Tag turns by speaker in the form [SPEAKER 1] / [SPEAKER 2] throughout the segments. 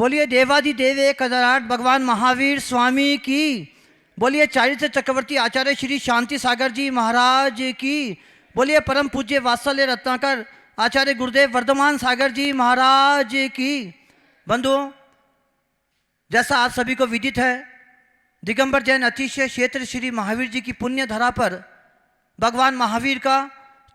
[SPEAKER 1] बोलिए देवाधिदेव 1008 भगवान महावीर स्वामी की। बोलिए चारित्र चक्रवर्ती आचार्य श्री शांति सागर जी महाराज की। बोलिए परम पूज्य वात्सल्य रत्नाकर आचार्य गुरुदेव वर्धमान सागर जी महाराज की। बंधुओं, जैसा आप सभी को विदित है, दिगंबर जैन अतिशय क्षेत्र श्री महावीर जी की पुण्य धरा पर भगवान महावीर का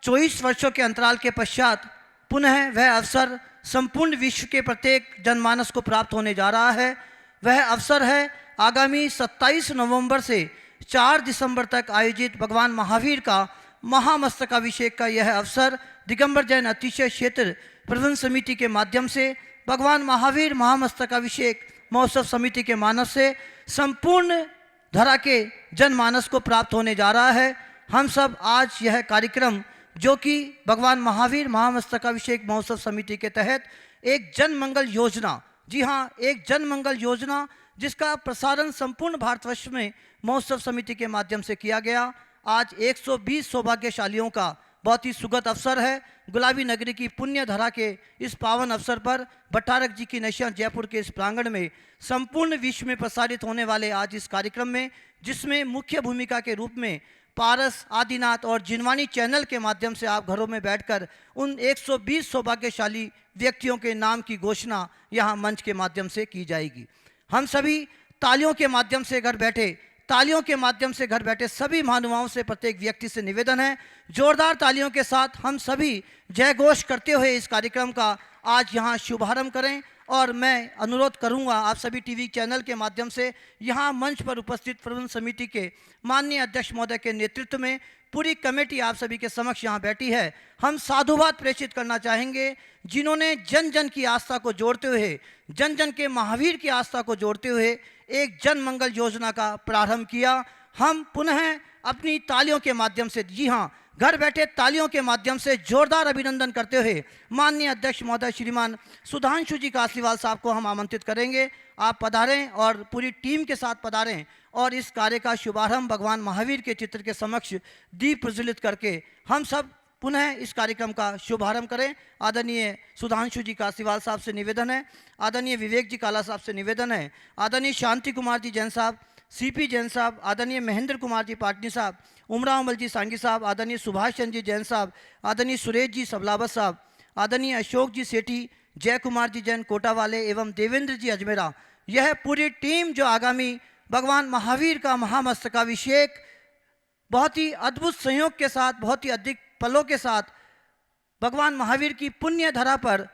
[SPEAKER 1] 24 वर्षों के अंतराल के पश्चात पुनः वह अवसर संपूर्ण विश्व के प्रत्येक जनमानस को प्राप्त होने जा रहा है। वह अवसर है आगामी 27 नवंबर से 4 दिसंबर तक आयोजित भगवान महावीर का महामस्तकाभिषेक का यह अवसर दिगंबर जैन अतिशय क्षेत्र प्रबंधन समिति के माध्यम से भगवान महावीर महामस्तकाभिषेक महोत्सव समिति के मानस से संपूर्ण धरा के जनमानस को प्राप्त होने जा रहा है। हम सब आज यह कार्यक्रम जो कि भगवान महावीर महामस्तकाभिषेक महोत्सव समिति के तहत एक जन मंगल योजना, जी हाँ, एक जन मंगल योजना जिसका प्रसारण संपूर्ण भारतवर्ष में महोत्सव समिति के माध्यम से किया गया। आज 120 सौभाग्यशालियों का बहुत ही सुगत अवसर है। गुलाबी नगरी की पुण्य धरा के इस पावन अवसर पर भट्टारक जी की नशिया जयपुर के इस प्रांगण में संपूर्ण विश्व में प्रसारित होने वाले आज इस कार्यक्रम में, जिसमें मुख्य भूमिका के रूप में पारस, आदिनाथ और जिनवानी चैनल के माध्यम से आप घरों में बैठकर उन 120 सौभाग्यशाली व्यक्तियों के नाम की घोषणा यहाँ मंच के माध्यम से की जाएगी। हम सभी तालियों के माध्यम से घर बैठे सभी महानुभावों से प्रत्येक व्यक्ति से निवेदन है, जोरदार तालियों के साथ हम सभी जय घोष करते हुए इस कार्यक्रम का आज यहाँ शुभारंभ करें। और मैं अनुरोध करूंगा आप सभी टीवी चैनल के माध्यम से यहाँ मंच पर उपस्थित प्रबंधन समिति के माननीय अध्यक्ष महोदय के नेतृत्व में पूरी कमेटी आप सभी के समक्ष यहाँ बैठी है। हम साधुवाद प्रेषित करना चाहेंगे जिन्होंने जन जन की आस्था को जोड़ते हुए, जन जन के महावीर की आस्था को जोड़ते हुए एक जन मंगल योजना का प्रारंभ किया। हम पुनः अपनी तालियों के माध्यम से, जी हाँ, घर बैठे तालियों के माध्यम से जोरदार अभिनंदन करते हुए माननीय अध्यक्ष महोदय श्रीमान सुधांशु जी कासलीवाल साहब को हम आमंत्रित करेंगे। आप पधारें और पूरी टीम के साथ पधारें और इस कार्य का शुभारंभ भगवान महावीर के चित्र के समक्ष दीप प्रज्वलित करके हम सब पुनः इस कार्यक्रम का शुभारंभ करें। आदरणीय सुधांशु जी कासलीवाल साहब से निवेदन है, आदरणीय विवेक जी काला साहब से निवेदन है, आदरणीय शांति कुमार जी जैन साहब, सीपी जैन साहब, आदरणीय महेंद्र कुमार जी पाटनी साहब, उमराव अमल जी सांगी साहब, आदरणीय सुभाष चंद्र जी जैन साहब, आदरणीय सुरेश जी सबलावत साहब, आदरणीय अशोक जी सेठी, जय कुमार जी जैन कोटा वाले एवं देवेंद्र जी अजमेरा, यह पूरी टीम जो आगामी भगवान महावीर का महामस्तकाभिषेक बहुत ही अद्भुत संयोग के साथ, बहुत ही अधिक पलों के साथ भगवान महावीर की पुण्य धरा पर,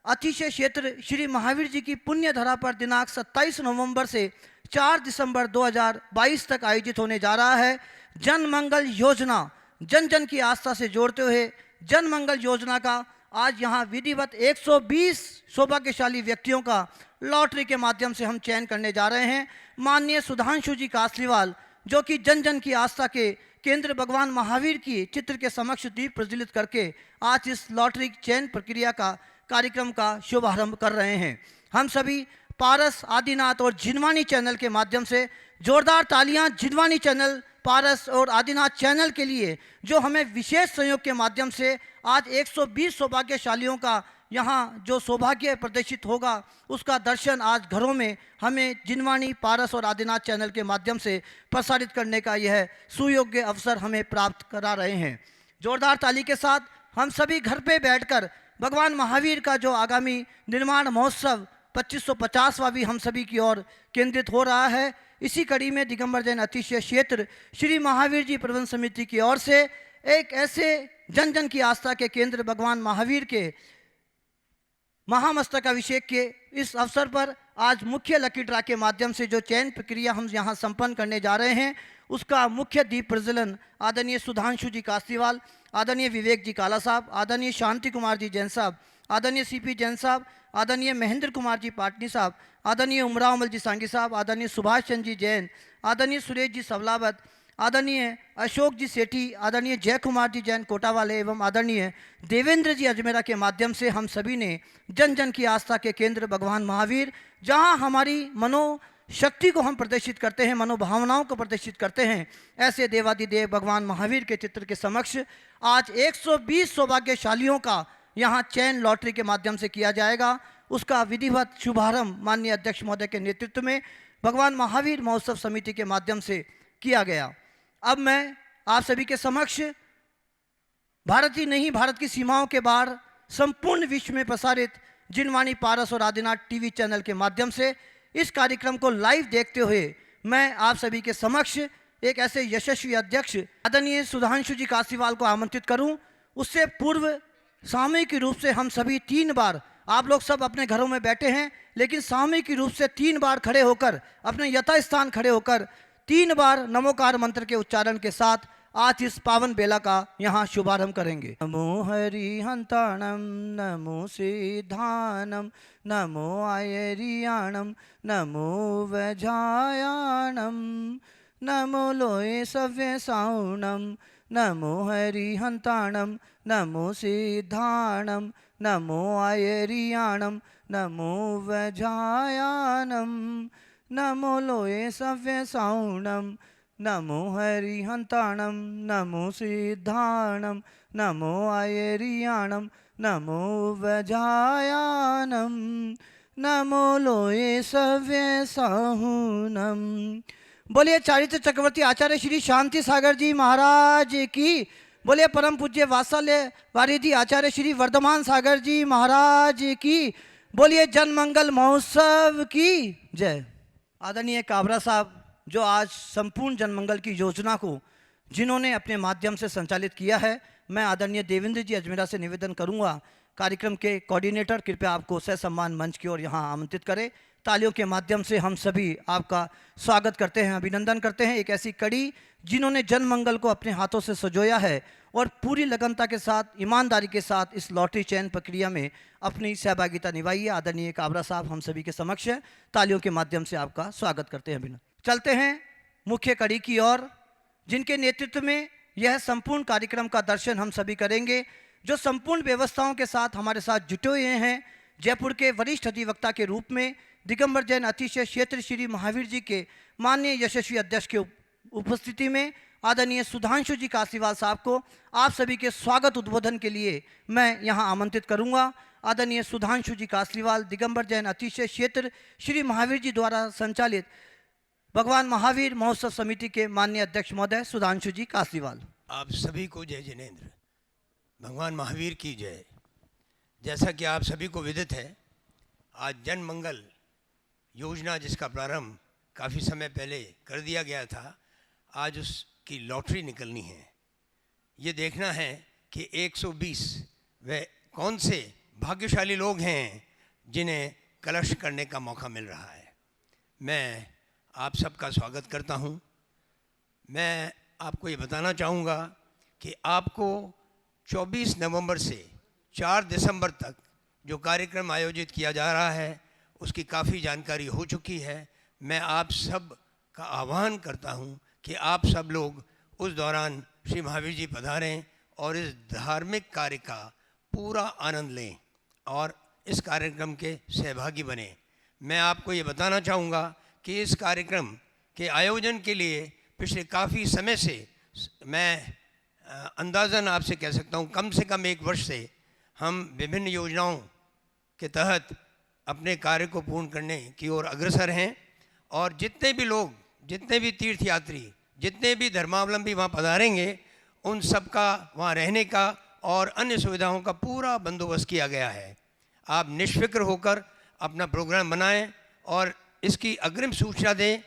[SPEAKER 1] अतिशय क्षेत्र श्री महावीर जी की पुण्य धरा पर दिनांक 27 नवंबर से 4 दिसंबर 2022 तक आयोजित होने जा रहा है। जन मंगल योजना, जन जन की आस्था से जोड़ते हुए जन मंगल योजना का आज यहाँ विधिवत 120 सौभाग्यशाली व्यक्तियों का लॉटरी के माध्यम से हम चयन करने जा रहे हैं। माननीय सुधांशु जी कासलीवाल जो कि जन जन की आस्था के केंद्र भगवान महावीर की चित्र के समक्ष दीप प्रज्वलित करके आज इस लॉटरी चयन प्रक्रिया का कार्यक्रम का शुभारंभ कर रहे हैं। हम सभी पारस, आदिनाथ और जिनवानी चैनल के माध्यम से जोरदार तालियां जिनवानी चैनल, पारस और आदिनाथ चैनल के लिए जो हमें विशेष सहयोग के माध्यम से आज 120 सौभाग्यशालियों का यहाँ जो सौभाग्य प्रदर्शित होगा उसका दर्शन आज घरों में हमें जिनवानी, पारस और आदिनाथ चैनल के माध्यम से प्रसारित करने का यह सुयोग्य अवसर हमें प्राप्त करा रहे हैं। जोरदार ताली के साथ हम सभी घर पे बैठकर भगवान महावीर का जो आगामी निर्माण महोत्सव 2550वां भी हम सभी की ओर केंद्रित हो रहा है। इसी कड़ी में दिगंबर जैन अतिशय क्षेत्र श्री महावीर जी प्रबंधन समिति की ओर से एक ऐसे जन जन की आस्था के केंद्र भगवान महावीर के महामस्तकाभिषेक के इस अवसर पर आज मुख्य लकी ड्रा के माध्यम से जो चयन प्रक्रिया हम यहाँ संपन्न करने जा रहे हैं उसका मुख्य दीप प्रज्वलन आदरणीय सुधांशु जी कासलीवाल, आदरणीय विवेक जी काला साहब, आदरणीय शांति कुमार जी जैन साहब, आदरणीय सीपी जैन साहब, आदरणीय महेंद्र कुमार जी पाटनी साहब, आदरणीय उमराव अमल जी सांगी साहब, आदरणीय सुभाष चंद्र जी जैन, आदरणीय सुरेश जी सबलावत, आदरणीय अशोक जी सेठी, आदरणीय जय कुमार जी जैन कोटा वाले एवं आदरणीय देवेंद्र जी अजमेरा के माध्यम से हम सभी ने जन जन की आस्था के केंद्र भगवान महावीर, जहां हमारी मनोशक्ति को हम प्रदर्शित करते हैं, मनोभावनाओं को प्रदर्शित करते हैं, ऐसे देवादिदेव भगवान महावीर के चित्र के समक्ष आज 120 सौभाग्यशालियों का यहाँ चयन लॉटरी के माध्यम से किया जाएगा। उसका विधिवत शुभारंभ माननीय अध्यक्ष महोदय के नेतृत्व में भगवान महावीर महोत्सव समिति के माध्यम से किया गया। अब मैं आप सभी के समक्ष भारत ही नहीं, भारत की सीमाओं के बाहर संपूर्ण विश्व में प्रसारित जिनवाणी, पारस और आदिनाथ टीवी चैनल के माध्यम से इस कार्यक्रम को लाइव देखते हुए मैं आप सभी के समक्ष एक ऐसे यशस्वी अध्यक्ष आदरणीय सुधांशु जी कासीवाल को आमंत्रित करूं। उससे पूर्व सामूहिक रूप से हम सभी 3 बार, आप लोग सब अपने घरों में बैठे हैं, लेकिन सामूहिक रूप से 3 बार खड़े होकर, अपने यथास्थान खड़े होकर 3 बार नमोकार मंत्र के उच्चारण के साथ आज इस पावन बेला का यहाँ शुभारंभ करेंगे। नमो हरिहंताणम, नमो सिद्धानम, नमो आयरियाणम, नमो वैजायाणम, नमो लोये सव्य साउणम, नमो हरिहंताणम, नमो सिद्धाणम, नमो आयरियाणम, नमो वैजायाणम, नमो लोये सव्य साउणम, नमो हरिहंताणम, नमो सिद्धाणम, नमो आयरियाणम, नमो वैजायाणम, नमो लोये सव्य साहुनम। बोलिए चारित्र चक्रवर्ती आचार्य श्री शांति सागर जी महाराज की, बोलिए परम पूज्य वात्सल्य वारिधि आचार्य श्री वर्धमान सागर जी महाराज की, बोलिए जन मंगल महोत्सव की जय। आदरणीय काबरा साहब जो आज संपूर्ण जनमंगल की योजना को जिन्होंने अपने माध्यम से संचालित किया है, मैं आदरणीय देवेंद्र जी अजमेरा से निवेदन करूंगा, कार्यक्रम के कोऑर्डिनेटर कृपया आपको सहसम्मान मंच की ओर यहाँ आमंत्रित करें। तालियों के माध्यम से हम सभी आपका स्वागत करते हैं, अभिनंदन करते हैं। एक ऐसी कड़ी जिन्होंने जनमंगल को अपने हाथों से सजोया है और पूरी लगनता के साथ, ईमानदारी के साथ इस लॉटरी चयन प्रक्रिया में अपनी सहभागिता निभाई है। आदरणीय काबरा साहब हम सभी के समक्ष है, तालियों के माध्यम से आपका स्वागत करते हैं, अभिनंदन। चलते हैं मुख्य कड़ी की ओर, जिनके नेतृत्व में यह संपूर्ण कार्यक्रम का दर्शन हम सभी करेंगे, जो संपूर्ण व्यवस्थाओं के साथ हमारे साथ जुटे हुए हैं। जयपुर के वरिष्ठ अधिवक्ता के रूप में दिगंबर जैन अतिशय क्षेत्र श्री महावीर जी के माननीय यशस्वी अध्यक्ष के उपस्थिति में आदरणीय सुधांशु जी कासीवाल साहब को आप सभी के स्वागत उद्बोधन के लिए मैं यहाँ आमंत्रित करूँगा। आदरणीय सुधांशु जी कासीवाल, दिगंबर जैन अतिशय क्षेत्र श्री महावीर जी द्वारा संचालित भगवान महावीर महोत्सव समिति के माननीय अध्यक्ष महोदय सुधांशु जी कासीवाल।
[SPEAKER 2] आप सभी को जय जिनेंद्र, भगवान महावीर की जय। जैसा कि आप सभी को विदित है, आज जन मंगल योजना जिसका प्रारंभ काफ़ी समय पहले कर दिया गया था, आज उसकी लॉटरी निकलनी है। ये देखना है कि 120 वे कौन से भाग्यशाली लोग हैं जिन्हें कलश करने का मौका मिल रहा है। मैं आप सबका स्वागत करता हूं। मैं आपको ये बताना चाहूँगा कि आपको 24 नवंबर से 4 दिसंबर तक जो कार्यक्रम आयोजित किया जा रहा है उसकी काफ़ी जानकारी हो चुकी है। मैं आप सब का आह्वान करता हूं कि आप सब लोग उस दौरान श्री महावीर जी पधारें और इस धार्मिक कार्य का पूरा आनंद लें और इस कार्यक्रम के सहभागी बने। मैं आपको ये बताना चाहूँगा कि इस कार्यक्रम के आयोजन के लिए पिछले काफ़ी समय से, मैं अंदाज़न आपसे कह सकता हूँ कम से कम 1 वर्ष से हम विभिन्न योजनाओं के तहत अपने कार्य को पूर्ण करने की ओर अग्रसर हैं। और जितने भी लोग, जितने भी तीर्थयात्री, जितने भी धर्मावलंबी वहाँ पधारेंगे, उन सब का वहाँ रहने का और अन्य सुविधाओं का पूरा बंदोबस्त किया गया है। आप निष्फिक्र होकर अपना प्रोग्राम बनाएं और इसकी अग्रिम सूचना दें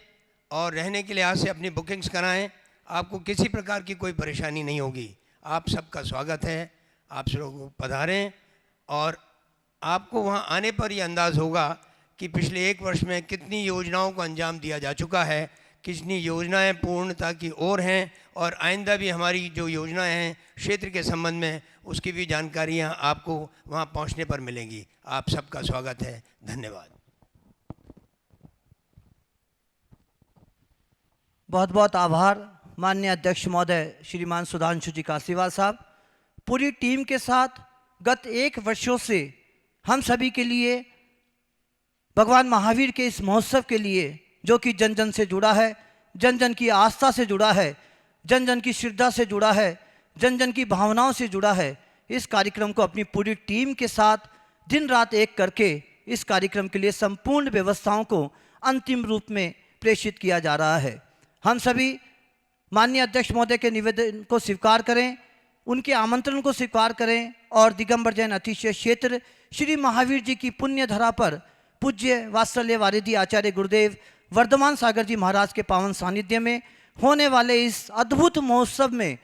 [SPEAKER 2] और रहने के लिहाज से अपनी बुकिंग्स कराएं। आपको किसी प्रकार की कोई परेशानी नहीं होगी। आप सबका स्वागत है, आप सब लोग पधारें। और आपको वहाँ आने पर ये अंदाज़ होगा कि पिछले 1 वर्ष में कितनी योजनाओं को अंजाम दिया जा चुका है, कितनी योजनाएं पूर्णता की ओर हैं और आइंदा भी हमारी जो योजनाएं हैं क्षेत्र के संबंध में, उसकी भी जानकारियाँ आपको वहाँ पहुँचने पर मिलेंगी। आप सबका स्वागत है, धन्यवाद।
[SPEAKER 1] बहुत बहुत आभार माननीय अध्यक्ष महोदय श्रीमान सुधांशु जी कासीवाल साहब। पूरी टीम के साथ गत 1 वर्षों से हम सभी के लिए भगवान महावीर के इस महोत्सव के लिए, जो कि जन जन से जुड़ा है, जन जन की आस्था से जुड़ा है, जन जन की श्रद्धा से जुड़ा है, जन जन की भावनाओं से जुड़ा है, इस कार्यक्रम को अपनी पूरी टीम के साथ दिन रात एक करके इस कार्यक्रम के लिए संपूर्ण व्यवस्थाओं को अंतिम रूप में प्रेषित किया जा रहा है। हम सभी माननीय अध्यक्ष महोदय के निवेदन को स्वीकार करें, उनके आमंत्रण को स्वीकार करें और दिगंबर जैन अतिशय क्षेत्र श्री महावीर जी की पुण्य धरा पर पूज्य वात्सल्य वारिधि आचार्य गुरुदेव वर्धमान सागर जी महाराज के पावन सानिध्य में होने वाले इस अद्भुत महोत्सव में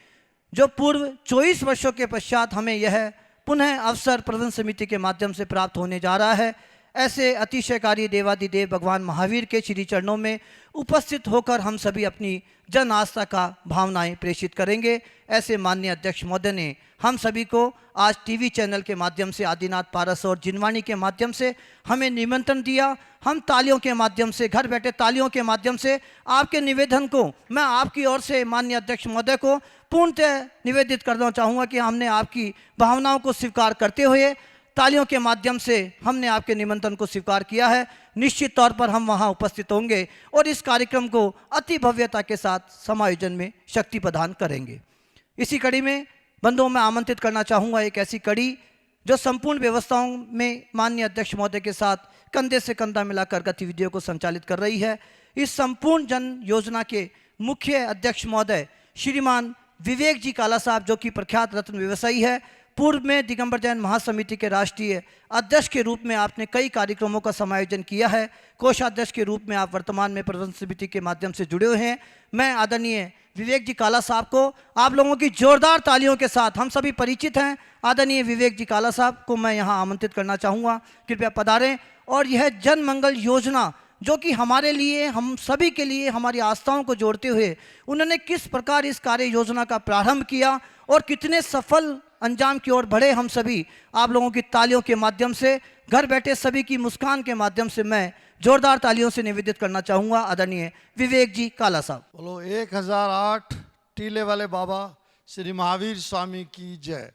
[SPEAKER 1] जो पूर्व 24 वर्षों के पश्चात हमें यह पुनः अवसर प्रबंध समिति के माध्यम से प्राप्त होने जा रहा है, ऐसे अतिशयकारी देवादिदेव भगवान महावीर के श्री चरणों में उपस्थित होकर हम सभी अपनी जन आस्था का भावनाएं प्रेषित करेंगे। ऐसे माननीय अध्यक्ष महोदय ने हम सभी को आज टीवी चैनल के माध्यम से, आदिनाथ पारस और जिनवाणी के माध्यम से हमें निमंत्रण दिया। हम तालियों के माध्यम से, घर बैठे तालियों के माध्यम से आपके निवेदन को मैं आपकी ओर से माननीय अध्यक्ष महोदय को पूर्णतः निवेदित करना चाहूँगा कि हमने आपकी भावनाओं को स्वीकार करते हुए तालियों के माध्यम से हमने आपके निमंत्रण को स्वीकार किया है। निश्चित तौर पर हम वहां उपस्थित होंगे और इस कार्यक्रम को अति भव्यता के साथ समायोजन में शक्ति प्रदान करेंगे। इसी कड़ी में बंधुओं मैं आमंत्रित करना चाहूँगा एक ऐसी कड़ी जो संपूर्ण व्यवस्थाओं में माननीय अध्यक्ष महोदय के साथ कंधे से कंधा मिलाकर गतिविधियों को संचालित कर रही है। इस संपूर्ण जन योजना के मुख्य अध्यक्ष महोदय श्रीमान विवेक जी काला साहब, जो कि प्रख्यात रत्न व्यवसायी है, पूर्व में दिगंबर जैन महासमिति के राष्ट्रीय अध्यक्ष के रूप में आपने कई कार्यक्रमों का समायोजन किया है। कोषाध्यक्ष के रूप में आप वर्तमान में प्रबंध समिति के माध्यम से जुड़े हुए हैं। मैं आदरणीय विवेक जी काला साहब को आप लोगों की जोरदार तालियों के साथ, हम सभी परिचित हैं, आदरणीय विवेक जी काला साहब को मैं यहाँ आमंत्रित करना चाहूँगा, कृपया पधारें। और यह जन मंगल योजना जो कि हमारे लिए, हम सभी के लिए हमारी आस्थाओं को जोड़ते हुए उन्होंने किस प्रकार इस कार्य योजना का प्रारंभ किया और कितने सफल अंजाम की ओर बढ़े, हम सभी आप लोगों की तालियों के माध्यम से, घर बैठे सभी की मुस्कान के माध्यम से मैं जोरदार तालियों से निवेदित करना चाहूँगा आदरणीय विवेक जी काला साहब।
[SPEAKER 3] बोलो 1008 टीले वाले बाबा श्री महावीर स्वामी की जय।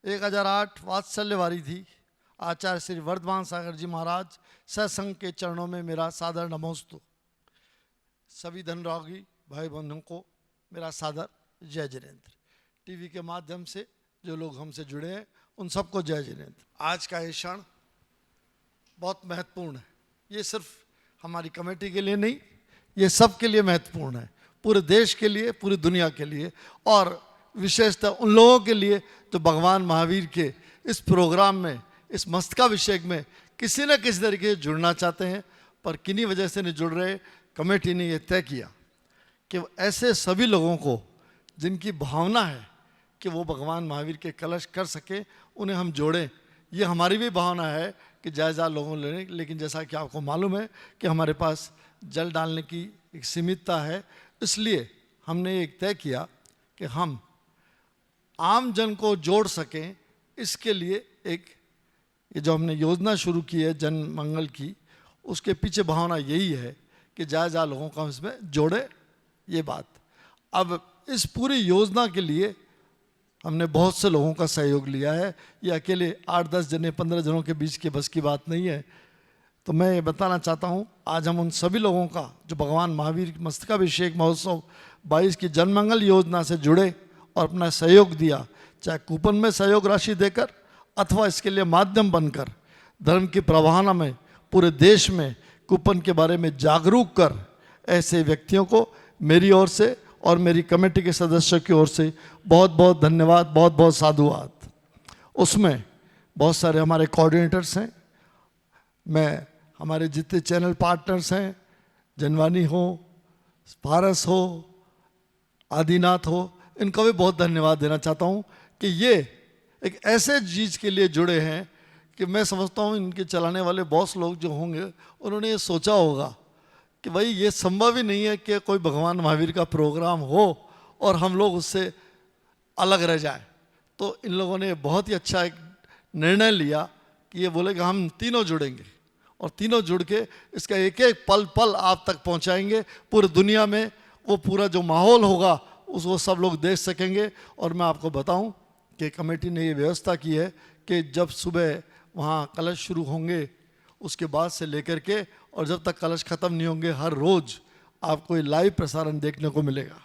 [SPEAKER 3] 1008 वात्सल्य वारिधि आचार्य श्री वर्धमान सागर जी महाराज सत्संग के चरणों में मेरा सादर नमोस्तु। सभी धनरागी भाई बंधुओं को मेरा सादर जय जिनेंद्र। टीवी के माध्यम से जो लोग हमसे जुड़े हैं उन सबको जय जिनेंद्र। आज का ये क्षण बहुत महत्वपूर्ण है। ये सिर्फ हमारी कमेटी के लिए नहीं, ये सब के लिए महत्वपूर्ण है, पूरे देश के लिए, पूरी दुनिया के लिए, और विशेषतः उन लोगों के लिए जो भगवान महावीर के इस प्रोग्राम में, इस मस्तकाभिषेक में किसी न किसी तरीके से जुड़ना चाहते हैं पर किन्हीं वजह से नहीं जुड़ रहे। कमेटी ने ये तय किया कि ऐसे सभी लोगों को जिनकी भावना है कि वो भगवान महावीर के कलश कर सके, उन्हें हम जोड़ें। ये हमारी भी भावना है कि जायज़ा लोगों लेने, लेकिन जैसा कि आपको मालूम है कि हमारे पास जल डालने की एक सीमितता है, इसलिए हमने एक तय किया कि हम आम जन को जोड़ सकें। इसके लिए एक ये जो हमने योजना शुरू की है जन मंगल की, उसके पीछे भावना यही है कि जायज़ा लोगों का इसमें जोड़े, ये बात। अब इस पूरी योजना के लिए हमने बहुत से लोगों का सहयोग लिया है। ये अकेले 8-10 जने, 15 जनों के बीच के बस की बात नहीं है। तो मैं ये बताना चाहता हूँ, आज हम उन सभी लोगों का जो भगवान महावीर मस्तकाभिषेक महोत्सव 22 की जनमंगल योजना से जुड़े और अपना सहयोग दिया, चाहे कूपन में सहयोग राशि देकर अथवा इसके लिए माध्यम बनकर धर्म की प्रवाहना में पूरे देश में कूपन के बारे में जागरूक कर, ऐसे व्यक्तियों को मेरी ओर से और मेरी कमेटी के सदस्यों की ओर से बहुत बहुत धन्यवाद, बहुत बहुत साधुवाद। उसमें बहुत सारे हमारे कोऑर्डिनेटर्स हैं, मैं हमारे जितने चैनल पार्टनर्स हैं, जनवानी हो, पारस हो, आदिनाथ हो, इनका भी बहुत धन्यवाद देना चाहता हूँ कि ये एक ऐसे चीज़ के लिए जुड़े हैं कि मैं समझता हूँ इनके चलाने वाले बॉस लोग जो होंगे उन्होंने ये सोचा होगा कि भाई ये संभव ही नहीं है कि कोई भगवान महावीर का प्रोग्राम हो और हम लोग उससे अलग रह जाए। तो इन लोगों ने बहुत ही अच्छा एक निर्णय लिया कि ये बोले कि हम तीनों जुड़ेंगे और तीनों जुड़ के इसका एक एक पल पल आप तक पहुंचाएंगे। पूरी दुनिया में वो पूरा जो माहौल होगा उस वो सब लोग देख सकेंगे। और मैं आपको बताऊं कि कमेटी ने ये व्यवस्था की है कि जब सुबह वहाँ कलश शुरू होंगे उसके बाद से लेकर के और जब तक कलश ख़त्म नहीं होंगे, हर रोज़ आपको ये लाइव प्रसारण देखने को मिलेगा।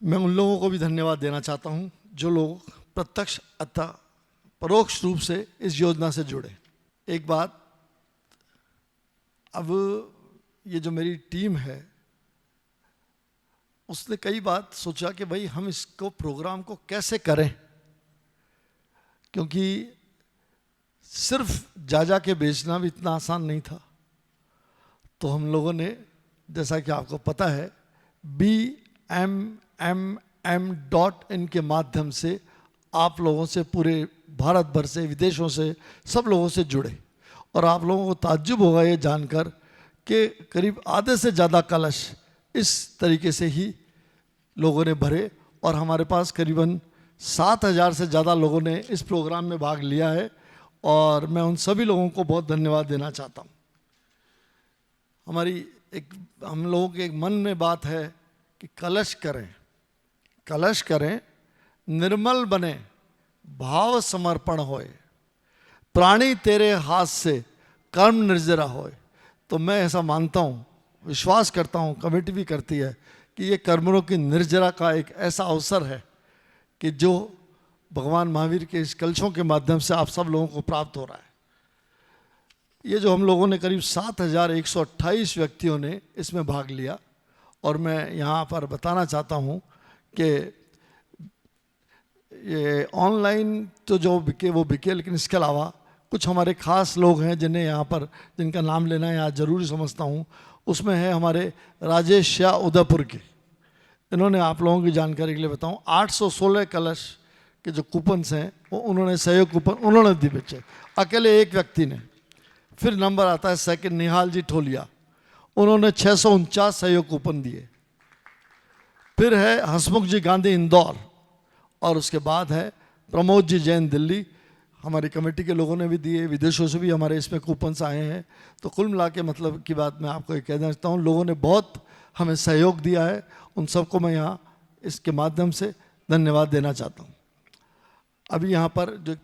[SPEAKER 3] मैं उन लोगों को भी धन्यवाद देना चाहता हूँ जो लोग प्रत्यक्ष अथवा परोक्ष रूप से इस योजना से जुड़े। एक बात, अब ये जो मेरी टीम है उसने कई बात सोचा कि भाई हम इसको प्रोग्राम को कैसे करें, क्योंकि सिर्फ जा के बेचना भी इतना आसान नहीं था। तो हम लोगों ने, जैसा कि आपको पता है, BMMM.in के माध्यम से आप लोगों से, पूरे भारत भर से, विदेशों से, सब लोगों से जुड़े। और आप लोगों को ताज्जुब होगा ये जानकर कि करीब आधे से ज़्यादा कलश इस तरीके से ही लोगों ने भरे, और हमारे पास करीबन 7,000 से ज़्यादा लोगों ने इस प्रोग्राम में भाग लिया है, और मैं उन सभी लोगों को बहुत धन्यवाद देना चाहता हूँ। हम लोगों के एक मन में बात है कि कलश करें, कलश करें, निर्मल बने, भाव समर्पण होए, प्राणी तेरे हाथ से कर्म निर्जरा होए। तो मैं ऐसा मानता हूँ, विश्वास करता हूँ, कमेटी भी करती है कि ये कर्मों की निर्जरा का एक ऐसा अवसर है कि जो भगवान महावीर के इस कलशों के माध्यम से आप सब लोगों को प्राप्त हो रहा है। ये जो हम लोगों ने करीब 7,128 व्यक्तियों ने इसमें भाग लिया, और मैं यहाँ पर बताना चाहता हूँ कि ये ऑनलाइन तो जो बिके वो बिके, लेकिन इसके अलावा कुछ हमारे खास लोग हैं जिन्हें यहाँ पर, जिनका नाम लेना यहाँ ज़रूरी समझता हूँ। उसमें है हमारे राजेश शाह उदयपुर के। इन्होंने, आप लोगों की जानकारी के लिए बताऊँ, 816 कलश के जो कूपन्स हैं वो उन्होंने, सहयोग कूपन उन्होंने दिए बच्चे, अकेले एक व्यक्ति ने। फिर नंबर आता है सेकंड, निहाल जी ठोलिया, उन्होंने 649 सहयोग कूपन दिए। फिर है हसमुख जी गांधी इंदौर, और उसके बाद है प्रमोद जी जैन दिल्ली। हमारी कमेटी के लोगों ने भी दिए, विदेशों से भी हमारे इसमें कूपन्स आए हैं। तो कुल मिला के मतलब की बात मैं आपको ये कहना चाहता हूँ, लोगों ने बहुत हमें सहयोग दिया है, उन सबको मैं यहाँ इसके माध्यम से धन्यवाद देना चाहता हूँ। अभी यहाँ पर जो एक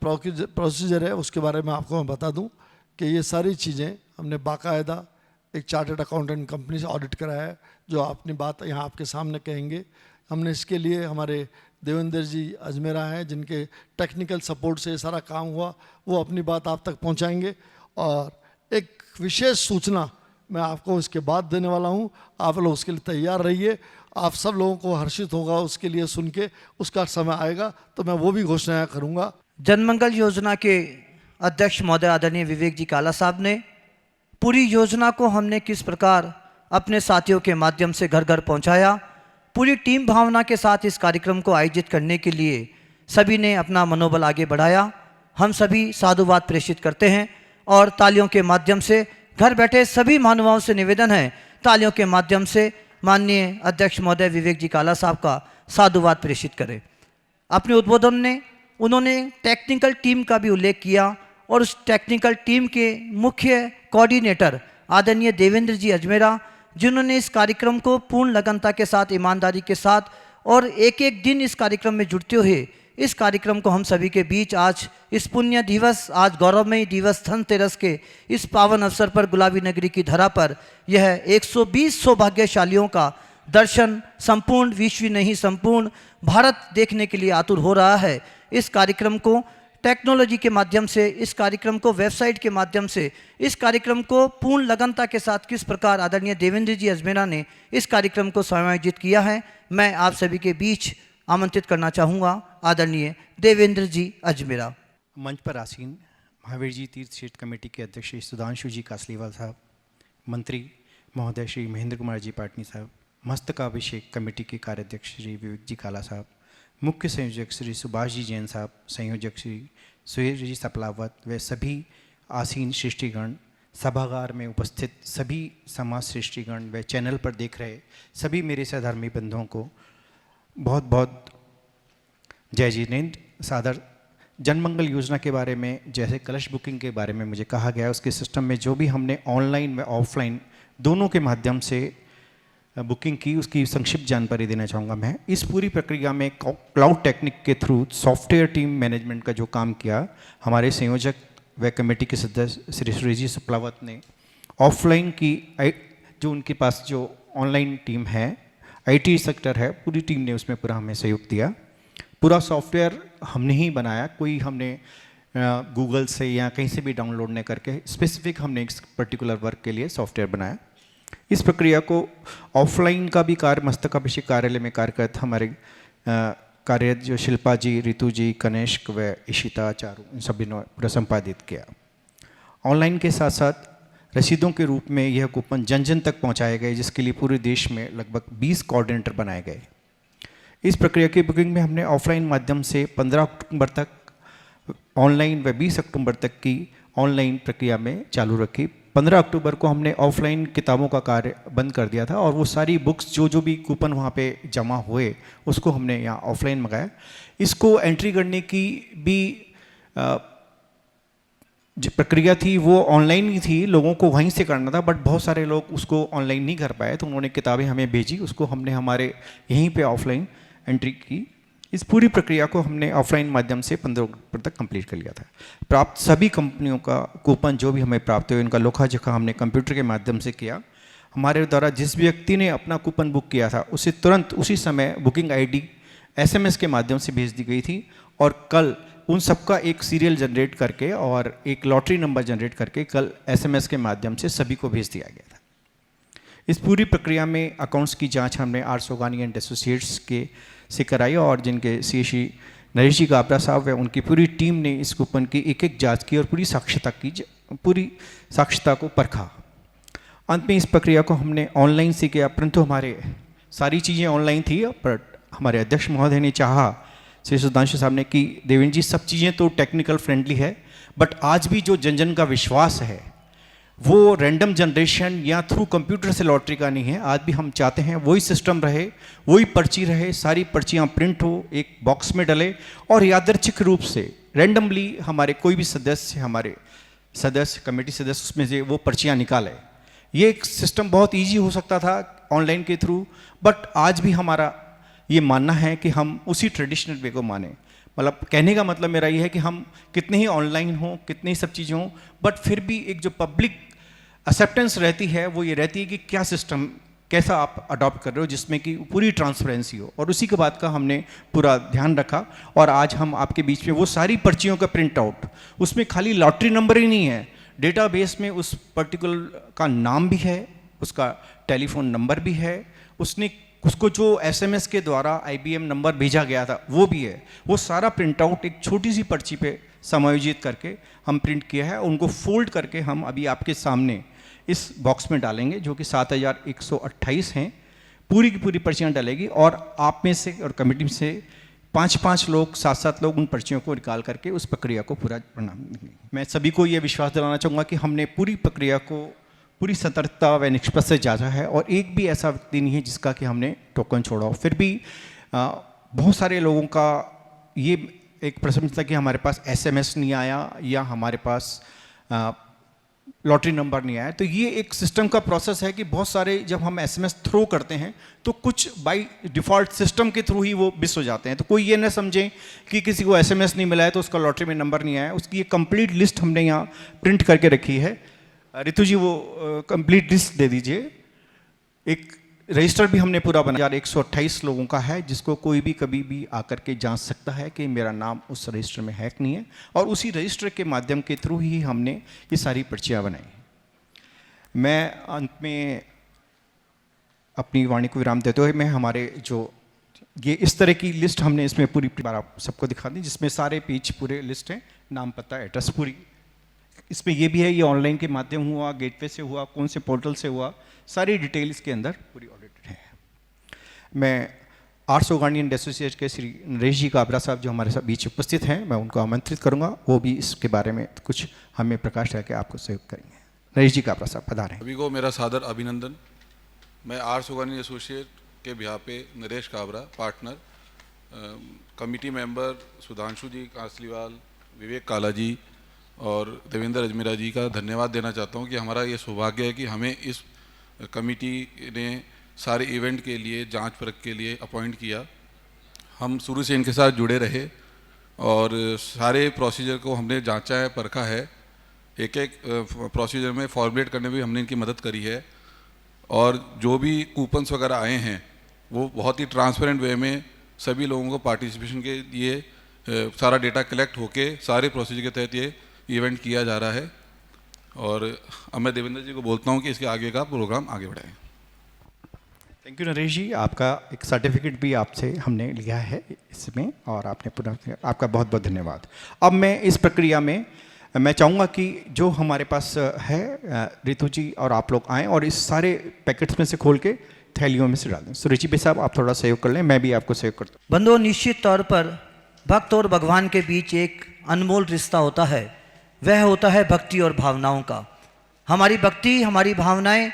[SPEAKER 3] प्रोसीजर है उसके बारे में आपको मैं बता दूँ कि ये सारी चीज़ें हमने बाकायदा एक चार्टर्ड अकाउंटेंट कंपनी से ऑडिट कराया है, जो अपनी बात यहाँ आपके सामने कहेंगे। हमने इसके लिए हमारे देवेंद्र जी अजमेरा हैं, जिनके टेक्निकल सपोर्ट से ये सारा काम हुआ, वो अपनी बात आप तक पहुँचाएंगे। और एक विशेष सूचना मैं आपको इसके बाद देने वाला हूँ, आप लोग उसके लिए तैयार रहिए। आप सब लोगों को हर्षित होगा उसके लिए सुन के, उसका समय आएगा तो मैं वो भी घोषणा करूँगा।
[SPEAKER 1] जनमंगल योजना के अध्यक्ष महोदय आदरणीय विवेक जी काला साहब ने पूरी योजना को हमने किस प्रकार अपने साथियों के माध्यम से घर घर पहुंचाया, पूरी टीम भावना के साथ इस कार्यक्रम को आयोजित करने के लिए सभी ने अपना मनोबल आगे बढ़ाया। हम सभी साधुवाद प्रेषित करते हैं और तालियों के माध्यम से घर बैठे सभी महानुभावों से निवेदन है, तालियों के माध्यम से माननीय अध्यक्ष महोदय विवेक जी काला साहब का साधुवाद प्रेषित करें। अपने उद्बोधन में उन्होंने टेक्निकल टीम का भी उल्लेख किया, और उस टेक्निकल टीम के मुख्य कोऑर्डिनेटर आदरणीय देवेंद्र जी अजमेरा, जिन्होंने इस कार्यक्रम को पूर्ण लगनता के साथ, ईमानदारी के साथ और एक एक दिन इस कार्यक्रम में जुड़ते हुए इस कार्यक्रम को हम सभी के बीच आज इस पुण्य दिवस, आज गौरवमयी दिवस धनतेरस के इस पावन अवसर पर गुलाबी नगरी की धरा पर यह 120 सौभाग्यशालियों का दर्शन संपूर्ण विश्व नहीं संपूर्ण भारत देखने के लिए आतुर हो रहा है। इस कार्यक्रम को टेक्नोलॉजी के माध्यम से, इस कार्यक्रम को वेबसाइट के माध्यम से, इस कार्यक्रम को पूर्ण लगनता के साथ किस प्रकार आदरणीय देवेंद्र जी अजमेरा ने इस कार्यक्रम को समायोजित किया है, मैं आप सभी के बीच आमंत्रित करना चाहूँगा आदरणीय देवेंद्र जी अजमेरा।
[SPEAKER 4] मंच पर आसीन महावीर जी तीर्थ क्षेत्र कमेटी के अध्यक्ष श्री सुधांशु जी कासलीवाल साहब, मंत्री महोदय श्री महेंद्र कुमार जी पाटनी साहब, मस्तकाभिषेक कमेटी के कार्याध्यक्ष श्री विवेक जी काला साहब, मुख्य संयोजक श्री सुभाष जी जैन साहब, संयोजक श्री सुहेर जी सपलावत व सभी आसीन सृष्टिगण, सभागार में उपस्थित सभी समाज सृष्टिगण व चैनल पर देख रहे सभी मेरे सहधर्मी बंधुओं को बहुत बहुत जय जिनेंद्र। सादर जनमंगल योजना के बारे में, जैसे कलश बुकिंग के बारे में मुझे कहा गया, उसके सिस्टम में जो भी हमने ऑनलाइन व ऑफलाइन दोनों के माध्यम से बुकिंग की, उसकी संक्षिप्त जानकारी देना चाहूँगा। मैं इस पूरी प्रक्रिया में क्लाउड टेक्निक के थ्रू सॉफ्टवेयर टीम मैनेजमेंट का जो काम किया, हमारे संयोजक व कमेटी के सदस्य श्री सुरेश सप्लावत ने ऑफलाइन की जो उनके पास जो ऑनलाइन टीम है, IT सेक्टर है, पूरी टीम ने उसमें पूरा हमें सहयोग दिया। पूरा सॉफ्टवेयर हमने ही बनाया, कोई हमने गूगल से या कहीं से भी डाउनलोड नहीं करके स्पेसिफिक हमने एक पर्टिकुलर वर्क के लिए सॉफ्टवेयर बनाया। इस प्रक्रिया को ऑफलाइन का भी कार्य मस्तकाभिषेक कार्यालय में कार्यरत हमारे कार्यरत जो शिल्पा जी, रितु जी, कनिष्क व इशिता, चारू, इन सभी ने पूरा संपादित किया। ऑनलाइन के साथ साथ रसीदों के रूप में यह कूपन जन जन तक पहुंचाए गए, जिसके लिए पूरे देश में लगभग 20 कोऑर्डिनेटर बनाए गए। इस प्रक्रिया की बुकिंग में हमने ऑफलाइन माध्यम से 15 अक्टूबर तक ऑनलाइन व 20 अक्टूबर तक की ऑनलाइन प्रक्रिया में चालू रखी। 15 अक्टूबर को हमने ऑफलाइन किताबों का कार्य बंद कर दिया था और वो सारी बुक्स जो भी कूपन वहाँ पे जमा हुए उसको हमने यहाँ ऑफलाइन मंगाया। इसको एंट्री करने की भी जो प्रक्रिया थी वो ऑनलाइन ही थी, लोगों को वहीं से करना था, बट बहुत सारे लोग उसको ऑनलाइन नहीं कर पाए, तो उन्होंने किताबें हमें भेजी, उसको हमने हमारे यहीं पे ऑफलाइन एंट्री की। इस पूरी प्रक्रिया को हमने ऑफलाइन माध्यम से 15 अक्टूबर तक कंप्लीट कर लिया था। प्राप्त सभी कंपनियों का कूपन जो भी हमें प्राप्त हुए, उनका लोखा जोखा हमने कंप्यूटर के माध्यम से किया। हमारे द्वारा जिस व्यक्ति ने अपना कूपन बुक किया था उसे तुरंत उसी समय बुकिंग आईडी SMS के माध्यम से भेज दी गई थी और कल उन सबका एक सीरियल जनरेट करके और एक लॉटरी नंबर जनरेट करके कल SMS के माध्यम से सभी को भेज दिया गया था। इस पूरी प्रक्रिया में अकाउंट्स की जांच हमने आर सोगानी एंड एसोसिएट्स के से कराई और जिनके CSE नरेश जी काबरा साहब व उनकी पूरी टीम ने इस कूपन की एक जांच की और पूरी साक्षरता को परखा। अंत में इस प्रक्रिया को हमने ऑनलाइन से किया, परंतु हमारे सारी चीज़ें ऑनलाइन थी, पर हमारे अध्यक्ष महोदय ने चाहा, श्री सुधांशु साहब ने, कि देवेंद्र जी सब चीज़ें तो टेक्निकल फ्रेंडली है, बट आज भी जो जन जन का विश्वास है वो रैंडम जनरेशन या थ्रू कंप्यूटर से लॉटरी का नहीं है। आज भी हम चाहते हैं वही सिस्टम रहे, वही पर्ची रहे, सारी पर्चियाँ प्रिंट हो, एक बॉक्स में डले और यादृच्छिक रूप से रैंडमली हमारे कोई भी सदस्य, हमारे सदस्य, कमेटी सदस्य उसमें से वो पर्चियाँ निकाले। ये एक सिस्टम बहुत ईजी हो सकता था ऑनलाइन के थ्रू, बट आज भी हमारा ये मानना है कि हम उसी ट्रेडिशनल वे को माने। मतलब कहने का मतलब मेरा ये है कि हम कितने ही ऑनलाइन हों, कितने ही सब चीज़ें हों, बट फिर भी एक जो पब्लिक एक्सेप्टेंस रहती है वो ये रहती है कि क्या सिस्टम कैसा आप अडॉप्ट कर रहे हो, जिसमें कि पूरी ट्रांसपेरेंसी हो। और उसी के बाद का हमने पूरा ध्यान रखा और आज हम आपके बीच में वो सारी पर्चियों का प्रिंट आउट, उसमें खाली लॉटरी नंबर ही नहीं है, डेटाबेस में उस पर्टिकुलर का नाम भी है, उसका टेलीफोन नंबर भी है, उसको जो SMS के द्वारा IBM नंबर भेजा गया था वो भी है। वो सारा प्रिंट आउट एक छोटी सी पर्ची पे समायोजित करके हम प्रिंट किया है। उनको फोल्ड करके हम अभी आपके सामने इस बॉक्स में डालेंगे, जो कि 7128 हैं। पूरी की पूरी पर्चियाँ डालेगी और आप में से और कमेटी से 5-5 लोग, 7-7 लोग उन पर्चियों को निकाल करके उस प्रक्रिया को पूरा परिणाम। मैं सभी को ये विश्वास दिलाना चाहूँगा कि हमने पूरी प्रक्रिया को पूरी सतर्कता व निष्पक्ष से जांचा है और एक भी ऐसा व्यक्ति नहीं है जिसका कि हमने टोकन छोड़ा हो। फिर भी बहुत सारे लोगों का ये एक प्रश्न था कि हमारे पास SMS नहीं आया या हमारे पास लॉटरी नंबर नहीं आया। तो ये एक सिस्टम का प्रोसेस है कि बहुत सारे जब हम SMS थ्रो करते हैं तो कुछ बाय डिफ़ॉल्ट सिस्टम के थ्रू ही वो मिस हो जाते हैं। तो कोई ये ना समझे कि किसी को SMS नहीं मिला है तो उसका लॉटरी में नंबर नहीं आया। उसकी एक कंप्लीट लिस्ट हमने यहाँ प्रिंट करके रखी है। रितु जी वो कंप्लीट लिस्ट दे दीजिए। एक रजिस्टर भी हमने पूरा बनाया 128 लोगों का है, जिसको कोई भी कभी भी आकर के जांच सकता है कि मेरा नाम उस रजिस्टर में है कि नहीं है, और उसी रजिस्टर के माध्यम के थ्रू ही हमने ये सारी पर्चियाँ बनाई। मैं अंत में अपनी वाणी को विराम देते हुए मैं हमारे जो ये इस तरह की लिस्ट हमने इसमें पूरी बार आप सबको दिखा दी, जिसमें सारे पेज पूरे लिस्ट हैं, नाम पता एड्रेस पूरी। इसमें ये भी है ये ऑनलाइन के माध्यम हुआ, गेटवे से हुआ, कौन से पोर्टल से हुआ, सारी डिटेल इसके अंदर पूरी ऑडिटेड है। मैं आर सोगानी एंड एसोसिएट के श्री नरेश जी काबरा साहब जो हमारे साथ बीच उपस्थित हैं, मैं उनको आमंत्रित करूंगा, वो भी इसके बारे में कुछ हमें प्रकाश करके आपको सहयोग करेंगे। नरेश जी काबरा साहब पधारें।
[SPEAKER 5] सभी को मेरा सादर अभिनंदन। मैं आर सोगानी एसोसिएट के बिहार पे Naresh Kabra partner, committee member Sudhanshu ji Kasliwal, Vivek Kala ji और देवेंद्र अजमेरा जी का धन्यवाद देना चाहता हूं कि हमारा ये सौभाग्य है कि हमें इस कमेटी ने सारे इवेंट के लिए जांच परख के लिए अपॉइंट किया। हम शुरू से इनके साथ जुड़े रहे और सारे प्रोसीजर को हमने जांचा है, परखा है। एक एक प्रोसीजर में फॉर्मुलेट करने में भी हमने इनकी मदद करी है और जो भी कूपन्स वगैरह आए हैं वो बहुत ही ट्रांसपेरेंट वे में सभी लोगों को पार्टिसिपेशन के लिए सारा डेटा कलेक्ट होके सारे प्रोसीजर के तहत ये इवेंट किया जा रहा है। और अब मैं देवेंद्र जी को बोलता हूँ कि इसके आगे का प्रोग्राम आगे बढ़ाएं।
[SPEAKER 4] थैंक यू नरेश जी, आपका एक सर्टिफिकेट भी आपसे हमने लिया है इसमें, और आपने पुनः आपका बहुत बहुत धन्यवाद। अब मैं इस प्रक्रिया में मैं चाहूँगा कि जो हमारे पास है रितु जी और आप लोग आएँ और इस सारे पैकेट्स में से खोल के थैलियों में से डाल दें। सुरुचि भाई साहब, आप थोड़ा सहयोग कर लें, मैं भी आपको सहयोग करता हूँ।
[SPEAKER 1] बंधुओं, निश्चित तौर पर भक्त और भगवान के बीच एक अनमोल रिश्ता होता है, वह होता है भक्ति और भावनाओं का। हमारी भक्ति, हमारी भावनाएं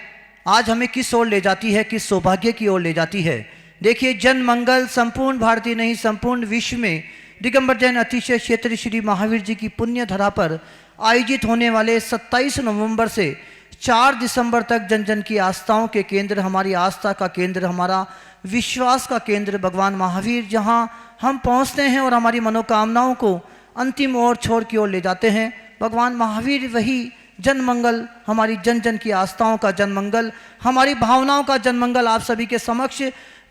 [SPEAKER 1] आज हमें किस ओर ले जाती है, किस सौभाग्य की ओर ले जाती है। देखिए, जन मंगल संपूर्ण भारतीय नहीं, संपूर्ण विश्व में दिगंबर जैन अतिशय क्षेत्र श्री महावीर जी की पुण्य धरा पर आयोजित होने वाले 27 नवंबर से 4 दिसंबर तक जन जन की आस्थाओं के केंद्र, हमारी आस्था का केंद्र, हमारा विश्वास का केंद्र भगवान महावीर, जहां हम पहुंचते हैं और हमारी मनोकामनाओं को अंतिम ओर छोर की ओर ले जाते हैं। भगवान महावीर वही जन मंगल, हमारी जन जन की आस्थाओं का जन मंगल, हमारी भावनाओं का जन मंगल आप सभी के समक्ष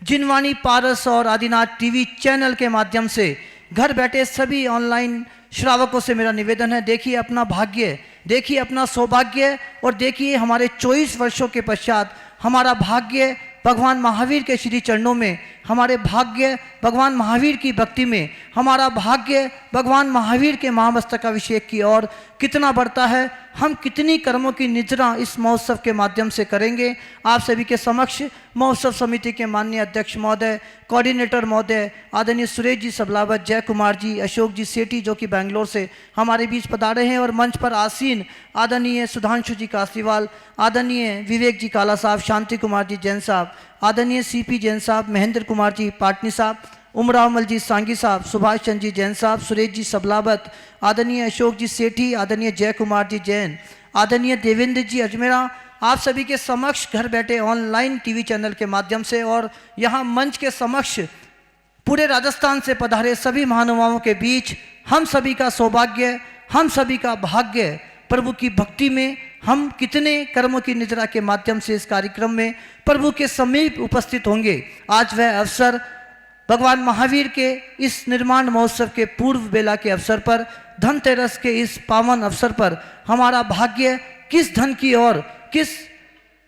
[SPEAKER 1] जिनवाणी पारस और आदिनाथ टीवी चैनल के माध्यम से घर बैठे सभी ऑनलाइन श्रावकों से मेरा निवेदन है, देखिए अपना भाग्य, देखिए अपना सौभाग्य, और देखिए हमारे 24 वर्षों के पश्चात हमारा भाग्य भगवान महावीर के श्री चरणों में, हमारे भाग्य भगवान महावीर की भक्ति में, हमारा भाग्य भगवान महावीर के महामस्तकाभिषेक की ओर कितना बढ़ता है। हम कितनी कर्मों की निजरा इस महोत्सव के माध्यम से करेंगे। आप सभी के समक्ष महोत्सव समिति के माननीय अध्यक्ष महोदय, कोऑर्डिनेटर महोदय, आदरणीय सुरेश जी सबलावत, जय कुमार जी, अशोक जी सेठी जो कि बेंगलोर से हमारे बीच पधारे हैं, और मंच पर आसीन आदरणीय सुधांशु जी कासलीवाल, आदरणीय विवेक जी काला साहब, शांति कुमार जी जैन साहब, आदरणीय सीपी जैन साहब, महेंद्र कुमार जी पाटनी साहब, उमरावमल जी सांगी साहब, सुभाष चंद्र जी जैन साहब, सुरेश जी सबलावत, आदरणीय अशोक जी सेठी, आदरणीय जय कुमार जी जैन, आदरणीय देवेंद्र जी अजमेरा, आप सभी के समक्ष घर बैठे ऑनलाइन टीवी चैनल के माध्यम से और यहाँ मंच के समक्ष पूरे राजस्थान से पधारे सभी महानुभावों के बीच हम सभी का सौभाग्य, हम सभी का भाग्य प्रभु की भक्ति में, हम कितने कर्मों की निजरा के माध्यम से इस कार्यक्रम में प्रभु के समीप उपस्थित होंगे। आज वह अवसर भगवान महावीर के इस निर्माण महोत्सव के पूर्व बेला के अवसर पर, धनतेरस के इस पावन अवसर पर हमारा भाग्य किस धन की ओर, किस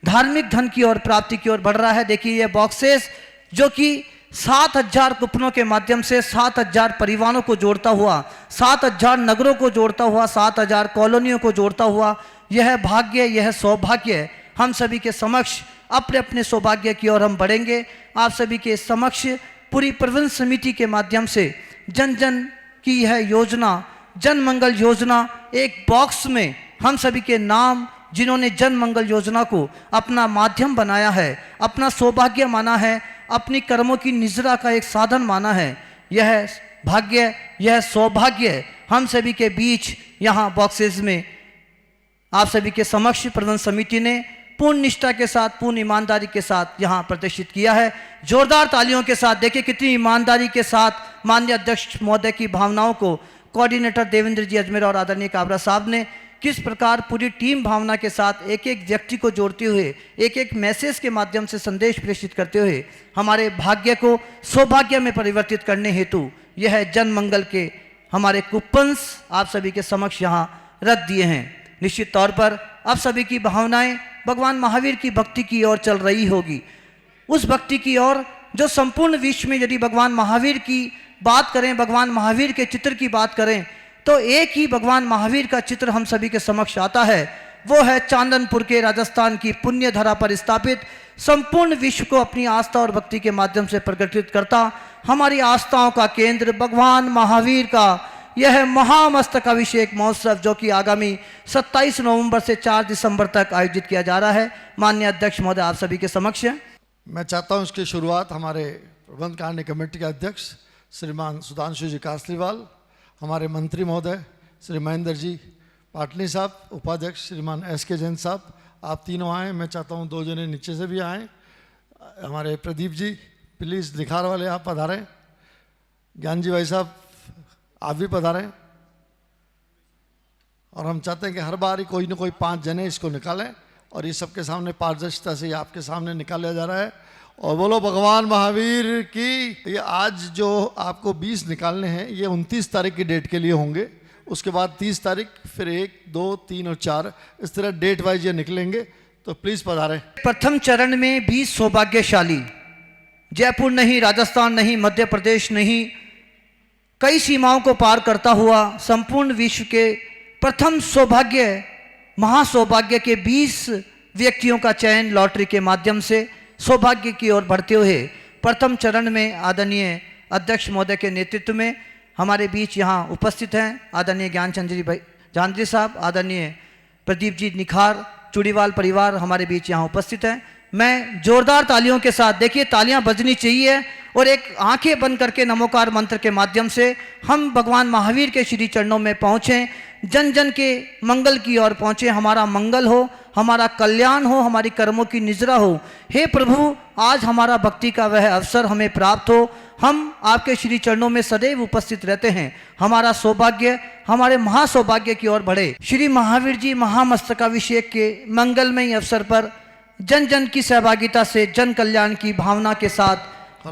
[SPEAKER 1] धार्मिक धन की ओर, प्राप्ति की ओर बढ़ रहा है। देखिए ये बॉक्सेस जो कि 7000 कुपनों के माध्यम से 7000 परिवारों को जोड़ता हुआ, 7000 नगरों को जोड़ता हुआ, 7000 कॉलोनियों को जोड़ता हुआ यह भाग्य, यह सौभाग्य हम सभी के समक्ष अपने अपने सौभाग्य की ओर हम बढ़ेंगे। आप सभी के समक्ष पूरी प्रबंध समिति के माध्यम से जन जन की यह योजना, जन मंगल योजना, एक बॉक्स में हम सभी के नाम, जिन्होंने जन मंगल योजना को अपना माध्यम बनाया है, अपना सौभाग्य माना है, अपनी कर्मों की निजरा का एक साधन माना है, यह भाग्य, यह सौभाग्य हम सभी के बीच यहाँ बॉक्सेस में आप सभी के समक्ष प्रबंध समिति ने पूर्ण निष्ठा के साथ, पूर्ण ईमानदारी के साथ यहाँ प्रदर्शित किया है। जोरदार तालियों के साथ देखिए कितनी ईमानदारी के साथ माननीय अध्यक्ष महोदय की भावनाओं को कोऑर्डिनेटर देवेंद्र जी अजमेर और आदरणीय काबरा साहब ने किस प्रकार पूरी टीम भावना के साथ एक एक व्यक्ति को जोड़ते हुए, एक एक मैसेज के माध्यम से संदेश प्रेषित करते हुए हमारे भाग्य को सौभाग्य में परिवर्तित करने हेतु यह जन मंगल के हमारे कूपन्स आप सभी के समक्ष यहाँ रख दिए हैं। निश्चित तौर पर अब सभी की भावनाएं भगवान महावीर की भक्ति की ओर चल रही होगी, उस भक्ति की ओर जो संपूर्ण विश्व में यदि भगवान महावीर की बात करें, भगवान महावीर के चित्र की बात करें, तो एक ही भगवान महावीर का चित्र हम सभी के समक्ष आता है। वो है चांदनपुर के राजस्थान की पुण्य धरा पर स्थापित, संपूर्ण विश्व को अपनी आस्था और भक्ति के माध्यम से प्रकटित करता हमारी आस्थाओं का केंद्र भगवान महावीर का यह महामस्तकाभिषेक महोत्सव, जो कि आगामी 27 नवंबर से 4 दिसंबर तक आयोजित किया जा रहा है। माननीय अध्यक्ष महोदय आप सभी के समक्ष है।
[SPEAKER 3] मैं चाहता हूं इसकी शुरुआत हमारे प्रबंध कार्य कमेटी के अध्यक्ष श्रीमान सुधांशु जी कासलीवाल, हमारे मंत्री महोदय श्री महेंद्र जी पाटनी साहब, उपाध्यक्ष श्रीमान SK जैन साहब, आप तीनों आए। मैं चाहता हूं 2 जने नीचे से भी आएँ। हमारे प्रदीप जी प्लीज़ लिखार वाले आप पधारें, ज्ञान जी भाई साहब आप भी पधारें। और हम चाहते हैं कि हर बार ही कोई ना कोई 5 जने इसको निकालें और ये सबके सामने पारदर्शिता से आपके सामने निकाला जा रहा है। और बोलो भगवान महावीर की। ये आज जो आपको 20 निकालने हैं ये 29 तारीख की डेट के लिए होंगे, उसके बाद 30 तारीख, फिर 1, 2, 3 और 4 इस तरह डेट वाइज ये निकलेंगे। तो प्लीज़ पधारें।
[SPEAKER 1] प्रथम चरण में 20 सौभाग्यशाली, जयपुर नहीं, राजस्थान नहीं, मध्य प्रदेश नहीं, कई सीमाओं को पार करता हुआ संपूर्ण विश्व के प्रथम सौभाग्य, महासौभाग्य के 20 व्यक्तियों का चयन लॉटरी के माध्यम से सौभाग्य की ओर बढ़ते हुए प्रथम चरण में आदरणीय अध्यक्ष महोदय के नेतृत्व में हमारे बीच यहाँ उपस्थित हैं आदरणीय ज्ञानचंद जी भाई जानजी साहब, आदरणीय प्रदीप जी निखार, चूड़ीवाल परिवार हमारे बीच यहाँ उपस्थित हैं। मैं जोरदार तालियों के साथ, देखिए तालियां बजनी चाहिए, और एक आंखें बंद करके नमोकार मंत्र के माध्यम से हम भगवान महावीर के श्री चरणों में पहुँचें, जन जन के मंगल की ओर पहुँचें, हमारा मंगल हो, हमारा कल्याण हो, हमारी कर्मों की निजरा हो। हे प्रभु, आज हमारा भक्ति का वह अवसर हमें प्राप्त हो, हम आपके श्री चरणों में सदैव उपस्थित रहते हैं, हमारा सौभाग्य हमारे महासौभाग्य की ओर बढ़े। श्री महावीर जी महामस्तकाभिषेक के मंगलमय अवसर पर जन जन की सहभागिता से जन कल्याण की भावना के साथ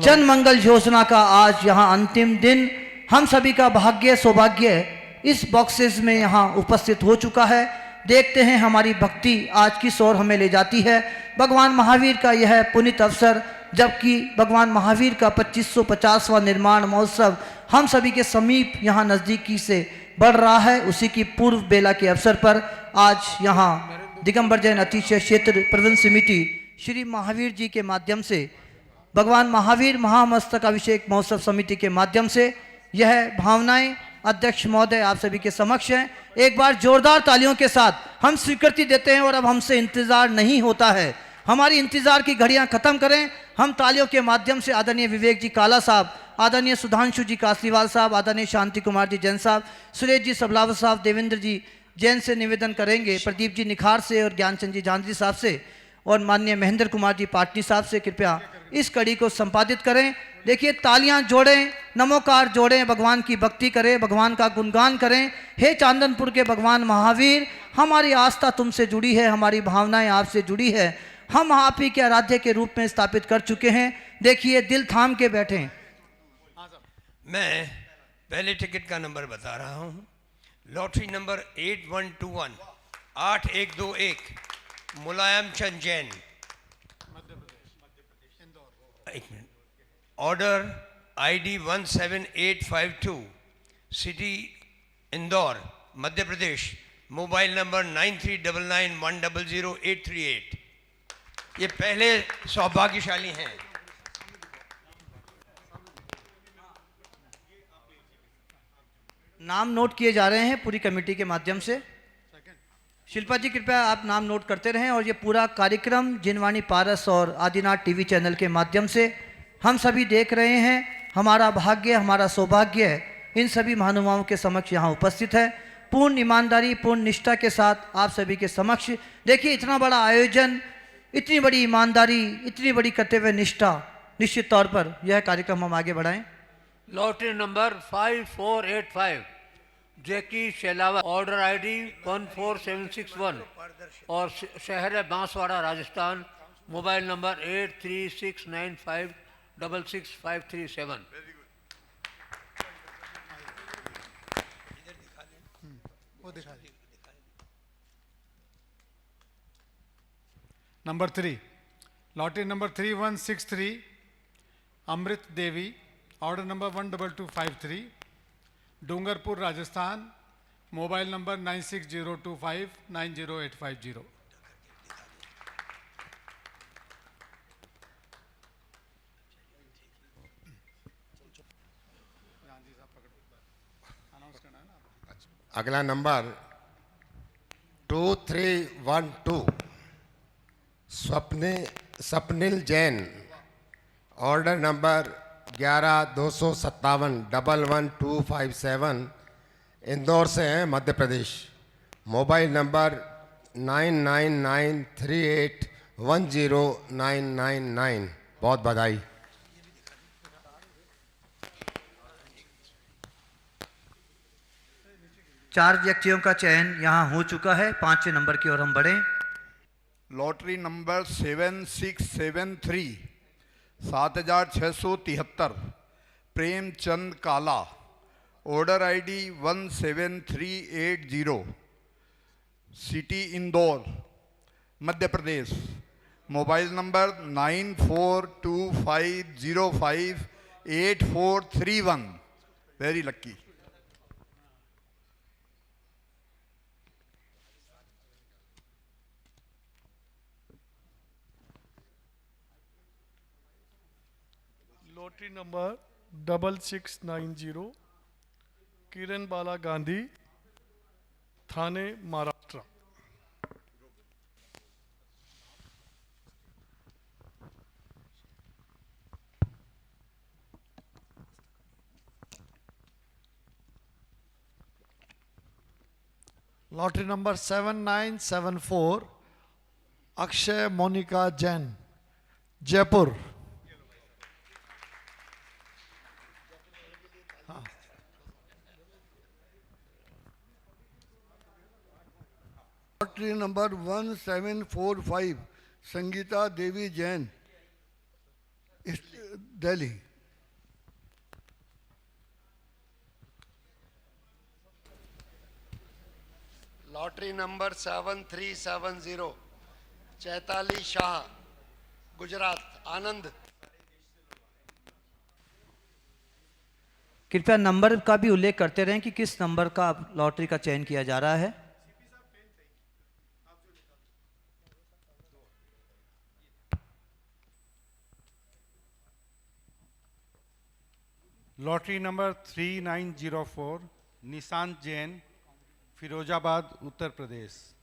[SPEAKER 1] जन मंगल योजना का आज यहाँ अंतिम दिन, हम सभी का भाग्य सौभाग्य इस बॉक्सेस में यहाँ उपस्थित हो चुका है। देखते हैं हमारी भक्ति आज किस ओर हमें ले जाती है। भगवान महावीर का यह पुनीत अवसर, जबकि भगवान महावीर का 2550वां निर्माण महोत्सव हम सभी के समीप यहाँ नज़दीकी से बढ़ रहा है, उसी की पूर्व बेला के अवसर पर आज यहाँ दिगंबर जैन अतिशय क्षेत्र प्रबंध समिति श्री महावीर जी के माध्यम से, भगवान महावीर महामस्तकाभिषेक महोत्सव समिति के माध्यम से यह भावनाएं अध्यक्ष महोदय आप सभी के समक्ष हैं। एक बार जोरदार तालियों के साथ हम स्वीकृति देते हैं और अब हमसे इंतजार नहीं होता है, हमारी इंतजार की घड़ियां खत्म करें। हम तालियों के माध्यम से आदरणीय विवेक जी काला साहब, आदरणीय सुधांशु जी कासलीवाल साहब, आदरणीय शांति कुमार जी जैन साहब, सुरेश जी सबलावत साहब, देवेंद्र जी जैन से निवेदन करेंगे, प्रदीप जी निखार से और ज्ञानचंद जी जानजी साहब से और माननीय महेंद्र कुमार जी पाटनी साहब से कृपया इस कड़ी को संपादित करें। देखिए तालियां जोड़ें, नमोकार जोड़ें, भगवान की भक्ति करें, भगवान का गुणगान करें। हे चांदनपुर के भगवान महावीर, हमारी आस्था तुमसे जुड़ी है, हमारी भावनाएं आपसे जुड़ी है, हम आप ही के आराध्य के रूप में स्थापित कर चुके हैं। देखिए दिल थाम के बैठें।
[SPEAKER 2] मैं पहले टिकट का नंबर बता रहा हूँ। लॉटरी नंबर 8121 8121 मुलायम चंद जैन, एक minute, order ID 17852 city Indore Madhya Pradesh, mobile number 9399100838। ये पहले सौभाग्यशाली हैं।
[SPEAKER 1] नाम नोट किए जा रहे हैं पूरी कमेटी के माध्यम से। शिल्पा जी कृपया आप नाम नोट करते रहें। और ये पूरा कार्यक्रम जिनवाणी पारस और आदिनाथ टीवी चैनल के माध्यम से हम सभी देख रहे हैं। हमारा भाग्य हमारा सौभाग्य इन सभी महानुभावों के समक्ष यहाँ उपस्थित है। पूर्ण ईमानदारी पूर्ण निष्ठा के साथ आप सभी के समक्ष देखिए इतना बड़ा आयोजन, इतनी बड़ी ईमानदारी, इतनी बड़ी कर्तव्य निष्ठा, निश्चित तौर पर यह कार्यक्रम हम आगे बढ़ाएं।
[SPEAKER 6] Lottery number 5485 Jackie Shelawat, order ID 14761 और शहर है Banswara Rajasthan, mobile number 8369566537।
[SPEAKER 7] Number 3 lottery number 3163 Amrit Devi, order number 12253 Dungarpur Rajasthan, mobile number 9602590850।
[SPEAKER 8] अगला number 2312 Swapnil Jain, order number 1127511257 Indore से हैं मध्य प्रदेश, मोबाइल नंबर 9993810999। बहुत बधाई।
[SPEAKER 1] चार व्यक्तियों का चयन यहाँ हो चुका है। 5वें नंबर की ओर हम बढ़ें।
[SPEAKER 9] Lottery number 7673 7673 Premchand Kala, order ID 17380, city Indore Madhya Pradesh, mobile number 9425058431। Very lucky.
[SPEAKER 3] Lottery number 6690, Kiran Bala Gandhi, Thane Maharashtra. Lottery number 7974, Akshay Monika Jain, Jaipur.
[SPEAKER 10] Lottery number 1745, Sangeeta Devi Jain, Delhi.
[SPEAKER 8] Lottery number 7370, Chaitali Shah, Gujarat, Anand.
[SPEAKER 1] कृपया नंबर का भी उल्लेख करते रहें कि किस नंबर का लॉटरी का चयन किया जा रहा है।
[SPEAKER 11] Lottery number 3904, Nishant Jain, Firozabad Uttar Pradesh,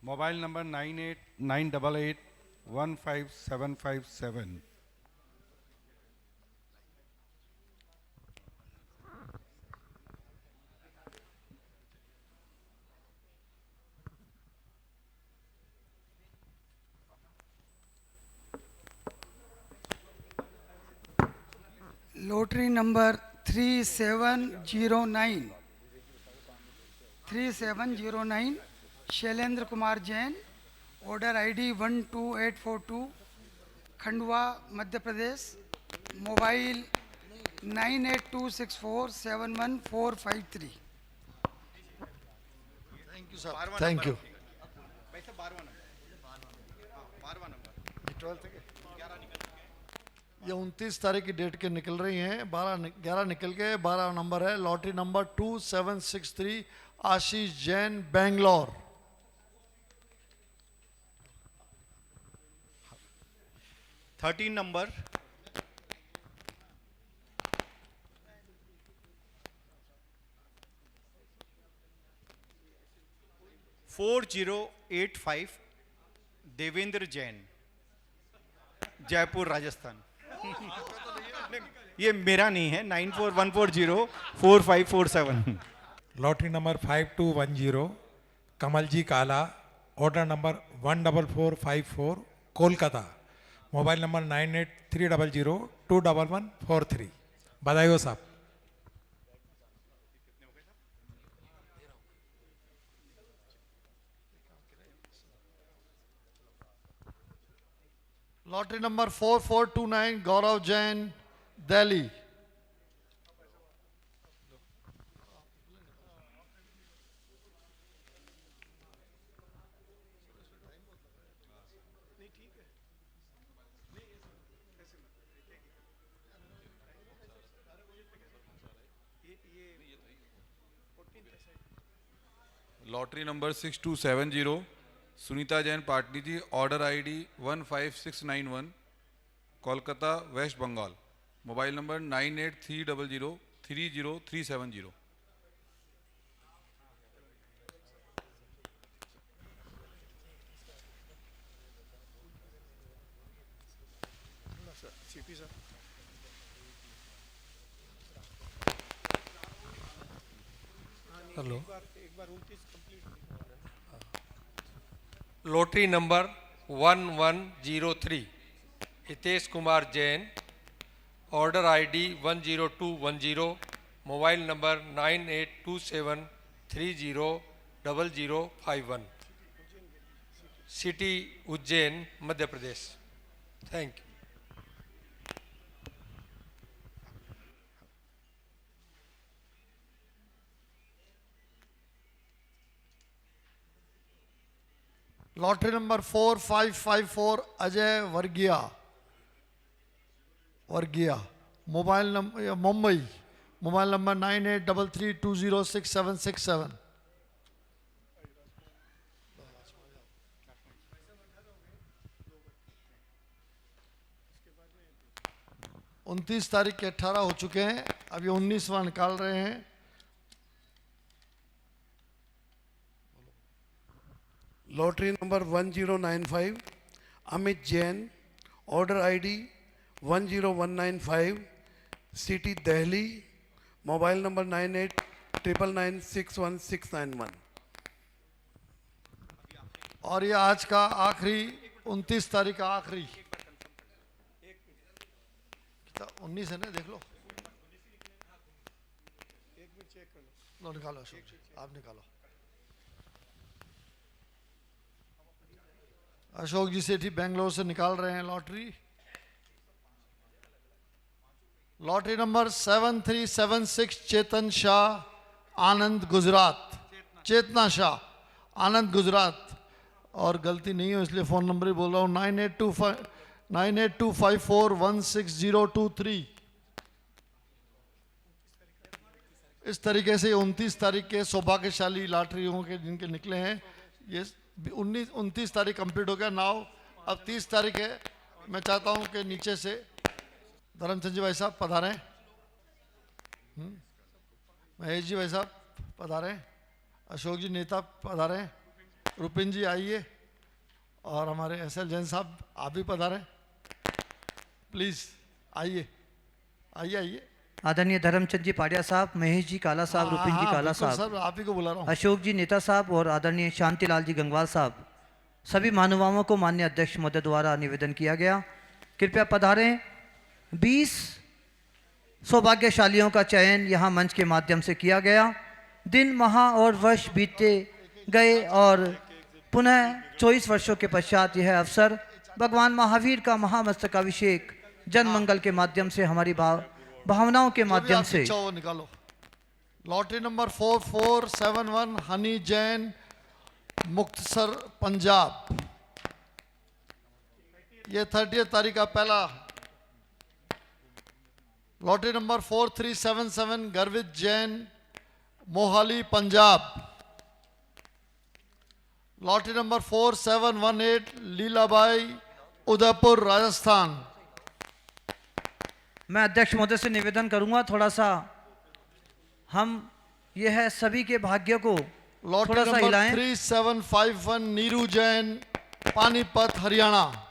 [SPEAKER 11] mobile number 9898815757।
[SPEAKER 12] Lottery number 3709, Shailendra Kumar Jain, order ID 12842, Khandwa Madhya Pradesh, mobile 9826471453।
[SPEAKER 3] Thank you sir, thank you. ये 29 तारीख की डेट के निकल रही हैं, 11 निकल के 12 नंबर है। लॉटरी नंबर 2763, आशीष जैन, बेंगलोर।
[SPEAKER 11] 13 नंबर 4085, देवेंद्र जैन, जयपुर राजस्थान। ये मेरा नहीं है, 9414045547।
[SPEAKER 13] Lottery number 5210, Kamalji Kala, order number 14454, Kolkata, mobile number 9830021143। बधाई हो साहब।
[SPEAKER 3] Lottery number 4429, Gaurav Jain, Delhi.
[SPEAKER 5] Lottery number 6270, Sunita Jain Patni ji, order ID 15691, Kolkata West Bengal, mobile number 9830030370।
[SPEAKER 13] Hello.
[SPEAKER 14] Lottery number 1103, Hitesh Kumar Jain, order ID 10210, mobile number 9827300051, city Ujjain Madhya Pradesh. Thank you.
[SPEAKER 3] Lottery number 4554 Ajay Vargiya mobile number Mumbai, mobile number 9833206767। उनतीस तारीख के 18 हो चुके हैं, अभी 19वां निकाल रहे हैं।
[SPEAKER 8] Lottery number 1095 Amit Jain, order ID 10195, city Delhi, mobile number 9899961691।
[SPEAKER 3] और ये आज का आखिरी 29 तारीख का आखिरी 19 है ना, देख लो। लो निकालो अशोक जी, आप निकालो। अशोक जी सेठी बेंगलोर से निकाल रहे हैं लॉटरी। लॉटरी नंबर 7376 चेतन शाह आनंद गुजरात, चेतना शाह आनंद गुजरात। और गलती नहीं हो इसलिए फ़ोन नंबर ही बोल रहा हूँ, 9825416023। इस तरीके से 29 तारीख के सौभाग्यशाली लॉटरियों के जिनके निकले हैं, ये 29 तारीख कंप्लीट हो गया। नाउ अब 30 तारीख है। मैं चाहता हूं कि नीचे से धर्मचंद जी भाई साहब पधारें, महेश जी भाई साहब पधारें, अशोक जी नेता पधारें, रुपिन जी आइए, और हमारे SL जैन साहब आप भी पधारें प्लीज़। आइए आइए आइए।
[SPEAKER 1] आदरणीय धर्मचंद जी पाडिया साहब, महेश जी काला साहब, रुपिन जी काला
[SPEAKER 3] सर
[SPEAKER 1] साहब,
[SPEAKER 3] आप ही को बुला रहा हूँ।
[SPEAKER 1] अशोक जी नेता साहब और आदरणीय शांतिलाल जी गंगवाल साहब, सभी महानुभावों को माननीय अध्यक्ष महोदय द्वारा निवेदन किया गया, कृपया पधारें। 20 सौभाग्यशालियों का चयन यहाँ मंच के माध्यम से किया गया। दिन माह और वर्ष बीतते गए और पुनः 24 वर्षों के पश्चात यह अवसर भगवान महावीर का महामस्तकाभिषेक जन मंगल के माध्यम से हमारी भावनाओं के माध्यम से।
[SPEAKER 3] वो निकालो। लॉटरी नंबर 4471 हनी जैन मुक्तसर पंजाब, ये 30 तारीख का पहला। Lottery number 4377 Garvit Jain Mohali Punjab. Lottery number 4718 Leelabai Udaipur Rajasthan.
[SPEAKER 1] मैं अध्यक्ष महोदय से निवेदन करूंगा थोड़ा सा हम यह सभी के भाग्य को थोड़ा सा हिलाएं।
[SPEAKER 3] 3751 Neeru Jain Panipat Haryana.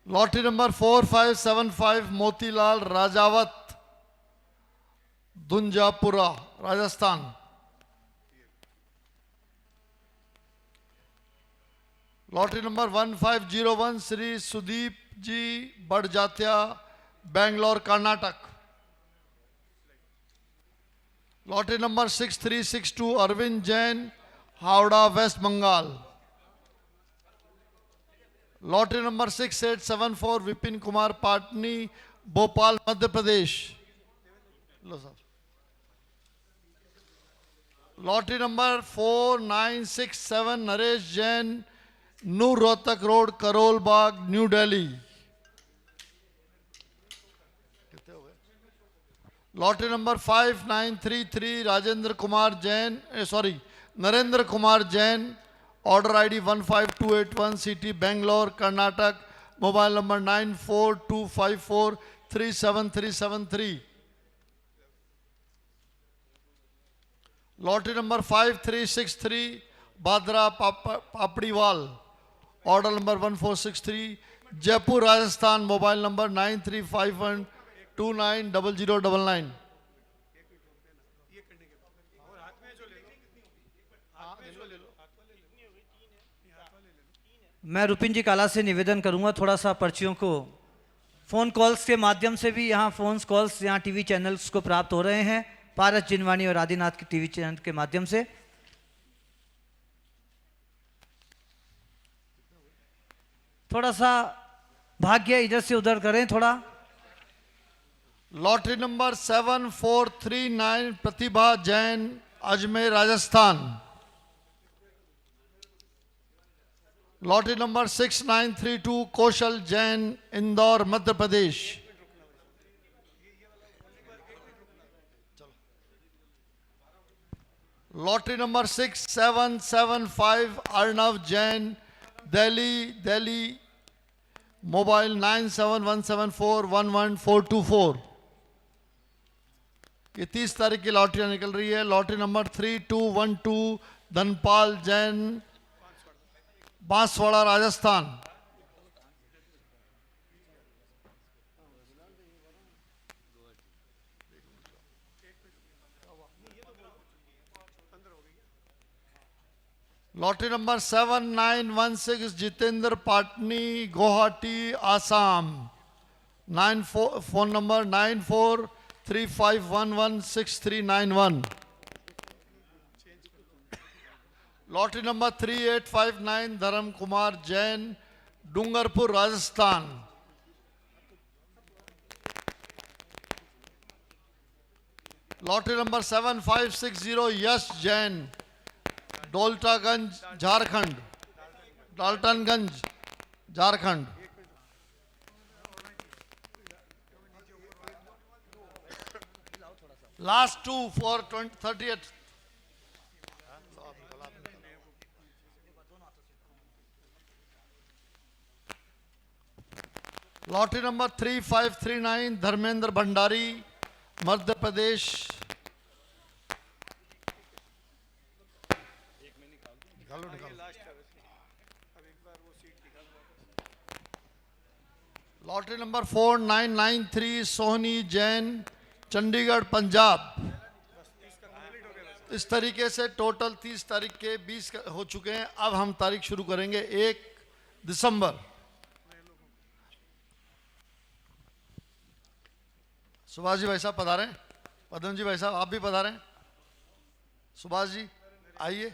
[SPEAKER 3] Lottery number 4575 Motilal Rajawat Dunjapura Rajasthan. Lottery number 1501 Shri Sudeep ji Barjatya Bangalore Karnataka. Lottery number 6362 Arvind Jain Howrah West Bengal. Lottery number 6874 Vipin Kumar Patni Bhopal Madhya Pradesh. लो sir. Lottery number 4967 Naresh Jain Noor Rohtak road Karol Bagh New Delhi. Lottery number 5933 Rajendra Kumar Jain Narendra Kumar Jain, order ID 15281 city Bangalore Karnataka, mobile number 9425437373। Lottery number 5363 Badra Papriwal, order number 1463 Jaipur Rajasthan, mobile number 9351290099।
[SPEAKER 1] मैं रुपिन जी काला से निवेदन करूंगा थोड़ा सा पर्चियों को फ़ोन कॉल्स के माध्यम से भी, यहाँ फ़ोन कॉल्स यहाँ टीवी चैनल्स को प्राप्त हो रहे हैं, पारस जिनवाणी और आदिनाथ के टीवी चैनल के माध्यम से। थोड़ा सा भाग्य इधर से उधर करें थोड़ा।
[SPEAKER 3] Lottery number 7439 Pratibha Jain Ajmer Rajasthan. Lottery number 6932 Kaushal Jain, Indore, Madhya Pradesh. Lottery number 6775 Arnav Jain, Delhi, mobile 9717411424। ये 30 तारीख की लॉटरियां निकल रही है। Lottery number 3212 Dhanpal Jain, Banswara, Rajasthan. Lottery number 7916 Jitendra Patni, Guwahati, Assam. Phone number 9435116391। Lottery number 3859 Dharam Kumar Jain, Dungarpur, Rajasthan. Lottery number 7560 Yash Jain, Daltonganj, Jharkhand. Last 2 for 30th। Lottery number 3539 Dharmendra Bhandari, Madhya Pradesh. Lottery number 4993 Sohni Jain, Chandigarh, Punjab. इस तरीके से टोटल 30 तारीख के 20 हो चुके हैं। अब हम तारीख शुरू करेंगे 1 दिसंबर। सुभाष जी भाई साहब पधारें। पदम जी भाई साहब आप भी पधारें। सुभाष जी आइए।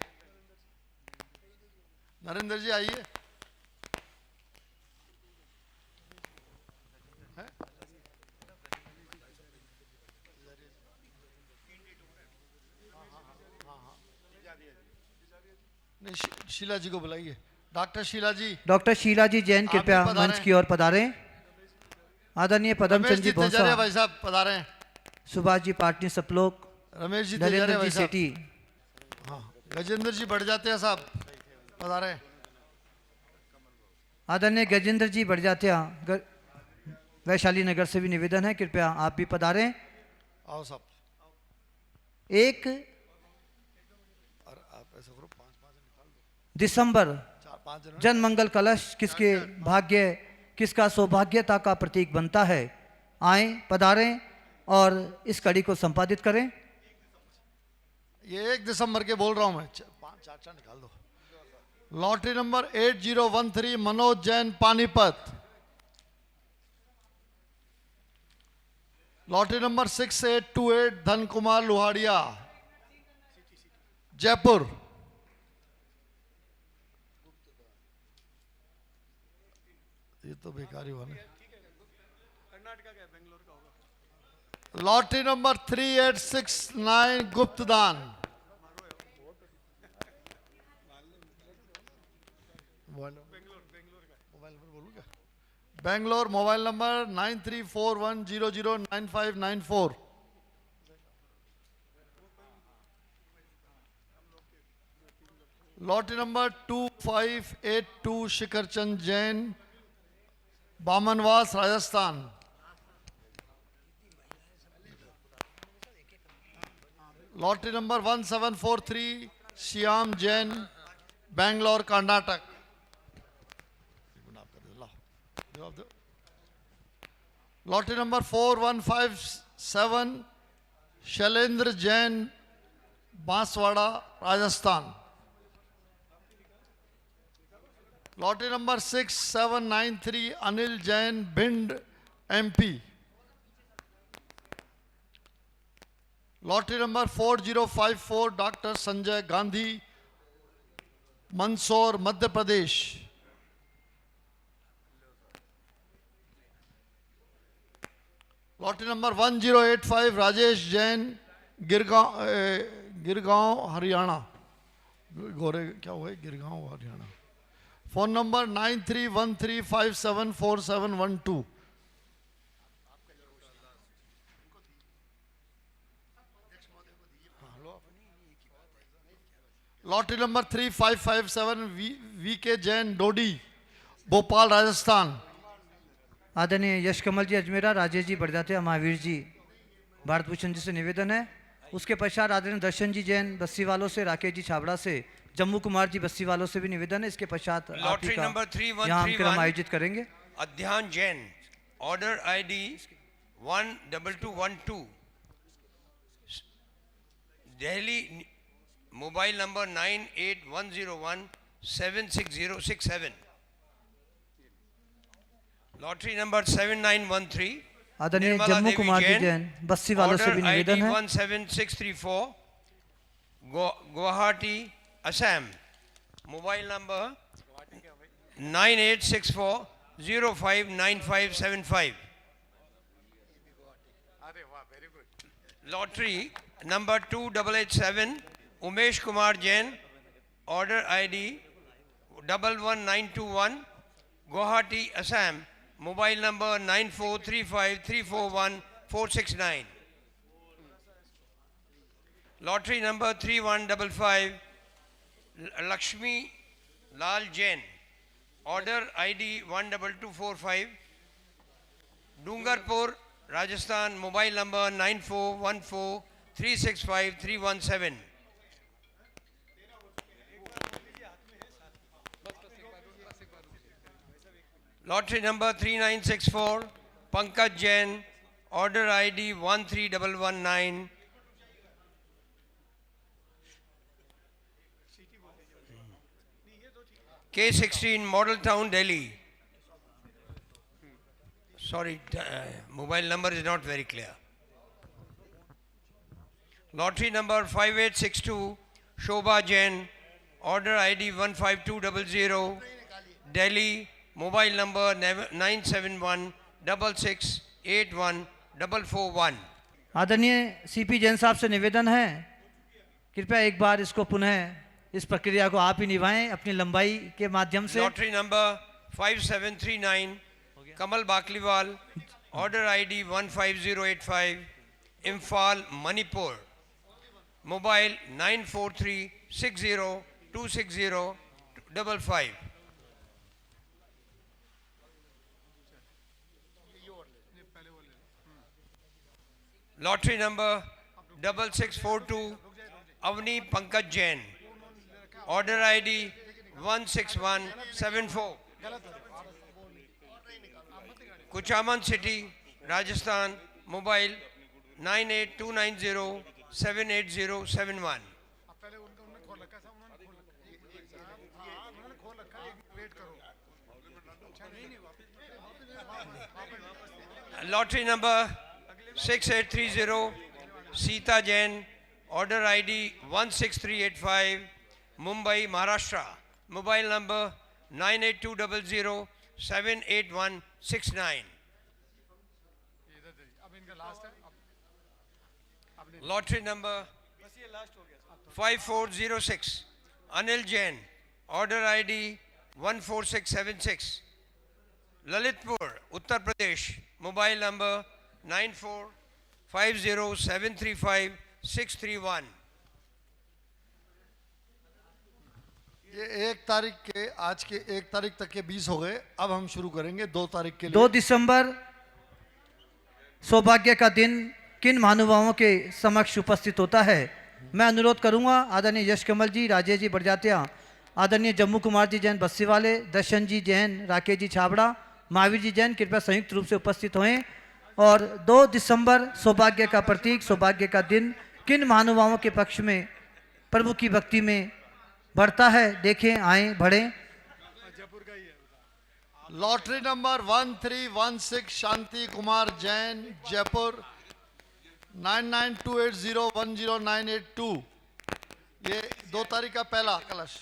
[SPEAKER 3] नरेंद्र जी आइए। नहीं, शीला जी को बुलाइए। डॉक्टर शीला जी जैन कृपया मंच की ओर पधारें। आदरणीय पदमचंद जी भोंसले भाई साहब पधारें। सुभाष जी पाटनी सपलोक, रमेश जी नरेंद्र जी सेठी, हाँ गजेंद्र जी बढ़ जाते हैं साहब पधारें। आदरणीय गजेंद्र जी बढ़ जाते हैं, वैशाली नगर से भी निवेदन है कृपया आप भी पधारें। आओ साहब। 1 दिसंबर जन मंगल कलश किसके भाग्य, किसका सौभाग्यता का प्रतीक बनता है। आए पधारें और इस कड़ी को संपादित करें। ये 1 दिसंबर के बोल रहा हूं मैं। 5 निकाल दो। Lottery number 8013 Manoj Jain, Panipat. Lottery number 6828 Dhan Kumar Lohadia, Jaipur. ये तो बेकार ही हुआ ना। लॉटरी नंबर 3869 गुप्तदान। Bangalore, mobile number 9341009594। Lottery number 2582 Shikhar Chand Jain, Bamanwas, Rajasthan. Lottery number 1743 Shyam Jain, Bangalore, Karnataka. Lottery number 4157 Shailendra Jain, Banswara, Rajasthan. Lottery number 6793 Anil Jain, Bhind, MP. Lottery number 4054 doctor Sanjay Gandhi, Mandsaur, Madhya Pradesh. Lottery number 1085 Rajesh Jain, Girgaon, Haryana. गोरे क्या हुआ है? Girgaon, Haryana. Phone number 9313574712। Lottery number 3557 we के जैन डोडी, भोपाल राजस्थान।
[SPEAKER 1] आदरणीय यश कमल जी अजमेरा, राजेश जी बड़जात्या, महावीर जी भारत भूषण जी से निवेदन है। उसके पश्चात आदरणीय दर्शन जी जैन बस्सी वालों से, राकेश जी छाबड़ा से, जम्मू कुमार जी बस्सी वालों से भी निवेदन है। इसके पश्चात
[SPEAKER 2] लॉटरी नंबर
[SPEAKER 1] यहाँ हम क्रम
[SPEAKER 2] 3131
[SPEAKER 1] आयोजित करेंगे।
[SPEAKER 2] Adhyan Jain, order ID 12212, Delhi, mobile number 9810176067। Lottery number 7913
[SPEAKER 1] आदरणीय जम्मू कुमार जी जैन बस्सी वालों से भी निवेदन है।
[SPEAKER 2] 17634 Guwahati Assam, mobile number 9864059575। Lottery number 2887 Umesh Kumar Jain, order ID 11921 Guwahati Assam, mobile number 9435341469। Lottery number 3155 Lakshmi Lal Jain, order ID 12245 Dungarpur Rajasthan, mobile number 9414365317। Lottery number 3964 Pankaj Jain, order ID 13119 K16 Model Town Delhi. Sorry, mobile number is not very clear. Lottery number 5862 Shobha Jain, order ID 15200 Delhi, mobile number 9716681441।
[SPEAKER 1] आदरणीय CP Jain साहब से निवेदन है, कृपया एक बार इसको पुनः इस प्रक्रिया को आप ही निभाएं अपनी लंबाई के माध्यम से।
[SPEAKER 2] Lottery number 5739 Kamal Bakliwal, order ID 15085 Imphal Manipur, mobile 9436026055। Lottery number 6642 Avani Pankaj Jain, order ID 16174 Kuchaman City Rajasthan, mobile 9829078071। Lottery number 6830 Sita Jain, order ID 16385 Mumbai Maharashtra, mobile number 9820078169। Lottery number 5406 Anil Jain, order ID 14676 Lalitpur Uttar Pradesh, mobile number 9450735631।
[SPEAKER 3] ये 1 तारीख के, आज के 1 तारीख तक के 20 हो गए। अब हम शुरू करेंगे 2 तारीख के लिए।
[SPEAKER 1] 2 दिसंबर सौभाग्य का दिन किन महानुभावों के समक्ष उपस्थित होता है। मैं अनुरोध करूंगा आदरणीय यश कमल जी, राजेश जी बड़जात्या, आदरणीय जम्मू कुमार जी जैन बस्सी वाले, दर्शन जी जैन, राकेश जी छाबड़ा, महावीर जी जैन कृपया संयुक्त रूप से उपस्थित होएं। और 2 दिसंबर सौभाग्य का प्रतीक, सौभाग्य का दिन किन महानुभावों के पक्ष में प्रभु की भक्ति में बढ़ता है, देखें, आए, बढ़ें।
[SPEAKER 3] Lottery number 1316 Shanti Kumar Jain, Jaipur 9928010982। ये 2 तारीख का पहला कलश।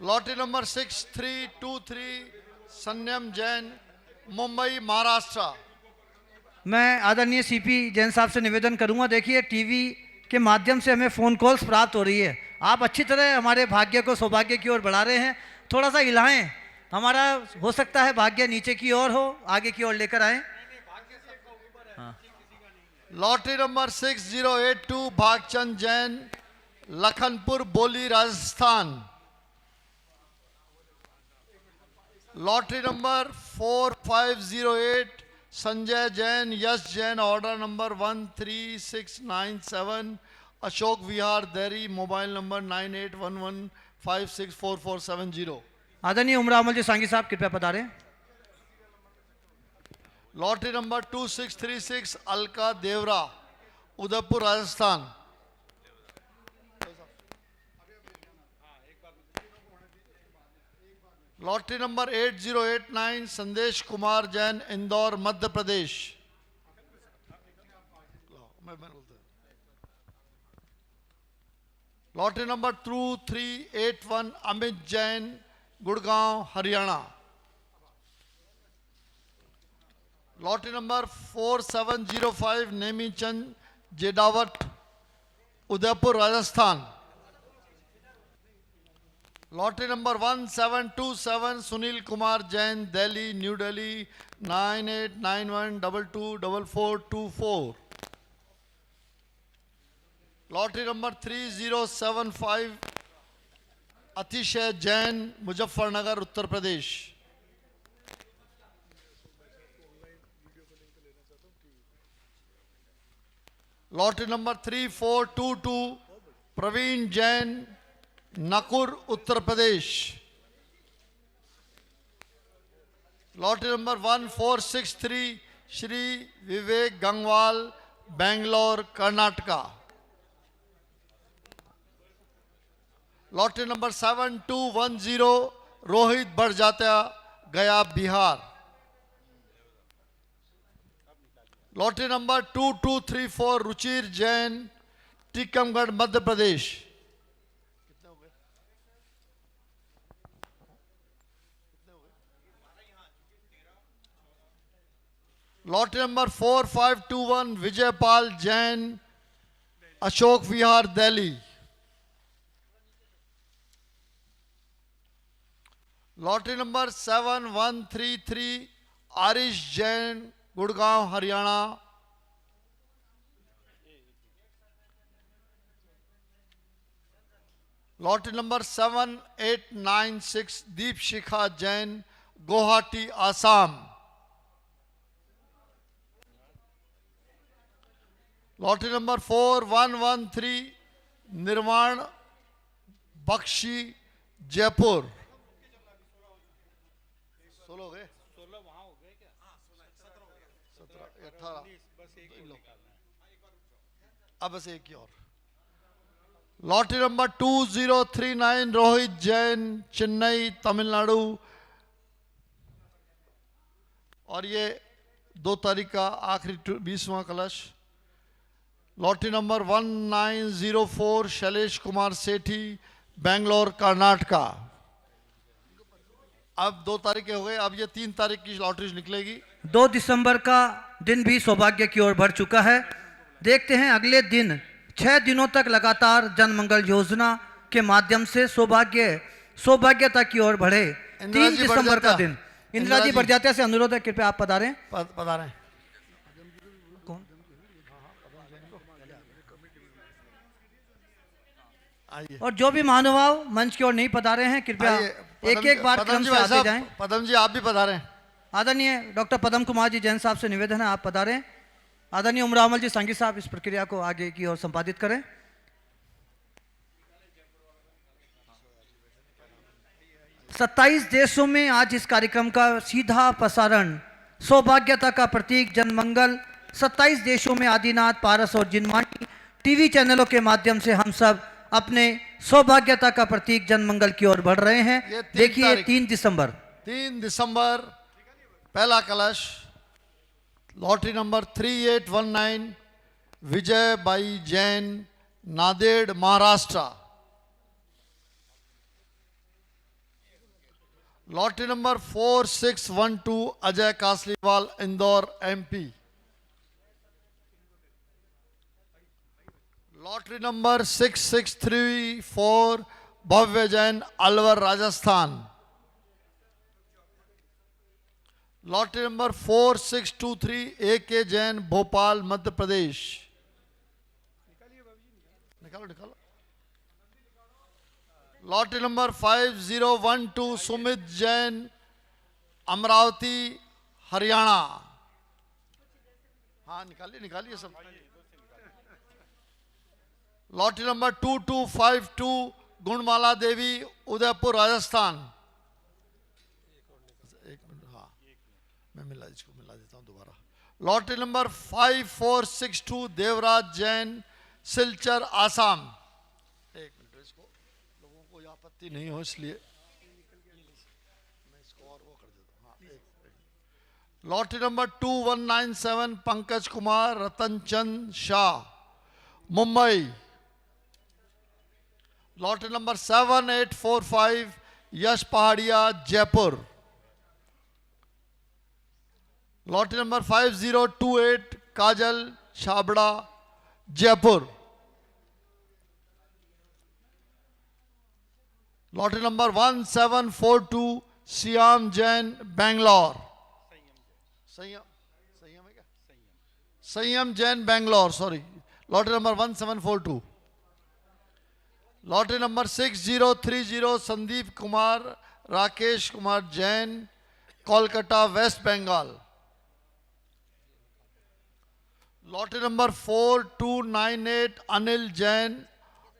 [SPEAKER 3] लॉटरी नंबर 6323 संयम जैन, मुंबई महाराष्ट्र।
[SPEAKER 1] मैं आदरणीय सीपी जैन साहब से निवेदन करूंगा, देखिए टीवी के माध्यम से हमें फ़ोन कॉल्स प्राप्त हो रही है। आप अच्छी तरह हमारे भाग्य को सौभाग्य की ओर बढ़ा रहे हैं, थोड़ा सा हिलाएं, हमारा हो सकता है भाग्य नीचे की ओर हो, आगे की ओर लेकर आए।
[SPEAKER 3] लॉटरी नंबर 6082 भागचंद जैन, लखनपुर बोली Rajasthan. Lottery number 4508 Sanjay Jain, Yash Jain, order number 13697 Ashok Vihar Dehri, mobile number 9811564470।
[SPEAKER 1] आदरणीय उमरामल जी सांगी साहब कृपया पधारें।
[SPEAKER 3] Lottery number 2636 Alka Devra, Udaipur Rajasthan. Lottery number 8089 Sandesh Kumar Jain, Indore Madhya Pradesh. Lottery number 2381 Amit Jain, Gurgaon Haryana. Lottery number 4705 Nemichand Jedawat, Udaipur Rajasthan. Lottery number 1727 Sunil Kumar Jain, Delhi New Delhi 9891224424। Lottery number 3075 Atishay Jain, Muzaffarnagar Uttar Pradesh. Lottery number 3422 Praveen Jain, Nagpur Uttar Pradesh. Lottery number 1463 Shri Vivek Gangwal, Bangalore Karnataka. Lottery number 7210 Rohit Barjatya, Gaya Bihar. Lottery number 2234 Ruchir Jain, Tikamgarh Madhya Pradesh. Lottery number 4521 Vijaypal Jain, Ashok Vihar Delhi. Lottery number 7133 Arish Jain, Gurgaon Haryana. Lottery number 7896 Deep Shikha Jain, Guwahati Assam. Lottery number 4113 निर्वाण बख्शी, जयपुर। 16 हो गए, 16 वहां हो गए क्या? 17 18 अब बस एक ही और। Lottery number 2039 Rohit Jain, Chennai Tamil Nadu. और ये 2 तारीख का आखिरी 20वां कलश। लॉटरी नंबर 1904 शैलेश कुमार सेठी, बेंगलोर कर्नाटका। अब 2 तारीखें हो गए, अब ये 3 तारीख की लॉटरी निकलेगी।
[SPEAKER 1] 2 दिसंबर का दिन भी सौभाग्य की ओर बढ़ चुका है। देखते हैं अगले दिन 6 दिनों तक लगातार जन मंगल योजना के माध्यम से सौभाग्यता की ओर बढ़े। 3 दिसंबर का दिन। इंदिरा जी बड़जात्या से अनुरोध है, कृपया आप पधारें।
[SPEAKER 3] पधारें।
[SPEAKER 1] और जो भी महानुभाव मंच की ओर नहीं पधारे हैं, कृपया एक बार क्रम से आते जाएं।
[SPEAKER 3] पदम जी आप भी पधारें।
[SPEAKER 1] आदरणीय डॉक्टर पदम कुमार जी जैन साहब से निवेदन है, आप पधारें। आदरणीय उमरामल जी सांगी साहब इस प्रक्रिया को आगे की ओर संपादित करें। सत्ताईस देशों में आज इस कार्यक्रम का सीधा प्रसारण सौभाग्यता का प्रतीक जनमंगल 27 देशों में आदिनाथ, पारस और जिनमानी टीवी चैनलों के माध्यम से हम सब अपने सौभाग्यता का प्रतीक जनमंगल की ओर बढ़ रहे हैं। देखिए 3 दिसंबर
[SPEAKER 3] 3 दिसंबर पहला कलश lottery number 3819 Vijay Bai Jain, Nanded Maharashtra. Lottery number 4612 Ajay Kasliwal, Indore MP. Lottery number 6634 Bhavya Jain Alwar Rajasthan. Lottery number 4623 AK Jain Bhopal Madhya Pradesh. निकालो निकालो। Lottery number 5012 Sumit Jain Amravati Haryana. हाँ निकालिए निकालिए सब। Lottery number 2252 Gunmala Devi Udaipur Rajasthan. एक मिनट, हाँ मैं इसको मिला देता हूँ दोबारा। Lottery number 5462 Devraj Jain Silchar Assam. एक मिनट, इसको लोगों को कोई आपत्ति नहीं हो इसलिए मैं इसको और वो कर देता हूँ। हाँ, lottery number 2197 Pankaj Kumar Ratan Chand Shah Mumbai. Lottery number 7845 Yash Pahadia Jaipur. Lottery number 5028 Kajal Chhabra Jaipur. Lottery number 1742 Shyam Jain Bangalore. Sanyam Jain Bangalore, sorry. Lottery number 1742। Lottery number 6030 Sandeep Kumar Rakesh Kumar Jain Kolkata West Bengal. Lottery number 4298 Anil Jain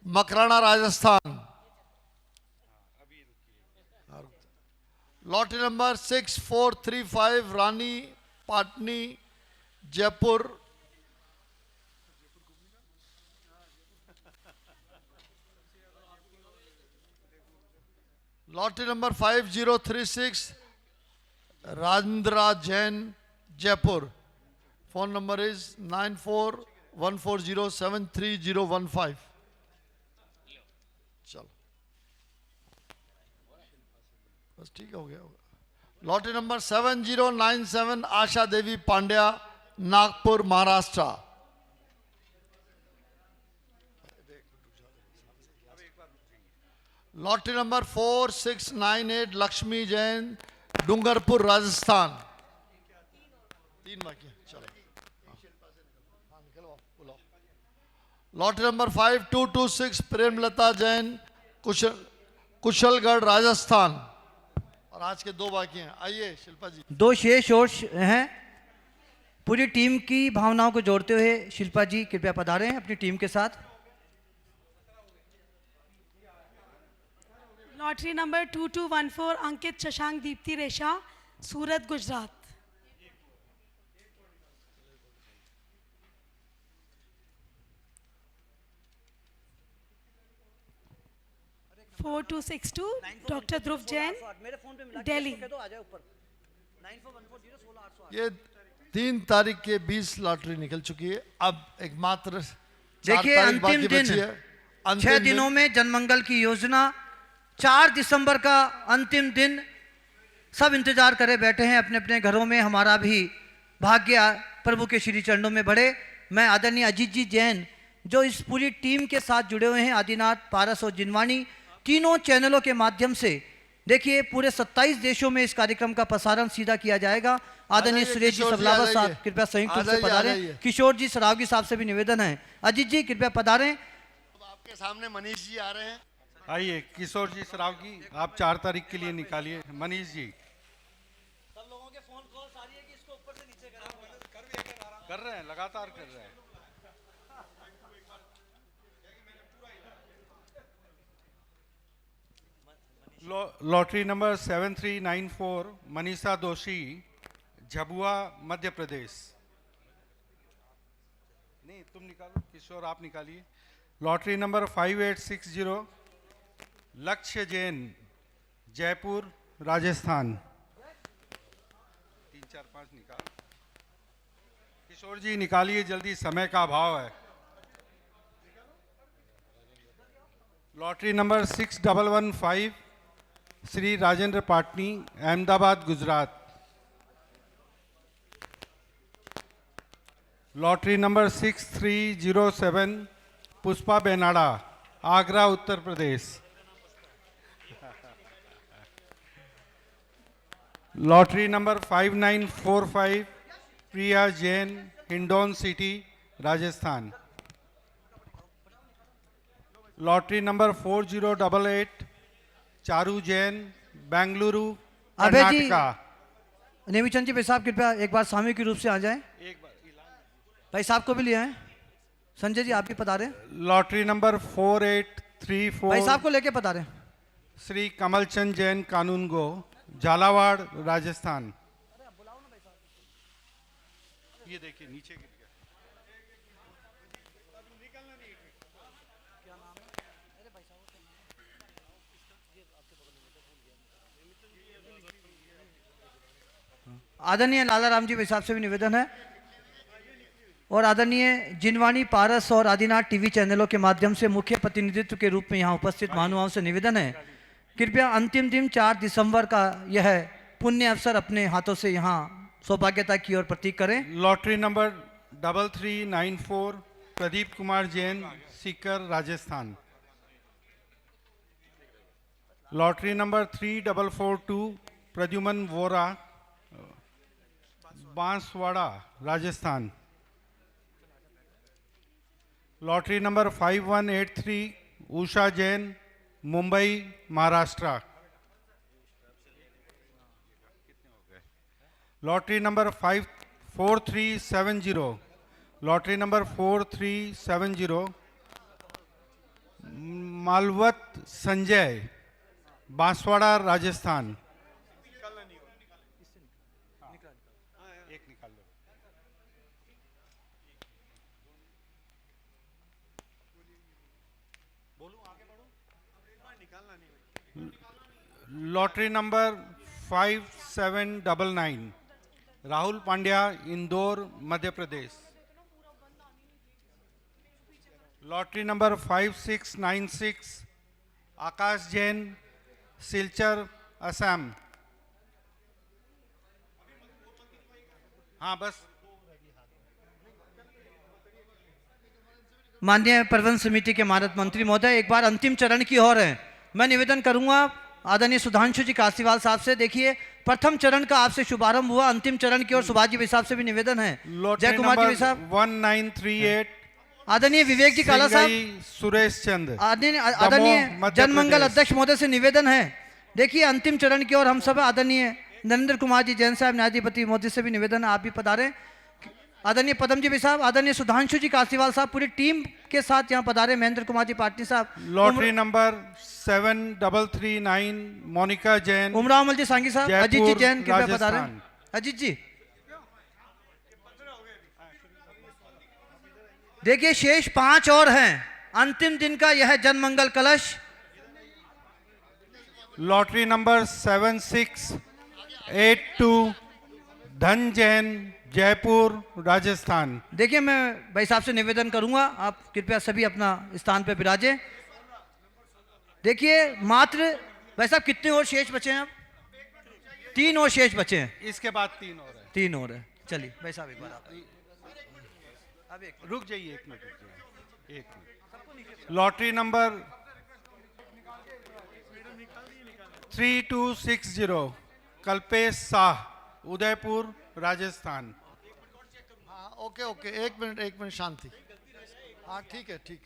[SPEAKER 3] Makrana Rajasthan. Lottery number 6435 Rani Patni Jaipur. Lottery number 5036 Rajendra Jain Jaipur. Phone number is 9414073015। चलो बस ठीक हो गया होगा। Lottery number 7097 Asha Devi Pandya Nagpur Maharashtra. Lottery number 4698 Lakshmi Jain Dungarpur Rajasthan. 3 बाकी हैं, चलो लॉटरी नंबर 5226 प्रेमलता जैन कुशलगढ़ राजस्थान। और आज के 2 बाकी हैं। आइए शिल्पा जी।
[SPEAKER 1] 2 शेष और हैं। पूरी टीम की भावनाओं को जोड़ते हुए शिल्पा जी कृपया पधारें अपनी टीम के साथ।
[SPEAKER 15] लॉटरी नंबर 2214 अंकित शशांक दीप्ति रेशा सूरत गुजरात। फोर 262 डॉक्टर ध्रुव जैन दिल्ली।
[SPEAKER 3] ये 3 तारीख के 20 लॉटरी निकल चुकी है। अब एकमात्र
[SPEAKER 1] देखिए अंतिम दिन 6 दिनों में जनमंगल की योजना 4 दिसंबर का अंतिम दिन। सब इंतजार करे बैठे हैं अपने अपने घरों में। हमारा भी भाग्य प्रभु के श्री चरणों में बढ़े। मैं आदरणीय अजीत जी जैन जो इस पूरी टीम के साथ जुड़े हुए हैं, आदिनाथ पारस और जिनवाणी, तीनों चैनलों के माध्यम से देखिए पूरे 27 देशों में इस कार्यक्रम का प्रसारण सीधा किया जाएगा। आदरणीय सुरेश जी सबलावा साहब कृपया संयुक्त रूप से पधारें। किशोर जी सरावगी साहब से भी निवेदन है। अजीत जी कृपया पधारें।
[SPEAKER 3] आपके सामने मनीष जी आ रहे हैं।
[SPEAKER 11] आइए किशोर जी सरावगी, आप 4 तारीख के लिए निकालिए। मनीष जी
[SPEAKER 1] सब लोगों के फोन कॉल सारी है कि इसको ऊपर से नीचे
[SPEAKER 11] कर रहे हैं, लगातार कर रहे हैं। लॉटरी नंबर 7394 मनीषा दोषी झबुआ मध्य प्रदेश। नहीं तुम निकालो, किशोर आप निकालिए। लॉटरी नंबर 5860 लक्ष्य जैन जयपुर राजस्थान। 3 4 5 निकाल। किशोर जी निकालिए जल्दी, समय का अभाव है। Lottery number 6115 Shri Rajendra Patni Ahmedabad Gujarat. Lottery number 6307
[SPEAKER 7] Pushpa Benada, Agra Uttar Pradesh. Lottery number 5945 Priya Jain, Hindaun City, Rajasthan. Lottery number 4088 Charu Jain, Bengaluru,
[SPEAKER 1] Abhay ji,
[SPEAKER 7] Karnataka.
[SPEAKER 1] Nemichand ji भाई साहब कृपया एक बार सामूहिक रूप से आ जाएं। भाई साहब को भी लिया है। संजय जी आप भी पधारें।
[SPEAKER 7] लॉटरी नंबर 4834
[SPEAKER 1] भाई साहब को लेके पधारें।
[SPEAKER 7] श्री कमलचंद जैन, कानून गो, झालावाड़, राजस्थान। ये देखिए नीचे गिर गया।
[SPEAKER 1] आदरणीय लाला राम जी भाई साहब से भी निवेदन है और आदरणीय जिनवाणी, पारस और आदिनाथ टीवी चैनलों के माध्यम से मुख्य प्रतिनिधित्व के रूप में यहाँ उपस्थित महानुभावों से निवेदन है, कृपया अंतिम दिन 4 दिसंबर का यह पुण्य अवसर अपने हाथों से यहाँ सौभाग्यता की ओर प्रतीक करें।
[SPEAKER 7] Lottery number 3394 Pradeep Kumar Jain, Sikar, Rajasthan. Lottery number 3442 Pradyuman Vora, Banswara, Rajasthan. Lottery number 5183 Usha Jain, Mumbai, Maharashtra. Lottery number 4370 lottery number 4370 Malvat Sanjay, Banswara, Rajasthan. Lottery number 5799 Rahul Pandya, Indore, Madhya Pradesh. Lottery number 5696 Akash Jain, Silchar, Assam. हाँ बस।
[SPEAKER 1] माननीय प्रबंध समिति के मानद मंत्री महोदय, एक बार अंतिम चरण की ओर है। मैं निवेदन करूंगा आदरणीय सुधांशु जी कासीवाल साहब से। देखिए प्रथम चरण का आपसे शुभारंभ हुआ, अंतिम चरण की ओर सुभाष जी भाई साहब से भी निवेदन है। जय कुमार जी भाई साहब।
[SPEAKER 7] 1938
[SPEAKER 1] आदरणीय विवेक जी काला साहब,
[SPEAKER 7] सुरेश चंद,
[SPEAKER 1] आदरणीय जनमंगल अध्यक्ष महोदय से निवेदन है। देखिए अंतिम चरण की ओर हम सब आदरणीय नरेंद्र कुमार जी जैन साहब, न्यायाधिपति महोदय से भी निवेदन है, आप भी पधारें। आदरणीय पदम जी भाई साहब, आदरणीय सुधांशु जी कासीवाल साहब पूरी टीम के साथ यहाँ पधारे। महेंद्र कुमार जी पाटनी साहब।
[SPEAKER 7] लॉटरी नंबर 7339 मोनिका जैन,
[SPEAKER 1] उमराव जी सांगी साहब, अजीत जी जैन कृपया पधारे।
[SPEAKER 7] राजस्थान।
[SPEAKER 1] अजीत जी देखिए शेष 5 और हैं। अंतिम दिन का यह जनमंगल कलश।
[SPEAKER 7] लॉटरी नंबर 7682 धन जैन, जयपुर, राजस्थान।
[SPEAKER 1] देखिए मैं भाई साहब से निवेदन करूंगा, आप कृपया सभी अपना स्थान पर विराजें। देखिए मात्र भाई साहब कितने और शेष बचे हैं? अब 3 और शेष बचे हैं।
[SPEAKER 7] इसके बाद 3 और है।
[SPEAKER 1] 3 और है। चलिए भाई साहब एक बार आप
[SPEAKER 7] रुक जाइए, एक मिनट रुक जाइए, एक minute. Lottery number 3260 Kalpesh Shah, Udaipur, Rajasthan.
[SPEAKER 3] हाँ ओके ओके, एक मिनट शांति। हाँ ठीक है, ठीक।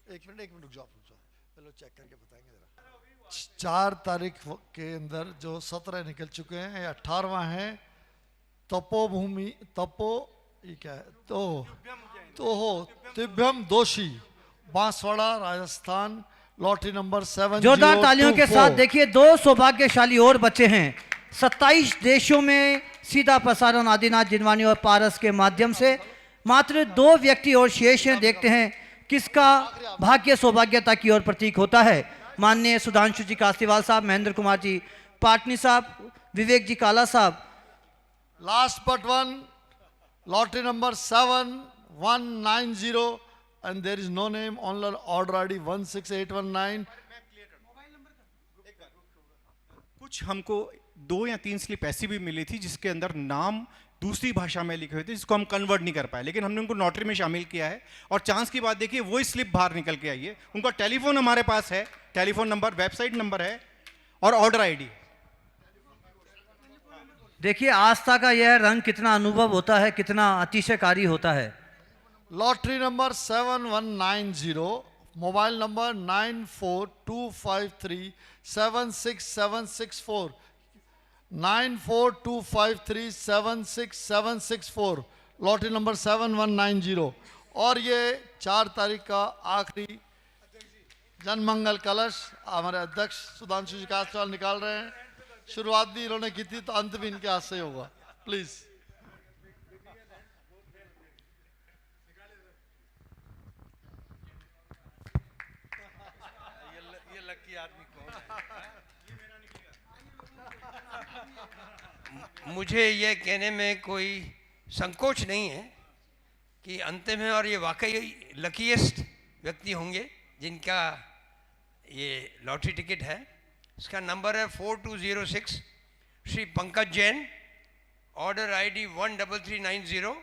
[SPEAKER 3] एक मिनट रुक जाओ पहले चेक करके बताएंगे जरा। 4 तारीख के अंदर जो 17 निकल चुके हैं, 18वां है तपोभूमि ये क्या है तिभ्यम दोषी, बांसवाड़ा, राजस्थान। Lottery number 7।
[SPEAKER 1] जोरदार तालियों के साथ देखिए 2 सौभाग्यशाली और बचे हैं। 27 देशों में सीधा प्रसारण आदिनाथ, जिनवानी और पारस के माध्यम से। मात्र 2 व्यक्ति और शेष हैं। देखते हैं किसका भाग्य सौभाग्यता की ओर प्रतीक होता है। माननीय सुधांशु जी कासीवाल साहब, महेंद्र कुमार जी पाटनी साहब, विवेक जी काला साहब।
[SPEAKER 3] Last but one, lottery number 7190 and there is no name on order ID 16819।
[SPEAKER 4] कुछ हमको 2 या 3 स्लिप ऐसी भी मिली थी जिसके अंदर नाम दूसरी भाषा में लिखे हुए थे जिसको हम कन्वर्ट नहीं कर पाए, लेकिन हमने उनको नोटरी में शामिल किया है। और चांस की बात देखिए, वही स्लिप बाहर निकल के आई है। उनका टेलीफोन हमारे पास है, टेलीफोन नंबर, वेबसाइट नंबर है और ऑर्डर आईडी।
[SPEAKER 1] देखिए आस्था का यह रंग कितना अनुभव होता है, कितना अतिशयकारी होता है।
[SPEAKER 3] Lottery number 7190, mobile number 9425376764, 9425376764, lottery number 7190। और ये 4 तारीख का आखिरी जनमंगल कलश हमारे अध्यक्ष सुधांशु जी कासवाल निकाल रहे हैं। शुरुआत भी इन्होंने की थी तो अंत भी इनके हाथ से ही होगा। प्लीज।
[SPEAKER 2] ये लकी आदमी कौन है? मुझे ये कहने में कोई संकोच नहीं है कि अंतिम है और ये वाकई लकीएस्ट व्यक्ति होंगे जिनका ये लॉटरी टिकट है। इसका नंबर है 4206, Shri Pankaj Jain, order ID 13390,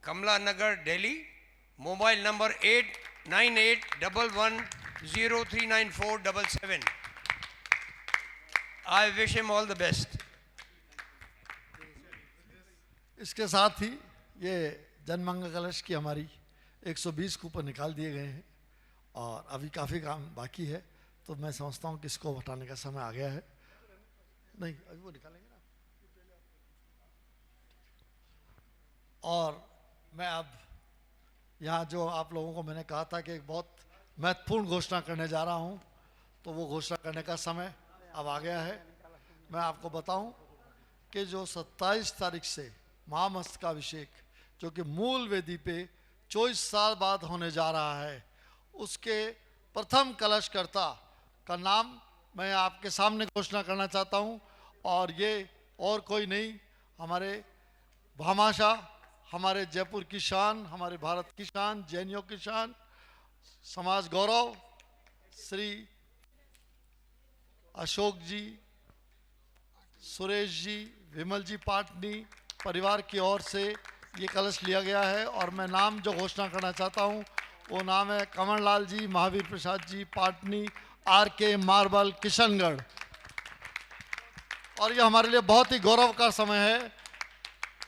[SPEAKER 2] Kamla Nagar Delhi, mobile number 898110394777। I wish him all the best.
[SPEAKER 3] इसके साथ ही ये जनमंगल कलश की हमारी 120 कूपन निकाल दिए गए हैं और अभी काफ़ी काम बाकी है, तो मैं समझता हूँ कि इसको हटाने का समय आ गया है। नहीं, अभी वो निकालेंगे ना। और मैं अब यहाँ जो आप लोगों को मैंने कहा था कि एक बहुत महत्वपूर्ण घोषणा करने जा रहा हूँ, तो वो घोषणा करने का समय अब आ गया है। मैं आपको बताऊं कि जो 27 तारीख से महामस्तकाभिषेक जो कि मूल वेदी पे 24 साल बाद होने जा रहा है, उसके प्रथम कलशकर्ता का नाम मैं आपके सामने घोषणा करना चाहता हूं। और ये और कोई नहीं, हमारे भामाशाह, हमारे जयपुर की शान, हमारे भारत की शान, जैनियों की शान, समाज गौरव, श्री अशोक जी, सुरेश जी, विमल जी पाटनी परिवार की ओर से ये कलश लिया गया है। और मैं नाम जो घोषणा करना चाहता हूँ वो नाम है कमल लाल जी, महावीर प्रसाद जी पाटनी, RK मार्बल, किशनगढ़। और ये हमारे लिए बहुत ही गौरव का समय है।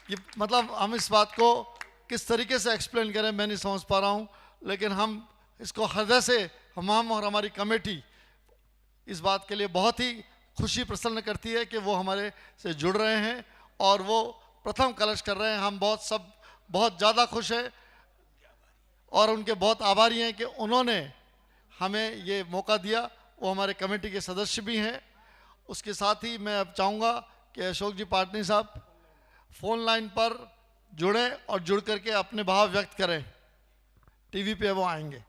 [SPEAKER 3] ये मतलब हम इस बात को किस तरीके से एक्सप्लेन करें मैं नहीं समझ पा रहा हूँ, लेकिन हम इसको हृदय से हम और हमारी कमेटी इस बात के लिए बहुत ही खुशी प्रसन्न करती है कि वो हमारे से जुड़ रहे हैं और वो प्रथम कलश कर रहे हैं। हम सब बहुत ज़्यादा खुश हैं और उनके बहुत आभारी हैं कि उन्होंने हमें ये मौका दिया। वो हमारे कमेटी के सदस्य भी हैं। उसके साथ ही मैं अब चाहूँगा कि अशोक जी पाटनी साहब फ़ोन लाइन पर जुड़ें और जुड़ करके अपने भाव व्यक्त करें। टीवी पे वो आएंगे।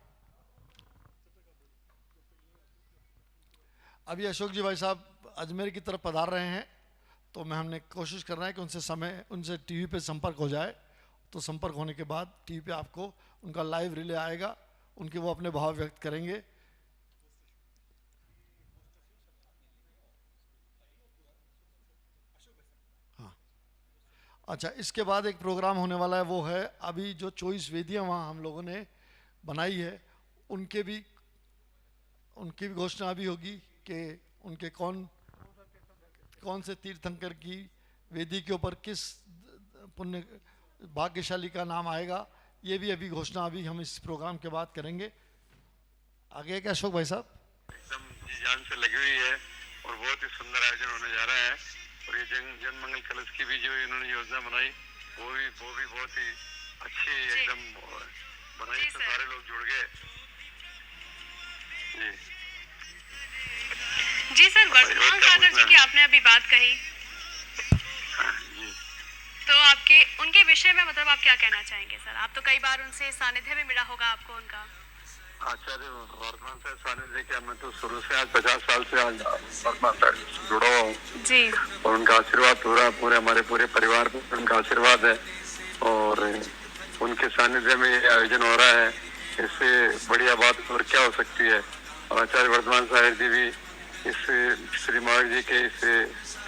[SPEAKER 3] अभी अशोक जी भाई साहब अजमेर की तरफ पधार रहे हैं, तो हमने कोशिश कर रहे हैं कि उनसे टीवी पे संपर्क हो जाए। तो संपर्क होने के बाद टीवी पे आपको उनका लाइव रिले आएगा, उनके वो अपने भाव व्यक्त करेंगे। हाँ, अच्छा, इसके बाद एक प्रोग्राम होने वाला है, वो है अभी जो 24 वेदियाँ वहाँ हम लोगों ने बनाई है, उनकी भी घोषणा अभी होगी कि उनके कौन से तीर्थंकर की वेदी के ऊपर किस पुण्य भाग्यशाली का नाम आएगा। ये भी अभी घोषणा हम इस प्रोग्राम के बाद करेंगे। आगे क्या अशोक भाई साहब?
[SPEAKER 16] एकदम जी जान से लगी हुई है और बहुत ही सुंदर आयोजन होने जा रहा है। और ये जनमंगल कलश की भी जो इन्होंने योजना बनाई वो भी बहुत ही अच्छी एकदम बनाई, तो सारे लोग जुड़ गए।
[SPEAKER 17] जी सर, वर्धमान सागर जी की आपने अभी बात कही, तो आपके उनके विषय में मतलब आप क्या कहना चाहेंगे सर? आप तो कई बार उनसे सानिध्य में मिला होगा आपको उनका।
[SPEAKER 16] आचार्य वर्धमान साहब सानिध्य क्या, मैं तो शुरू से आज 50 साल से आज वर्धमान साहब जुड़ा हुआ हूँ
[SPEAKER 17] जी,
[SPEAKER 16] और उनका आशीर्वाद पूरे हमारे पूरे परिवार पर उनका आशीर्वाद है। और उनके सानिध्य में ये आयोजन हो रहा है, इससे बढ़िया बात और क्या हो सकती है। और आचार्य वर्धमान साहब जी भी इस श्री महावीर जी के इस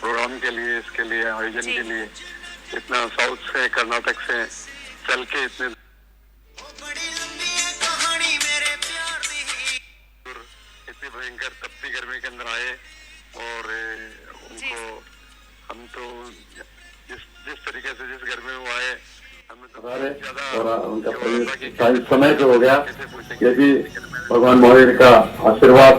[SPEAKER 16] प्रोग्राम के लिए, इसके लिए आयोजन के लिए इतना साउथ से कर्नाटक से चल के इतने इतनी भयंकर तपती गर्मी के अंदर आए और उनको हम तो जिस तरीके से जिस गर्मी में वो आए हमें तो
[SPEAKER 18] और उनका समय तो हो गया, ये भी भगवान महावीर का आशीर्वाद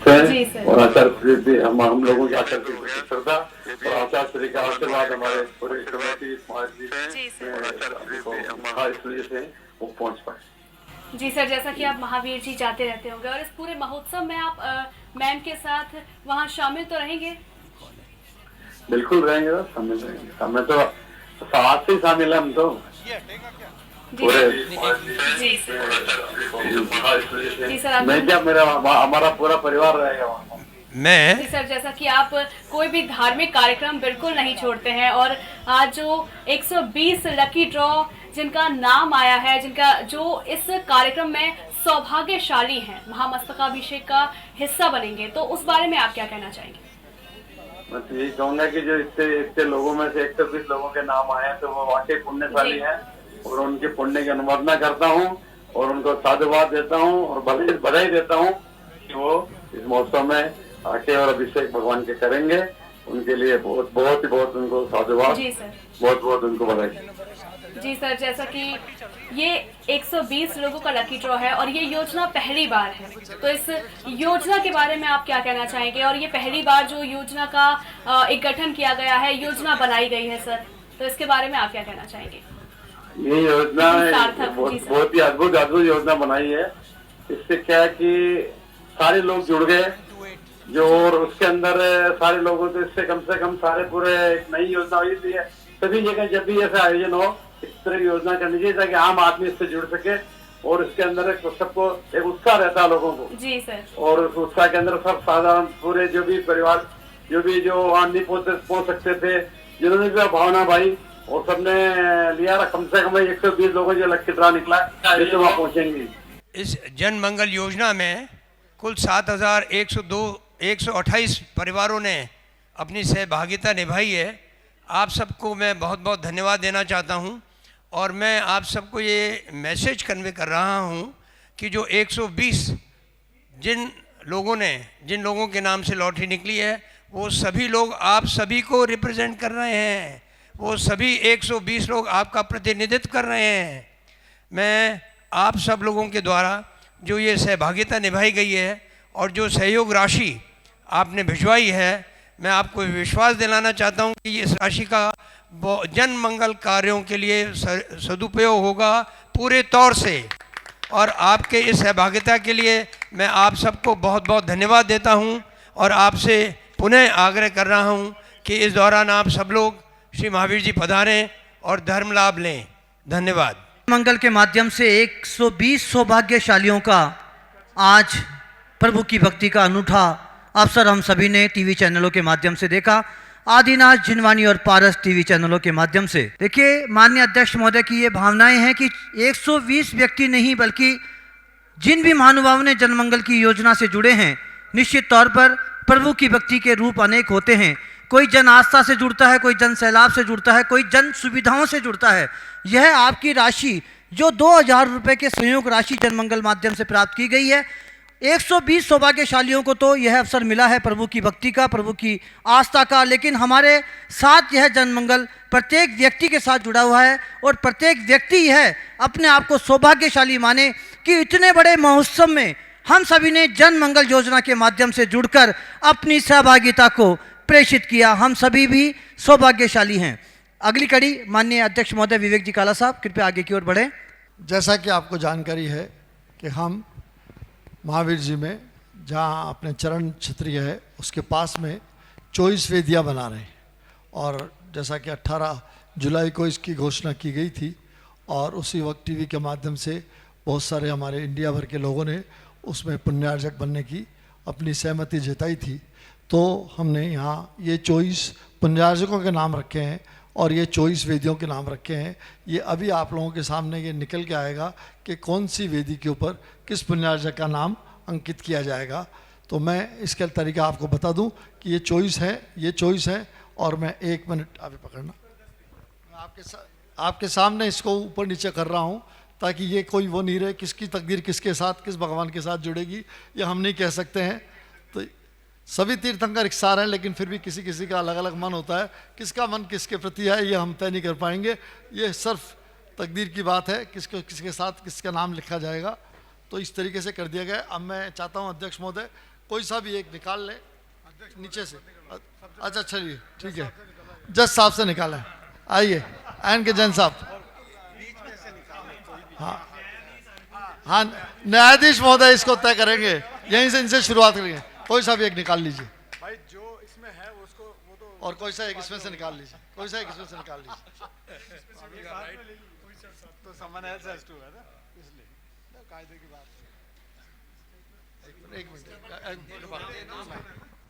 [SPEAKER 18] है और आचार्य श्री हम लोगों की आचार्य श्री श्रद्धा और आचार्य श्री का आशीर्वाद हमारे पूरे कमेटी इसलिए से वो पहुंच पाए।
[SPEAKER 17] जी सर, जैसा कि आप महावीर जी जाते रहते होंगे और इस पूरे महोत्सव में आप मैम के साथ वहाँ शामिल तो रहेंगे?
[SPEAKER 18] बिल्कुल रहेंगे, शामिल रहेंगे। हमें तो आज से शामिल है हम तो पूरे।
[SPEAKER 17] जी सर,
[SPEAKER 18] मैं क्या मेरा हमारा पूरा परिवार रहेगा वहाँ।
[SPEAKER 17] जी सर, जैसा कि आप कोई भी धार्मिक कार्यक्रम बिल्कुल नहीं छोड़ते हैं और आज जो 120 लकी ड्रॉ जिनका नाम आया है, जिनका जो इस कार्यक्रम में सौभाग्यशाली हैं, महामस्तकाभिषेक का हिस्सा बनेंगे, तो उस बारे में आप क्या कहना चाहेंगे?
[SPEAKER 18] मैं तो यही कहूँगा कि जो इतने लोगों में से 120 लोगों के नाम आए हैं तो वो वाकई पुण्यशाली हैं और उनके पुण्य की अनुमोदना करता हूँ और उनको साधुवाद देता हूँ और बधाई देता हूँ कि वो इस महोत्सव में आके और अभिषेक भगवान के करेंगे। उनके लिए बहुत उनको साधुवाद, बहुत उनको बधाई।
[SPEAKER 17] जी सर, जैसा कि ये 120 लोगों का लकी ड्रॉ है और ये योजना पहली बार है, तो इस योजना के बारे में आप क्या कहना चाहेंगे? और ये पहली बार जो योजना का एक गठन किया गया है, योजना बनाई गई है सर, तो इसके बारे में आप क्या कहना चाहेंगे?
[SPEAKER 18] ये योजना बहुत ही अद्भुत योजना बनाई है। इससे क्या है कि सारे लोग जुड़ गए जो, और उसके अंदर सारे लोगों तो इससे कम से कम सारे पूरे एक नई योजना हुई थी। सभी जगह जब भी ऐसा आयोजन हो इस तरह की योजना करनी चाहिए ताकि आम आदमी इससे जुड़ सके और इसके अंदर सबको एक उत्साह रहता है लोगों को। जी सर। और उस उत्साह के अंदर सब साधारण पूरे जो भी परिवार जो वहाँ नहीं पहुँच सकते थे, जिन्होंने भी भावना भाई और सबने लिया, कम से कम 120 लोगों जो लकी ड्रॉ निकला तो वहाँ पहुँचेंगे।
[SPEAKER 2] इस जन मंगल योजना में कुल 7,128 परिवारों ने अपनी सहभागिता निभाई है। आप सबको मैं बहुत बहुत धन्यवाद देना चाहता हूं और मैं आप सबको ये मैसेज कन्वे कर रहा हूं कि जो 120 जिन लोगों के नाम से लॉटरी निकली है वो सभी लोग आप सभी को रिप्रेजेंट कर रहे हैं, वो सभी 120 लोग आपका प्रतिनिधित्व कर रहे हैं। मैं आप सब लोगों के द्वारा जो ये सहभागिता निभाई गई है और जो सहयोग राशि आपने भिजवाई है, मैं आपको विश्वास दिलाना चाहता हूं कि इस राशि का जन मंगल कार्यों के लिए सदुपयोग होगा पूरे तौर से। और आपके इस सहभागिता के लिए मैं आप सबको बहुत बहुत धन्यवाद देता हूं और आपसे पुनः आग्रह कर रहा हूं कि इस दौरान आप सब लोग श्री महावीर जी पधारें और धर्म लाभ लें। धन्यवाद।
[SPEAKER 1] मंगल के माध्यम से 120 सौभाग्यशालियों का आज प्रभु की भक्ति का अनूठा अवसर हम सभी ने टीवी चैनलों के माध्यम से देखा, आदिनाथ, जिनवानी और पारस टीवी चैनलों के माध्यम से। देखिए, माननीय अध्यक्ष महोदय की ये भावनाएं हैं कि 120 व्यक्ति नहीं बल्कि जिन भी महानुभावों ने जनमंगल की योजना से जुड़े हैं, निश्चित तौर पर प्रभु की भक्ति के रूप अनेक होते हैं। कोई जन आस्था से जुड़ता है, कोई जन सैलाब से जुड़ता है, कोई जन सुविधाओं से जुड़ता है। यह आपकी राशि जो 2000 रुपये के संयोग राशि जनमंगल माध्यम से प्राप्त की गई है, 120 सौभाग्यशालियों को तो यह अवसर मिला है प्रभु की भक्ति का, प्रभु की आस्था का, लेकिन हमारे साथ यह जनमंगल प्रत्येक व्यक्ति के साथ जुड़ा हुआ है और प्रत्येक व्यक्ति यह अपने आप को सौभाग्यशाली माने कि इतने बड़े महोत्सव में हम सभी ने जन मंगल योजना के माध्यम से जुड़कर अपनी सहभागिता को प्रेषित किया। हम सभी भी सौभाग्यशाली हैं। अगली कड़ी माननीय अध्यक्ष महोदय विवेक जी काला साहब, कृपया आगे की ओर बढ़ें।
[SPEAKER 3] जैसा कि आपको जानकारी है कि हम महावीर जी में जहाँ अपने चरण क्षत्रिय है उसके पास में 24 वेदियाँ बना रहे हैं और जैसा कि 18 जुलाई को इसकी घोषणा की गई थी और उसी वक्त टीवी के माध्यम से बहुत सारे हमारे इंडिया भर के लोगों ने उसमें पुण्यार्जक बनने की अपनी सहमति जताई थी। तो हमने यहाँ ये 24 पुण्यार्जकों के नाम रखे हैं और ये 24 वेदियों के नाम रखे हैं। ये अभी आप लोगों के सामने ये निकल के आएगा कि कौन सी वेदी के ऊपर किस पुण्यार्जक का नाम अंकित किया जाएगा। तो मैं इसका तरीका आपको बता दूं कि ये 24 है, ये 24 है और मैं 1 मिनट अभी पकड़ना। आपके सामने इसको ऊपर नीचे कर रहा हूँ ताकि ये कोई वो नहीं रहे किसकी तकदीर किसके साथ किस भगवान के साथ जुड़ेगी, ये हम नहीं कह सकते हैं। तो सभी तीर्थंकर इकसार हैं, लेकिन फिर भी किसी किसी का अलग अलग मन होता है। किसका मन किसके प्रति है ये हम तय नहीं कर पाएंगे, ये सिर्फ तकदीर की बात है, किसके साथ किसका नाम लिखा जाएगा। तो इस तरीके से कर दिया गया। अब मैं चाहता हूँ अध्यक्ष महोदय कोई सा भी एक निकाल ले नीचे से। अच्छा चलिए ठीक है, जज साहब से निकालें। आइए एन के जैन साहब। हाँ हाँ, न्यायाधीश महोदय इसको तय करेंगे, यहीं से इनसे शुरुआत करेंगे। कोई सा भी एक निकाल लीजिए
[SPEAKER 11] भाई, जो इसमें है उसको वो तो,
[SPEAKER 3] और कोई सा एक इसमें से निकाल लीजिए, कोई सा एक इसमें से निकाल लीजिए।
[SPEAKER 11] तो someone else has to है ना, इसलिए कायदे की बात।
[SPEAKER 3] एक मिनट,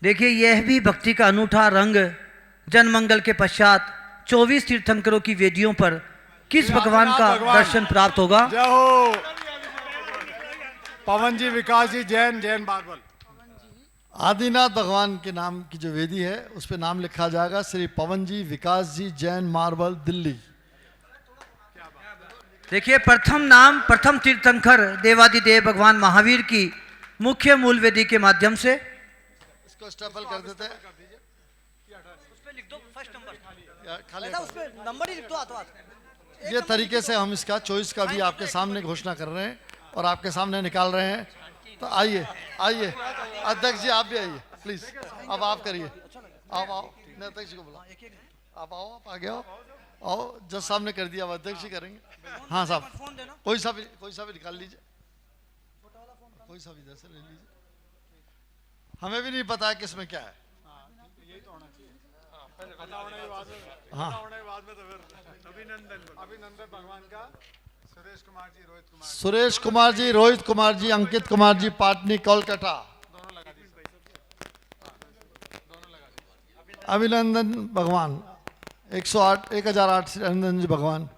[SPEAKER 1] देखिए यह भी भक्ति का अनूठा रंग जनमंगल के पश्चात 24 तीर्थंकरों की वेदियों पर किस भगवान का दर्शन प्राप्त होगा।
[SPEAKER 11] जय हो पवन जी, विकास जी जैन, जैन बारबल।
[SPEAKER 3] आदिनाथ भगवान के नाम की जो वेदी है उस पर नाम लिखा जाएगा श्री पवन जी विकास जी जैन मार्बल दिल्ली।
[SPEAKER 1] देखिए प्रथम नाम प्रथम तीर्थंकर देवादिदेव भगवान महावीर की मुख्य मूल वेदी के माध्यम से।
[SPEAKER 3] इसको स्टेपल कर देते हैं,
[SPEAKER 1] नंबर ही लिख दो।
[SPEAKER 3] ये तरीके से हम इसका चॉइस का भी आपके सामने घोषणा कर रहे हैं और आपके सामने निकाल रहे हैं। तो आइए आइए अध्यक्ष जी, आप भी आइए प्लीज। अब आप करिए, आप आओ, मैं अध्यक्ष जी को बुला, आप आओ, आप आगे आओ, आओ। जज साहब ने कर दिया, अब अध्यक्ष जी करेंगे। हाँ साहब, कोई सा भी निकाल लीजिए, कोई सा भी इधर से ले लीजिए। हमें भी नहीं पता है किसमें क्या है। हाँ
[SPEAKER 11] अभिनंदन भगवान का सुरेश कुमार जी, रोहित कुमार,
[SPEAKER 3] सुरेश कुमार जी, रोहित कुमार जी, अंकित कुमार जी, पाटनी कोलकाता। अभिनंदन भगवान 108 1008 से अभिनंदन जी भगवान।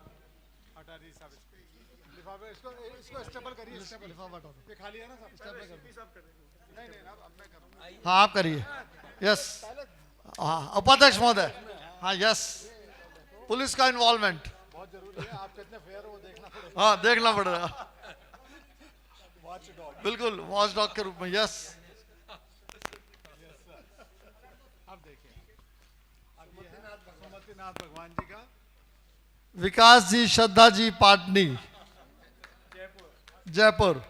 [SPEAKER 3] हाँ आप करिए, यस। हाँ उपाध्यक्ष महोदय, हाँ यस। पुलिस का इन्वॉल्वमेंट
[SPEAKER 11] बहुत जरूरी है, आप कितने फेयर हो देखना पड़ेगा।
[SPEAKER 3] हाँ देखना पड़ेगा, बिल्कुल वॉच डॉग के रूप में, यस।
[SPEAKER 11] अब देखिए, अब ये है सुमतिनाथ भगवान जी का।
[SPEAKER 3] विकास जी, श्रद्धा जी, पाटनी, जयपुर।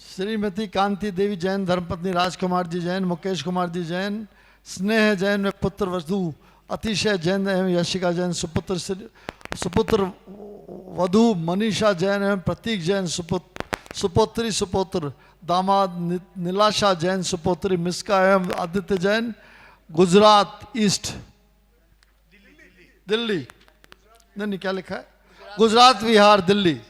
[SPEAKER 3] श्रीमती कांति देवी जैन, धर्मपत्नी राजकुमार जी जैन, मुकेश कुमार जी जैन, स्नेह जैन में पुत्र वधु, अतिशय जैन एवं यशिका जैन सुपुत्र वधु, मनीषा जैन एवं प्रतीक जैन सुपुत्री सुपुत्र, दामाद नीलाशा जैन सुपुत्री मिस्का एवं आदित्य जैन, गुजरात ईस्ट दिल्ली, नहीं क्या लिखा है, गुजरात विहार दिल्ली।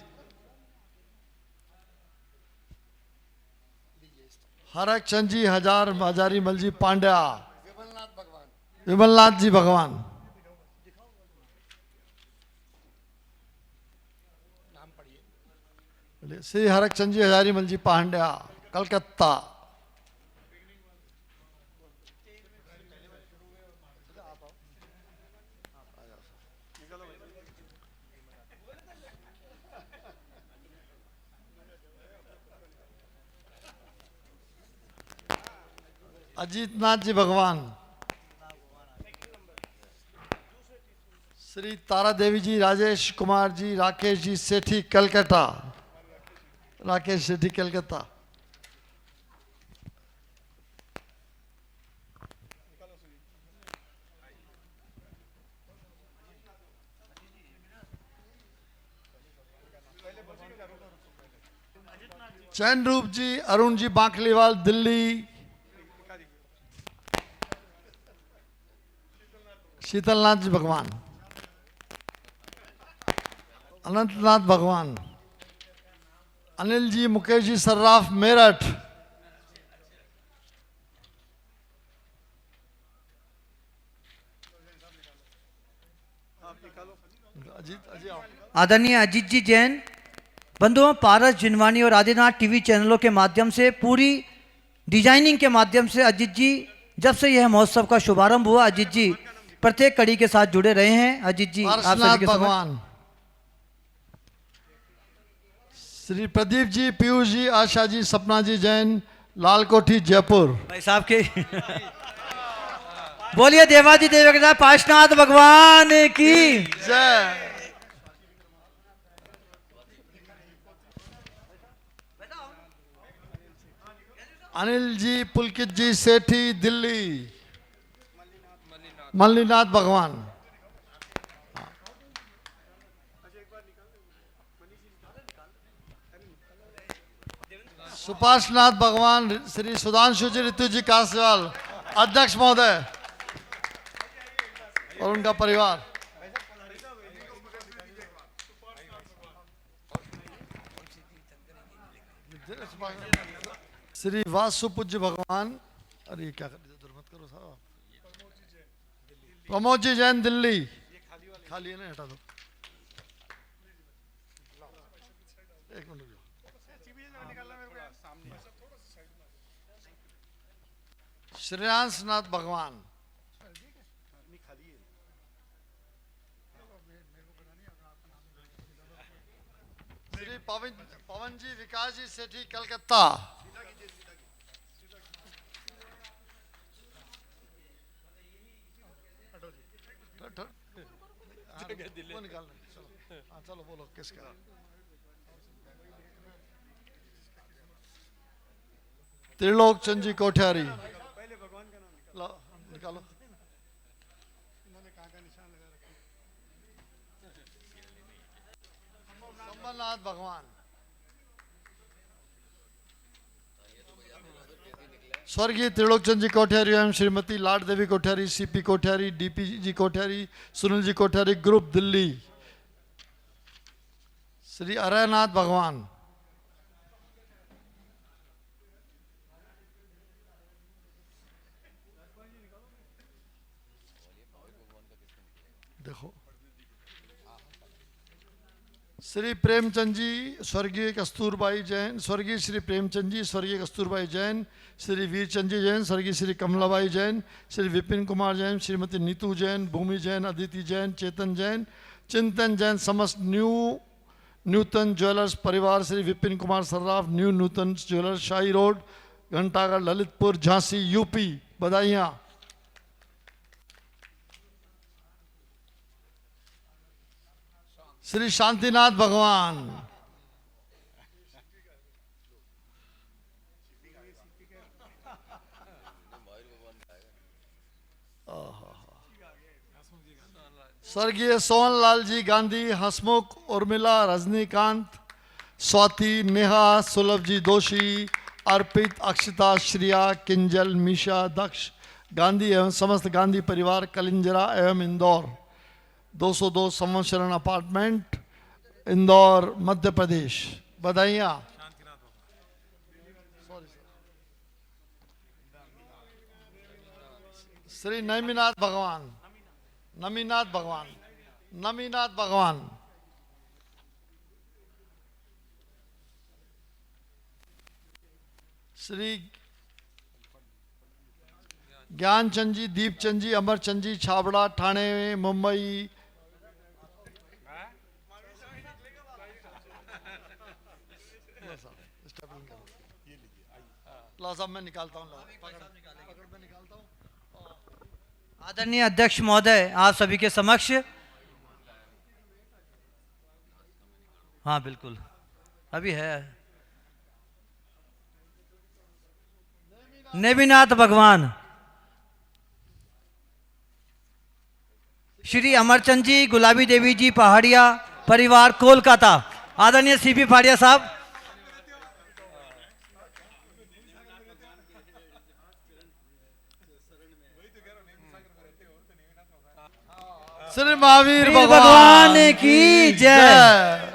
[SPEAKER 3] हरक चंद जी हजारी मल जी पांड्या, विमलनाथ जी भगवान। श्री हरक चंद जी हजारी मल जी पांड्या, कलकत्ता। अजीतनाथ जी भगवान, श्री तारा देवी जी, राजेश कुमार जी, राकेश जी सेठी कलकत्ता, राकेश सेठी कलकत्ता। चैन रूप जी, अरुण जी बांकलीवाल दिल्ली, शीतलनाथ जी भगवान, अनंतनाथ भगवान, अनिल जी मुकेश जी सर्राफ मेरठ,
[SPEAKER 1] आदरणीय अजीत जी जैन, बंधुओं, पारस जिनवानी और आदिनाथ टीवी चैनलों के माध्यम से पूरी डिजाइनिंग के माध्यम से अजीत जी, जब से यह महोत्सव का शुभारंभ हुआ, अजीत जी प्रत्येक कड़ी के साथ जुड़े रहे हैं। अजीत जी, आप सभी के
[SPEAKER 3] भगवान, श्री प्रदीप जी, पीयूष जी, आशा जी, सपना जी जैन, लालकोठी जयपुर।
[SPEAKER 1] भाई साहब के बोलिए देवाजी देवता पार्श्वनाथ भगवान की
[SPEAKER 3] जय। अनिल जी, पुलकित जी, सेठी, दिल्ली, मल्लीनाथ भगवान। सुपाशनाथ भगवान, श्री सुधांशु जी, ऋतु जी कासवाल, अध्यक्ष महोदय और उनका परिवार। श्री वासु पूज्य भगवान, अरे क्या कर दूर मत करो साहब। प्रमोद जी जैन, दिल्ली, खाली है ना, हटा दो। एक मिनट। श्रेयांश नाथ भगवान, श्री पवन जी, विकास जी सेठी, कलकत्ता। चलो बोलो किसका। त्रिलोक चंद जी कोठियारी, निकालो। संबलनाथ भगवान, स्वर्गीय त्रिलोकचंद जी कोठियारी एवं श्रीमती लाड देवी कोठियारी, सीपी कोठियारी, डीपी जी कोठियारी, सुनील जी कोठियारी ग्रुप, दिल्ली। श्री अरयनाथ भगवान, देखो। श्री प्रेमचंद जी, स्वर्गीय कस्तूरबाई जैन, स्वर्गीय श्री प्रेमचंद जी, स्वर्गीय कस्तूरबाई जैन, श्री वीरचंद जी जैन, स्वर्गीय श्री कमलाबाई जैन, श्री विपिन कुमार जैन, श्रीमती नीतू जैन, भूमि जैन, अदिति जैन, चेतन जैन, चिंतन जैन, समस्त न्यूतन ज्वेलर्स परिवार, श्री विपिन कुमार सर्राफ, न्यू नूतन ज्वेलर्स, शाही रोड, घंटागढ़, ललितपुर, झांसी, यूपी, बधाइयाँ। श्री शांतिनाथ भगवान, स्वर्गीय सोहनलाल जी गांधी, हसमुख, उर्मिला, रजनीकांत, स्वाति, नेहा, सुलभ जी दोषी, अर्पित, अक्षता, श्रिया, किंजल, मीशा, दक्ष गांधी एवं समस्त गांधी परिवार, कलिंजरा एवं इंदौर, 202 संवत्सरण अपार्टमेंट, इंदौर, मध्य प्रदेश, बधाइयाँ। श्री नमीनाथ भगवान, नमीनाथ भगवान, नमीनाथ भगवान, श्री ज्ञानचंद जी, दीपचंद जी, अमरचंद जी, छाबड़ा, ठाणे, मुंबई। साहब मैं निकालता हूँ,
[SPEAKER 1] आदरणीय अध्यक्ष महोदय, आप सभी के समक्ष, हाँ बिल्कुल अभी है, नेमिनाथ भगवान, श्री अमरचंद जी, गुलाबी देवी जी, पहाड़िया परिवार, कोलकाता। आदरणीय सीपी फाड़िया साहब,
[SPEAKER 3] श्री महावीर
[SPEAKER 1] भगवान की जय।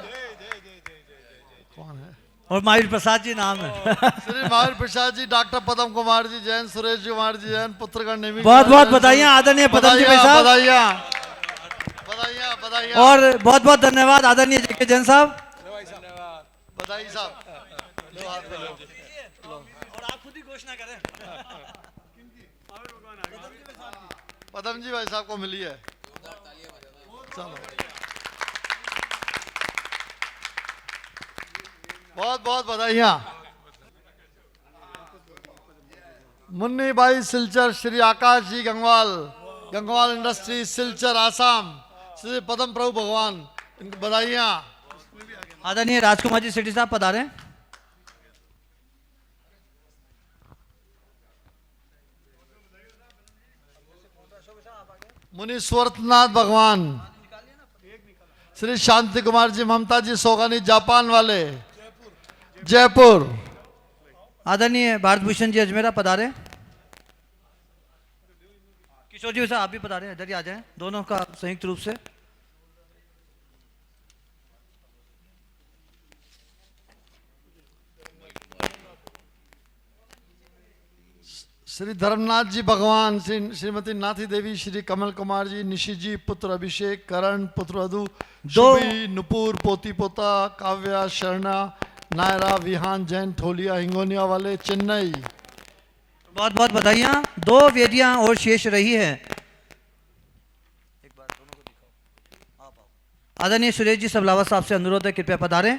[SPEAKER 1] और महावीर प्रसाद जी नाम है।
[SPEAKER 3] श्री महावीर प्रसाद जी, डॉक्टर पदम कुमार जी जैन, सुरेश कुमार जी जैन, पुत्रगण नेमी।
[SPEAKER 1] बहुत बहुत बधाइयाँ आदरणीय पदम जी भाई साहब,
[SPEAKER 3] बधाइयाँ, बधाइयाँ। बधाई
[SPEAKER 1] और बहुत बहुत धन्यवाद आदरणीय जेके जैन साहब।
[SPEAKER 3] बधाई साहब। लो हाथ में लो।
[SPEAKER 1] और आप खुद ही घोषणा करें।
[SPEAKER 3] पदम जी भाई साहब को मिली है। चलो बहुत बहुत बधाइयाँ। मुन्नी भाई सिलचर, श्री आकाश जी गंगवाल, गंगवाल इंडस्ट्री सिलचर आसाम, श्री पदम प्रभु भगवान, इनको बधाइयाँ।
[SPEAKER 1] आदरणीय राजकुमार जी सेठी साहब पधारें।
[SPEAKER 3] मुनि स्वरनाथ भगवान, श्री शांति कुमार जी, ममता जी सोगानी जापान वाले, जयपुर।
[SPEAKER 1] आदरणीय भारत भूषण जी अजमेरा पधारे। किशोर जी साहब आप भी पधारे, इधर ही आ जाएं, दोनों का संयुक्त रूप से।
[SPEAKER 3] श्री धर्मनाथ जी भगवान, श्रीमती नाथी देवी, श्री कमल कुमार जी, निशी जी, पुत्र अभिषेक, करण, पुत्र अदु, शुभी, नुपुर, पोती पोता, काव्या, शरणा, नायरा, विहान जैन, ठोलिया, हिंगोनिया वाले, चेन्नई।
[SPEAKER 1] बहुत बहुत बधाइयाँ। 2 वेदियाँ और शेष रही है। आदरणीय सुरेश जी सबलावा साहब से अनुरोध है, कृपया पधारें।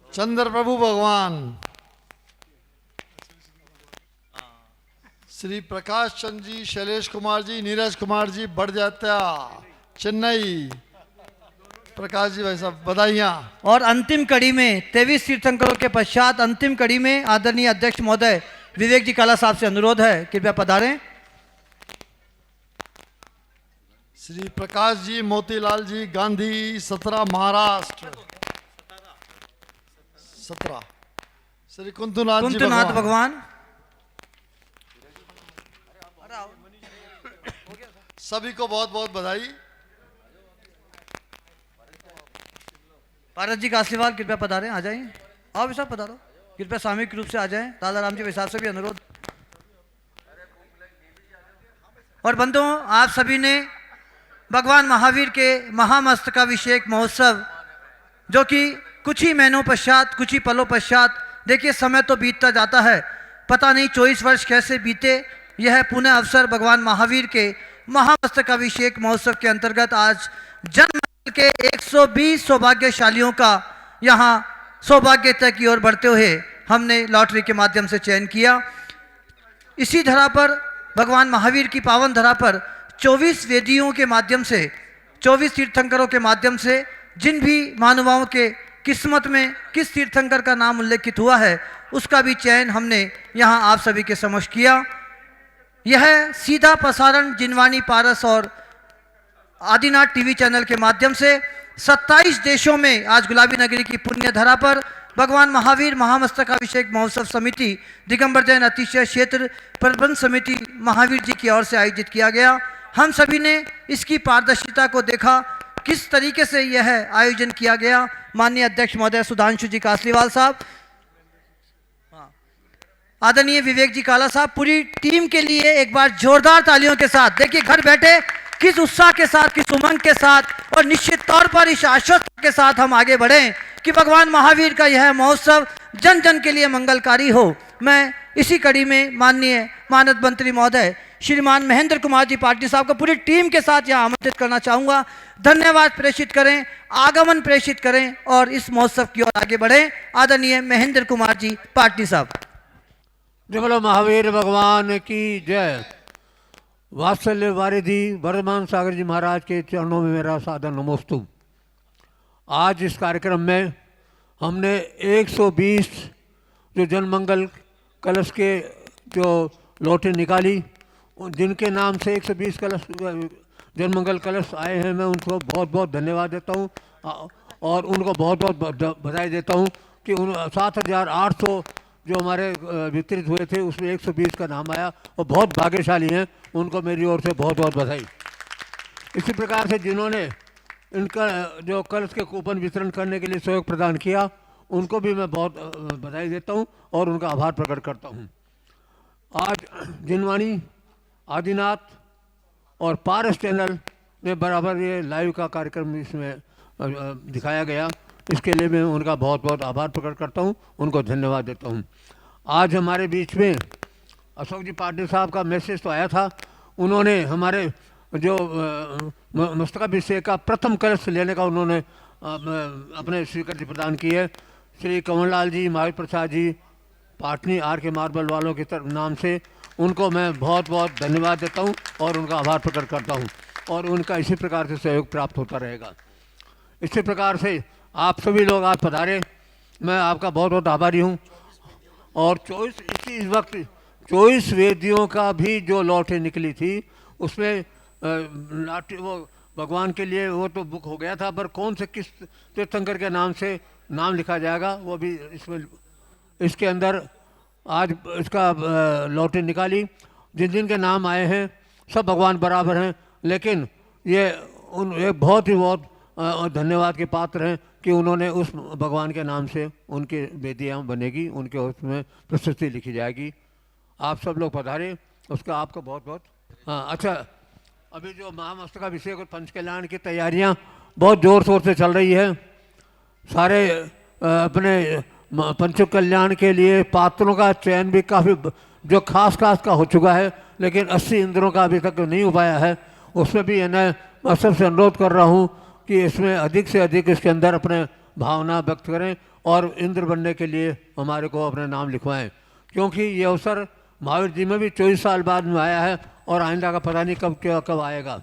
[SPEAKER 3] चंद्र प्रभु भगवान, श्री प्रकाश चंद जी, शैलेश कुमार जी, नीरज कुमार जी, बढ़ जात्या, चेन्नई। प्रकाश जी भाई साहब बधाइयाँ।
[SPEAKER 1] और अंतिम कड़ी में 23 तीर्थंकरों के पश्चात अंतिम कड़ी में आदरणीय अध्यक्ष महोदय विवेक जी काला साहब से अनुरोध है, कृपया पधारें।
[SPEAKER 3] श्री प्रकाश जी, मोतीलाल जी, गांधी, 17 महाराष्ट्र, 17। श्री कुंतुनाथ
[SPEAKER 1] भगवान,
[SPEAKER 3] सभी को बहुत बहुत बधाई।
[SPEAKER 1] भारत जी कासलीवाल कृपया पधारें, आ जाइए। आओ साहब पधारो, कृपया सामूहिक रूप से आ जाएं। दादा राम जी वैसाख से भी अनुरोध। और बंधुओं, आप सभी ने भगवान महावीर के महामस्तकाभिषेक महोत्सव, जो कि कुछ ही महीनों पश्चात, कुछ ही पलों पश्चात, देखिए समय तो बीतता जाता है, पता नहीं 24 वर्ष कैसे बीते। यह पुण्य अवसर भगवान महावीर के महामस्तकाभिषेक महोत्सव के अंतर्गत आज जन्म के 120 सौभाग्यशालियों का यहाँ सौभाग्यता की ओर बढ़ते हुए हमने लॉटरी के माध्यम से चयन किया। इसी धरा पर, भगवान महावीर की पावन धरा पर 24 वेदियों के माध्यम से, 24 तीर्थंकरों के माध्यम से जिन भी महानुभावों के किस्मत में किस तीर्थंकर का नाम उल्लेखित हुआ है, उसका भी चयन हमने यहाँ आप सभी के समक्ष किया। यह सीधा प्रसारण जिनवानी पारस और आदिनाथ टीवी चैनल के माध्यम से 27 देशों में आज गुलाबी नगरी की पुण्य धरा पर भगवान महावीर महामस्तकाभिषेक महोत्सव समिति दिगंबर जैन अतिशय क्षेत्र प्रबंध समिति महावीर जी की ओर से आयोजित किया गया। हम सभी ने इसकी पारदर्शिता को देखा, किस तरीके से यह आयोजन किया गया। माननीय अध्यक्ष महोदय सुधांशु जी कासलीवाल साहब, आदरणीय विवेक जी काला साहब, पूरी टीम के लिए एक बार जोरदार तालियों के साथ। देखिए घर बैठे किस उत्साह के साथ, किस उमंग के साथ और निश्चित तौर पर इस आश्वस्त के साथ हम आगे बढ़ें कि भगवान महावीर का यह महोत्सव जन जन के लिए मंगलकारी हो। मैं इसी कड़ी में माननीय मानद मंत्री महोदय श्रीमान महेंद्र कुमार जी पाटनी साहब को पूरी टीम के साथ यहाँ आमंत्रित करना चाहूँगा। धन्यवाद प्रेषित करें, आगमन प्रेषित करें और इस महोत्सव की ओर आगे बढ़ें। आदरणीय महेंद्र कुमार जी पाटनी साहब।
[SPEAKER 6] जय बोलो महावीर भगवान की जय। वात्सल्य वारिधि वर्धमान सागर जी महाराज के चरणों में मेरा सादर नमोस्तु। आज इस कार्यक्रम में हमने 120 जो जनमंगल कलश के जो लौटे निकाली, जिनके नाम से 120 कलश जनमंगल कलश आए हैं, मैं उनको बहुत बहुत धन्यवाद देता हूँ और उनको बहुत बहुत बधाई देता हूँ कि उन 7,800 जो हमारे वितरित हुए थे उसमें 120 का नाम आया और बहुत भाग्यशाली हैं, उनको मेरी ओर से बहुत बहुत बधाई। इसी प्रकार से जिन्होंने इनका जो कलश के कूपन वितरण करने के लिए सहयोग प्रदान किया, उनको भी मैं बहुत बधाई देता हूं और उनका आभार प्रकट करता हूं। आज जिनवाणी, आदिनाथ और पारस चैनल में बराबर ये लाइव का कार्यक्रम इसमें दिखाया गया, इसके लिए मैं उनका बहुत बहुत आभार प्रकट करता हूँ, उनको धन्यवाद देता हूँ। आज हमारे बीच में अशोक जी पाटिल साहब का मैसेज तो आया था, उन्होंने हमारे जो मस्तकाभिषेक का प्रथम कलश लेने का उन्होंने अपने स्वीकृति प्रदान की है। श्री कंवरलाल जी, महावीर प्रसाद जी, पाटनी आर के मार्बल वालों के नाम से उनको मैं बहुत बहुत धन्यवाद देता हूं और उनका आभार प्रकट करता हूं, और उनका इसी प्रकार से सहयोग प्राप्त होता रहेगा। इसी प्रकार से आप सभी लोग आज पधारे, मैं आपका बहुत बहुत आभारी हूं। और 24 इस वक्त 24 वेदियों का भी जो लॉटरी निकली थी उसमें वो भगवान के लिए वो तो बुक हो गया था, पर कौन से किस तीर्थंकर के नाम से नाम लिखा जाएगा वो भी इसमें इसके अंदर आज इसका लॉटरी निकाली। जिन जिन के नाम आए हैं सब भगवान बराबर हैं, लेकिन ये एक बहुत ही बहुत धन्यवाद के पात्र हैं कि उन्होंने उस भगवान के नाम से उनकी वेदियाँ बनेगी, उनके उसमें प्रशस्ति लिखी जाएगी। आप सब लोग पधारे, उसका आपको बहुत बहुत अच्छा। अभी जो महामस्तकाभिषेक और पंच कल्याण की तैयारियां बहुत ज़ोर शोर से चल रही है। सारे अपने पंच कल्याण के लिए पात्रों का चयन भी काफ़ी जो खास का हो चुका है, लेकिन 80 इंद्रों का अभी तक नहीं हो पाया है। उसमें भी मैं सबसे अनुरोध कर रहा हूँ कि इसमें अधिक से अधिक इसके अंदर अपने भावना व्यक्त करें और इंद्र बनने के लिए हमारे को अपने नाम लिखवाएं, क्योंकि ये अवसर महावीर जी में भी 24 साल बाद में आया है और आइंदा का पता नहीं कब आएगा।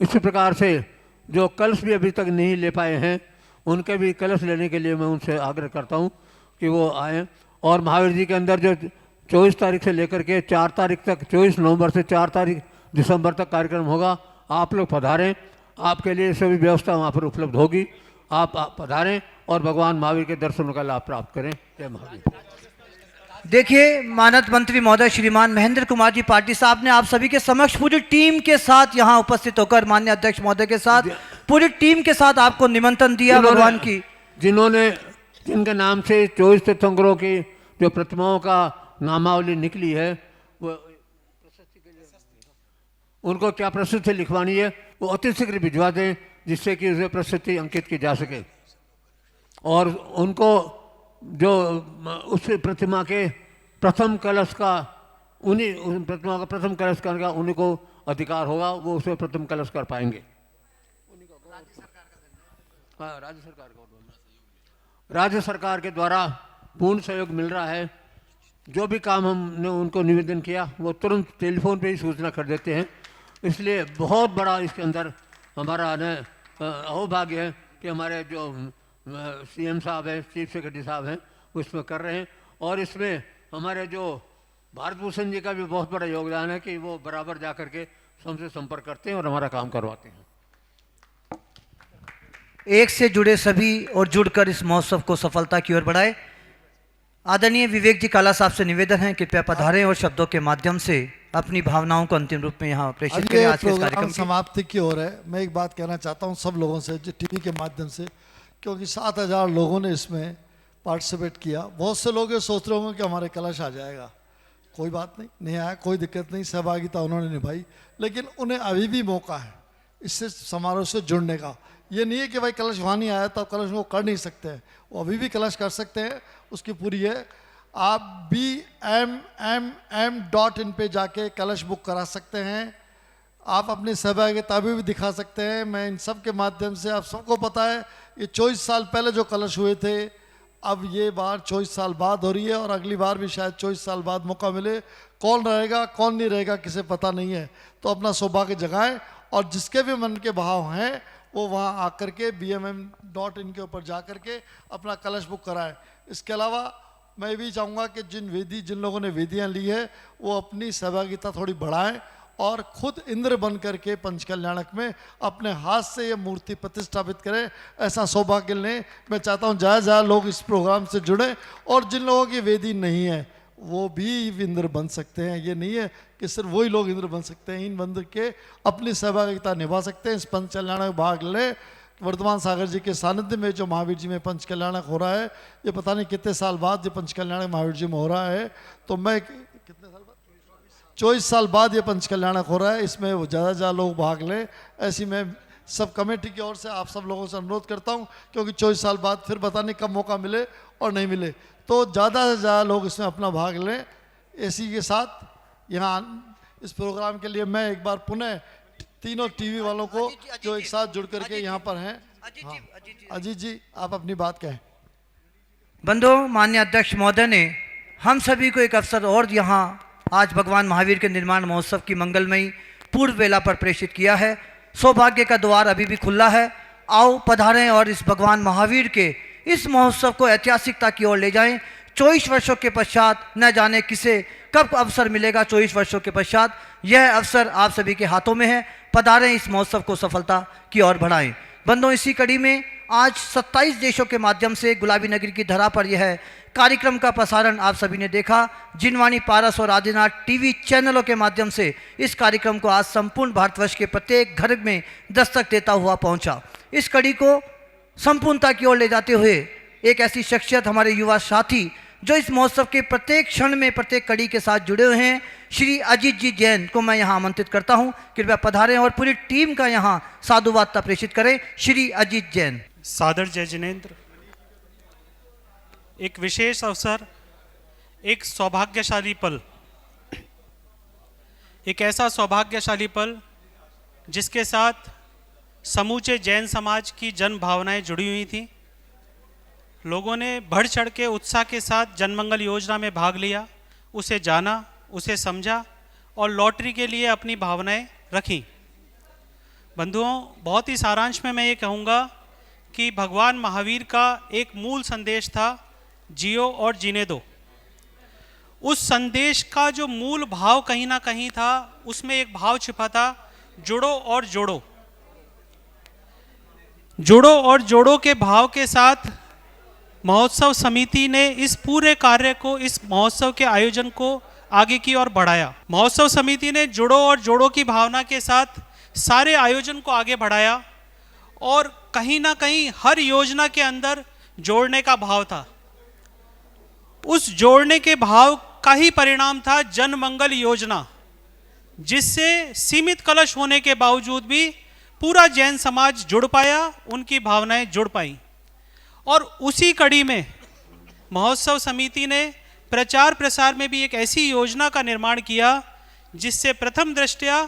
[SPEAKER 6] इसी प्रकार से जो कलश भी अभी तक नहीं ले पाए हैं, उनके भी कलश लेने के लिए मैं उनसे आग्रह करता हूं कि वो आएँ। और महावीर जी के अंदर जो 24 तारीख से लेकर के 4 तारीख तक, 24 नवंबर से 4 तारीख दिसंबर तक कार्यक्रम होगा, आप लोग पधारें, आपके लिए सभी व्यवस्था वहाँ पर उपलब्ध होगी। आप पधारें और भगवान महावीर के दर्शनों का लाभ प्राप्त करें। जय महावीर।
[SPEAKER 1] देखिए, मानद मंत्री महोदय श्रीमान महेंद्र कुमार जी पाटिल साहब ने आप सभी के समक्ष पूरी टीम के साथ यहाँ उपस्थित होकर माननीय अध्यक्ष महोदय के साथ पूरी टीम के साथ आपको निमंत्रण दिया भगवान की,
[SPEAKER 6] जिनके नाम से 24 तीर्थंकरों की जो प्रतिमाओं का नामावली निकली है, वो उनको क्या प्रशस्ति लिखवानी है वो अति शीघ्र भिजवा दें, जिससे कि उसे प्रशस्ति अंकित की जा सके। और उनको जो उस प्रतिमा के प्रथम कलश का उस प्रतिमा का प्रथम कलश करने का उन्हीं को अधिकार होगा, वो उसे प्रथम कलश कर पाएंगे। राज्य सरकार के द्वारा पूर्ण सहयोग मिल रहा है। जो भी काम हमने उनको निवेदन किया वो तुरंत टेलीफोन पे ही सूचना कर देते हैं। इसलिए बहुत बड़ा इसके अंदर हमारा अहोभाग्य है कि हमारे जो सीएम साहब हैं, चीफ सेक्रेटरी साहब हैं, वो इसमें कर रहे हैं। और इसमें हमारे जो भारत भूषण जी का भी बहुत बड़ा योगदान है कि वो बराबर जा कर के हमसे संपर्क करते हैं और हमारा काम करवाते हैं।
[SPEAKER 1] एक से जुड़े सभी और जुड़कर इस महोत्सव को सफलता की ओर बढ़ाए। आदरणीय विवेक जी काला साहब से निवेदन है कृपया पधारें और शब्दों के माध्यम से अपनी भावनाओं को अंतिम रूप में यहाँ प्रेषित करें। आज के इस कार्यक्रम
[SPEAKER 3] समाप्ति की ओर है। मैं एक बात कहना चाहता हूँ सब लोगों से जो टीवी के माध्यम से, क्योंकि 7000 लोगों ने इसमें पार्टिसिपेट किया। बहुत से लोग ये सोच रहे होंगे कि हमारे कलश आ जाएगा, कोई बात नहीं आया, कोई दिक्कत नहीं, सहभागिता उन्होंने निभाई, लेकिन उन्हें अभी भी मौका है इससे समारोह से जुड़ने का। ये नहीं है कि भाई कलश वहाँ नहीं आया तब कलश वो कर नहीं सकते हैं, वो अभी भी कलश कर सकते हैं, उसकी पूरी है। आप BMMM.in पे जाके कलश बुक करा सकते हैं, आप अपनी सहभागिता भी दिखा सकते हैं। मैं इन सब के माध्यम से, आप सबको पता है ये 24 साल पहले जो कलश हुए थे, अब ये बार 24 साल बाद हो रही है और अगली बार भी शायद 24 साल बाद मौका मिले। कौन रहेगा कौन नहीं रहेगा किसे पता नहीं है, तो अपना सौभाग्य जगाएं और जिसके भी मन के भाव हैं वो वहाँ आकर के BMM.in के ऊपर जा कर के अपना कलश बुक कराएं। इसके अलावा मैं भी चाहूँगा कि जिन लोगों ने वेदियाँ ली है वो अपनी सहभागिता थोड़ी बढ़ाएं और खुद इंद्र बन करके पंच कल्याणक में अपने हाथ से ये मूर्ति प्रतिष्ठापित करें। ऐसा सौभाग्य लें। मैं चाहता हूँ ज़्यादा लोग इस प्रोग्राम से जुड़ें और जिन लोगों की वेदी नहीं है वो भी इंद्र बन सकते हैं। ये नहीं है कि सिर्फ वही लोग इंद्र बन सकते हैं, इन बन के अपनी सहभागिता निभा सकते हैं। इस पंच कल्याणक भाग लें। वर्धमान सागर जी के सानिध्य में जो महावीर जी में पंच कल्याणक हो रहा है, ये पता नहीं कितने साल बाद ये पंच कल्याणक महावीर जी में हो रहा है, तो मैं कितने साल बाद 24 साल बाद ये पंच कल्याणक हो रहा है, इसमें वो ज़्यादा से ज़्यादा लोग भाग लें, ऐसी मैं सब कमेटी की ओर से आप सब लोगों से अनुरोध करता हूँ, क्योंकि 24 साल बाद फिर पता नहीं कब मौका मिले और नहीं मिले, तो ज़्यादा से ज़्यादा लोग इसमें अपना भाग लें। इसी के साथ यहाँ इस प्रोग्राम के लिए मैं एक बार पुनः तीनों टीवी वालों को जो एक साथ जुड़ करके यहाँ पर हैं, अजीत जी आप अपनी बात कहें।
[SPEAKER 1] बंधुओं, माननीय अध्यक्ष महोदय ने हम सभी को एक अवसर और यहाँ आज भगवान महावीर के निर्माण महोत्सव की मंगलमयी पूर्व वेला पर प्रेषित किया है। सौभाग्य का द्वार अभी भी खुला है, आओ पधारें और इस भगवान महावीर के इस महोत्सव को ऐतिहासिकता की ओर ले जाएं। 24 वर्षों के पश्चात न जाने किसे कब अवसर मिलेगा, 24 वर्षों के पश्चात यह अवसर आप सभी के हाथों में है। पधारें, इस महोत्सव को सफलता की ओर बढ़ाएं। बंधुओं, इसी कड़ी में आज 27 देशों के माध्यम से गुलाबी नगरी की धरा पर यह कार्यक्रम का प्रसारण आप सभी ने देखा। जिनवाणी, पारस और आदिनाथ टीवी चैनलों के माध्यम से इस कार्यक्रम को आज संपूर्ण भारतवर्ष के प्रत्येक घर में दस्तक देता हुआ पहुंचा। इस कड़ी को संपूर्णता की ओर ले जाते हुए एक ऐसी शख्सियत, हमारे युवा साथी जो इस महोत्सव के प्रत्येक क्षण में प्रत्येक कड़ी के साथ जुड़े हुए हैं, श्री अजीत जी जैन को मैं यहाँ आमंत्रित करता हूँ। कृपया पधारें और पूरी टीम का यहाँ साधुवाद प्रेषित करें। श्री अजीत जैन।
[SPEAKER 19] सादर जय जिनेंद्र। एक विशेष अवसर, एक सौभाग्यशाली पल, एक ऐसा सौभाग्यशाली पल जिसके साथ समूचे जैन समाज की जन भावनाएं जुड़ी हुई थी। लोगों ने बढ़ चढ़ के उत्साह के साथ जनमंगल योजना में भाग लिया, उसे जाना, उसे समझा और लॉटरी के लिए अपनी भावनाएं रखीं। बंधुओं, बहुत ही सारांश में मैं ये कहूँगा कि भगवान महावीर का एक मूल संदेश था, जियो और जीने दो। उस संदेश का जो मूल भाव कहीं ना कहीं था, उसमें एक भाव छिपा था, जुड़ो और जोड़ो। जुड़ो और जोड़ो के भाव के साथ महोत्सव समिति ने इस पूरे कार्य को, इस महोत्सव के आयोजन को आगे की ओर बढ़ाया। महोत्सव समिति ने जुड़ो और जोड़ो की भावना के साथ सारे आयोजन को आगे बढ़ाया और कहीं ना कहीं हर योजना के अंदर जोड़ने का भाव था। उस जोड़ने के भाव का ही परिणाम था जन मंगल योजना, जिससे सीमित कलश होने के बावजूद भी पूरा जैन समाज जुड़ पाया, उनकी भावनाएं जुड़ पाई। और उसी कड़ी में महोत्सव समिति ने प्रचार प्रसार में भी एक ऐसी योजना का निर्माण किया जिससे प्रथम दृष्टया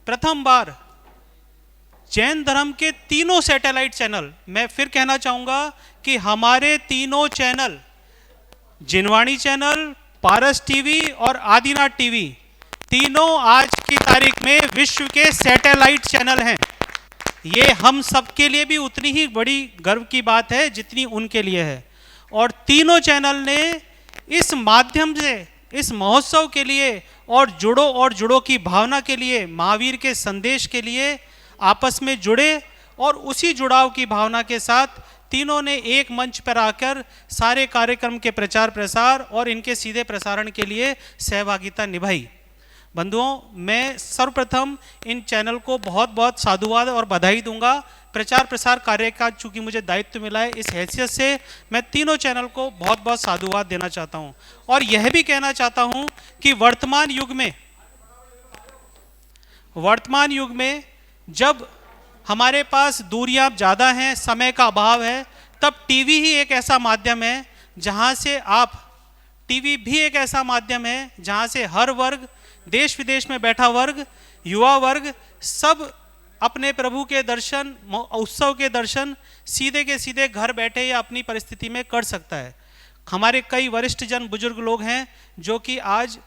[SPEAKER 19] प्रथम बार जैन धर्म के तीनों सैटेलाइट चैनल, मैं फिर कहना चाहूँगा कि हमारे तीनों चैनल, जिनवाणी चैनल, पारस टीवी और आदिनाथ टीवी, तीनों आज की तारीख में विश्व के सैटेलाइट चैनल हैं। ये हम सब के लिए भी उतनी ही बड़ी गर्व की बात है जितनी उनके लिए है। और तीनों चैनल ने इस माध्यम से इस महोत्सव के लिए और जुड़ो की भावना के लिए, महावीर के संदेश के लिए आपस में जुड़े और उसी जुड़ाव की भावना के साथ तीनों ने एक मंच पर आकर सारे कार्यक्रम के प्रचार प्रसार और इनके सीधे प्रसारण के लिए सहभागिता निभाई। बंधुओं, मैं सर्वप्रथम इन चैनल को बहुत बहुत साधुवाद और बधाई दूंगा। प्रचार प्रसार कार्य का चूंकि मुझे दायित्व मिला है, इस हैसियत से मैं तीनों चैनल को बहुत बहुत साधुवाद देना चाहता हूं और यह भी कहना चाहता हूं कि वर्तमान युग में जब हमारे पास दूरियां ज़्यादा हैं, समय का अभाव है, तब टीवी ही एक ऐसा माध्यम है जहां से टीवी भी एक ऐसा माध्यम है जहां से हर वर्ग, देश विदेश में बैठा वर्ग, युवा वर्ग, सब अपने प्रभु के दर्शन, उत्सव के दर्शन सीधे के सीधे घर बैठे या अपनी परिस्थिति में कर सकता है। हमारे कई वरिष्ठ जन, बुजुर्ग लोग हैं जो कि आज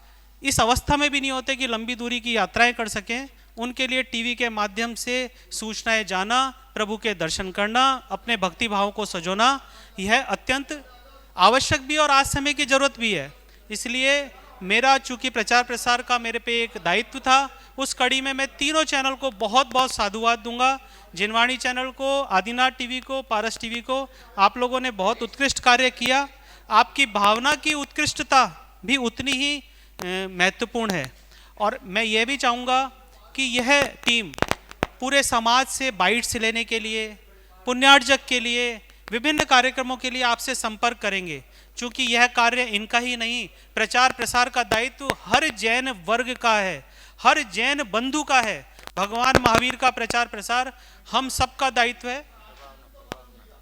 [SPEAKER 19] इस अवस्था में भी नहीं होते कि लंबी दूरी की यात्राएं कर सकें। उनके लिए टीवी के माध्यम से सूचनाएं जाना, प्रभु के दर्शन करना, अपने भक्ति भाव को सजोना, यह अत्यंत आवश्यक भी और आज समय की जरूरत भी है। इसलिए मेरा चूंकि प्रचार प्रसार का मेरे पे एक दायित्व था, उस कड़ी में मैं तीनों चैनल को बहुत बहुत साधुवाद दूंगा। जिनवाणी चैनल को, आदिनाथ टीवी को, पारस टीवी को, आप लोगों ने बहुत उत्कृष्ट कार्य किया। आपकी भावना की उत्कृष्टता भी उतनी ही महत्वपूर्ण है। और मैं ये भी चाहूँगा कि यह टीम पूरे समाज से बाइट्स लेने के लिए, पुण्यार्जक के लिए विभिन्न कार्यक्रमों के लिए आपसे संपर्क करेंगे। चूंकि यह कार्य इनका ही नहीं, प्रचार प्रसार का दायित्व हर जैन वर्ग का है, हर जैन बंधु का है। भगवान महावीर का प्रचार प्रसार हम सबका दायित्व है,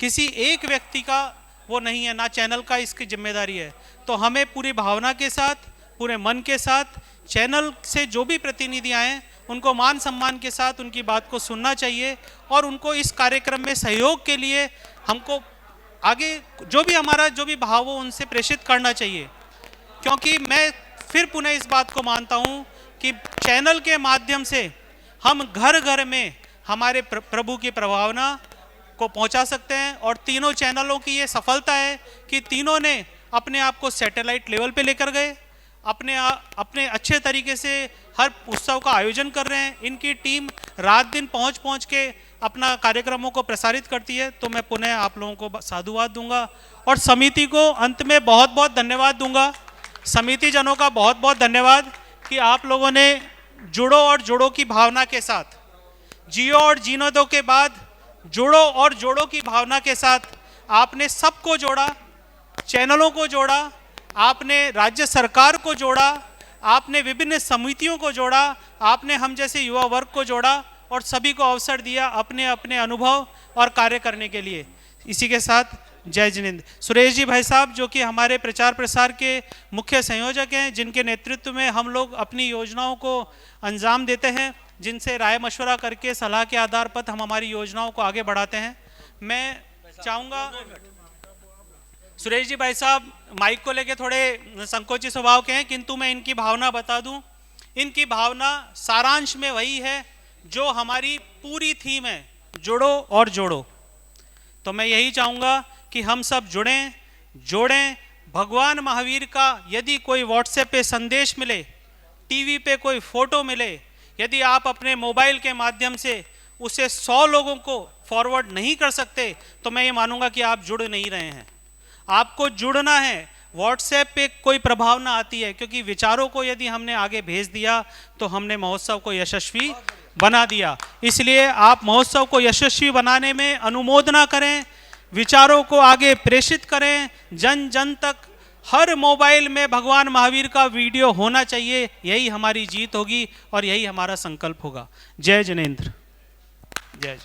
[SPEAKER 19] किसी एक व्यक्ति का वो नहीं है, ना चैनल का इसकी जिम्मेदारी है। तो हमें पूरी भावना के साथ, पूरे मन के साथ चैनल से जो भी प्रतिनिधि आए उनको मान सम्मान के साथ उनकी बात को सुनना चाहिए और उनको इस कार्यक्रम में सहयोग के लिए हमको आगे जो भी भाव हो उनसे प्रेषित करना चाहिए। क्योंकि मैं फिर पुनः इस बात को मानता हूँ कि चैनल के माध्यम से हम घर घर में हमारे प्रभु की प्रभावना को पहुंचा सकते हैं। और तीनों चैनलों की ये सफलता है कि तीनों ने अपने आप को सैटेलाइट लेवल पे लेकर गए, अपने अच्छे तरीके से हर उत्सव का आयोजन कर रहे हैं। इनकी टीम रात दिन पहुंच के अपना कार्यक्रमों को प्रसारित करती है। तो मैं पुनः आप लोगों को साधुवाद दूंगा और समिति को अंत में बहुत बहुत धन्यवाद दूंगा। समिति जनों का बहुत बहुत धन्यवाद कि आप लोगों ने जुड़ो और जोड़ो की भावना के साथ, जियो और जीने दो के बाद जोड़ो और जोड़ो की भावना के साथ आपने सबको जोड़ा, चैनलों को जोड़ा, आपने राज्य सरकार को जोड़ा, आपने विभिन्न समितियों को जोड़ा, आपने हम जैसे युवा वर्ग को जोड़ा और सभी को अवसर दिया अपने अपने अनुभव और कार्य करने के लिए। इसी के साथ जय जिनेंद्र। सुरेश जी भाई साहब जो कि हमारे प्रचार प्रसार के मुख्य संयोजक हैं, जिनके नेतृत्व में हम लोग अपनी योजनाओं को अंजाम देते हैं, जिनसे राय मशवरा करके सलाह के आधार पर हम हमारी योजनाओं को आगे बढ़ाते हैं। मैं चाहूँगा सुरेश जी भाई साहब माइक को लेके थोड़े संकोची स्वभाव के हैं, किंतु मैं इनकी भावना बता दूं। इनकी भावना सारांश में वही है जो हमारी पूरी थीम है, जोड़ो और जोड़ो। तो मैं यही चाहूँगा कि हम सब जोड़ें। भगवान महावीर का यदि कोई व्हाट्सएप पे संदेश मिले, टीवी पे कोई फोटो मिले, यदि आप अपने मोबाइल के माध्यम से उसे 100 लोगों को फॉरवर्ड नहीं कर सकते तो मैं ये मानूंगा कि आप जुड़ नहीं रहे हैं। आपको जुड़ना है। व्हाट्सएप पे कोई प्रभाव ना आती है, क्योंकि विचारों को यदि हमने आगे भेज दिया तो हमने महोत्सव को यशस्वी बना दिया। इसलिए आप महोत्सव को यशस्वी बनाने में अनुमोदना करें, विचारों को आगे प्रेषित करें, जन जन तक हर मोबाइल में भगवान महावीर का वीडियो होना चाहिए। यही हमारी जीत होगी और यही हमारा संकल्प होगा। जय जिनेंद्र। जय।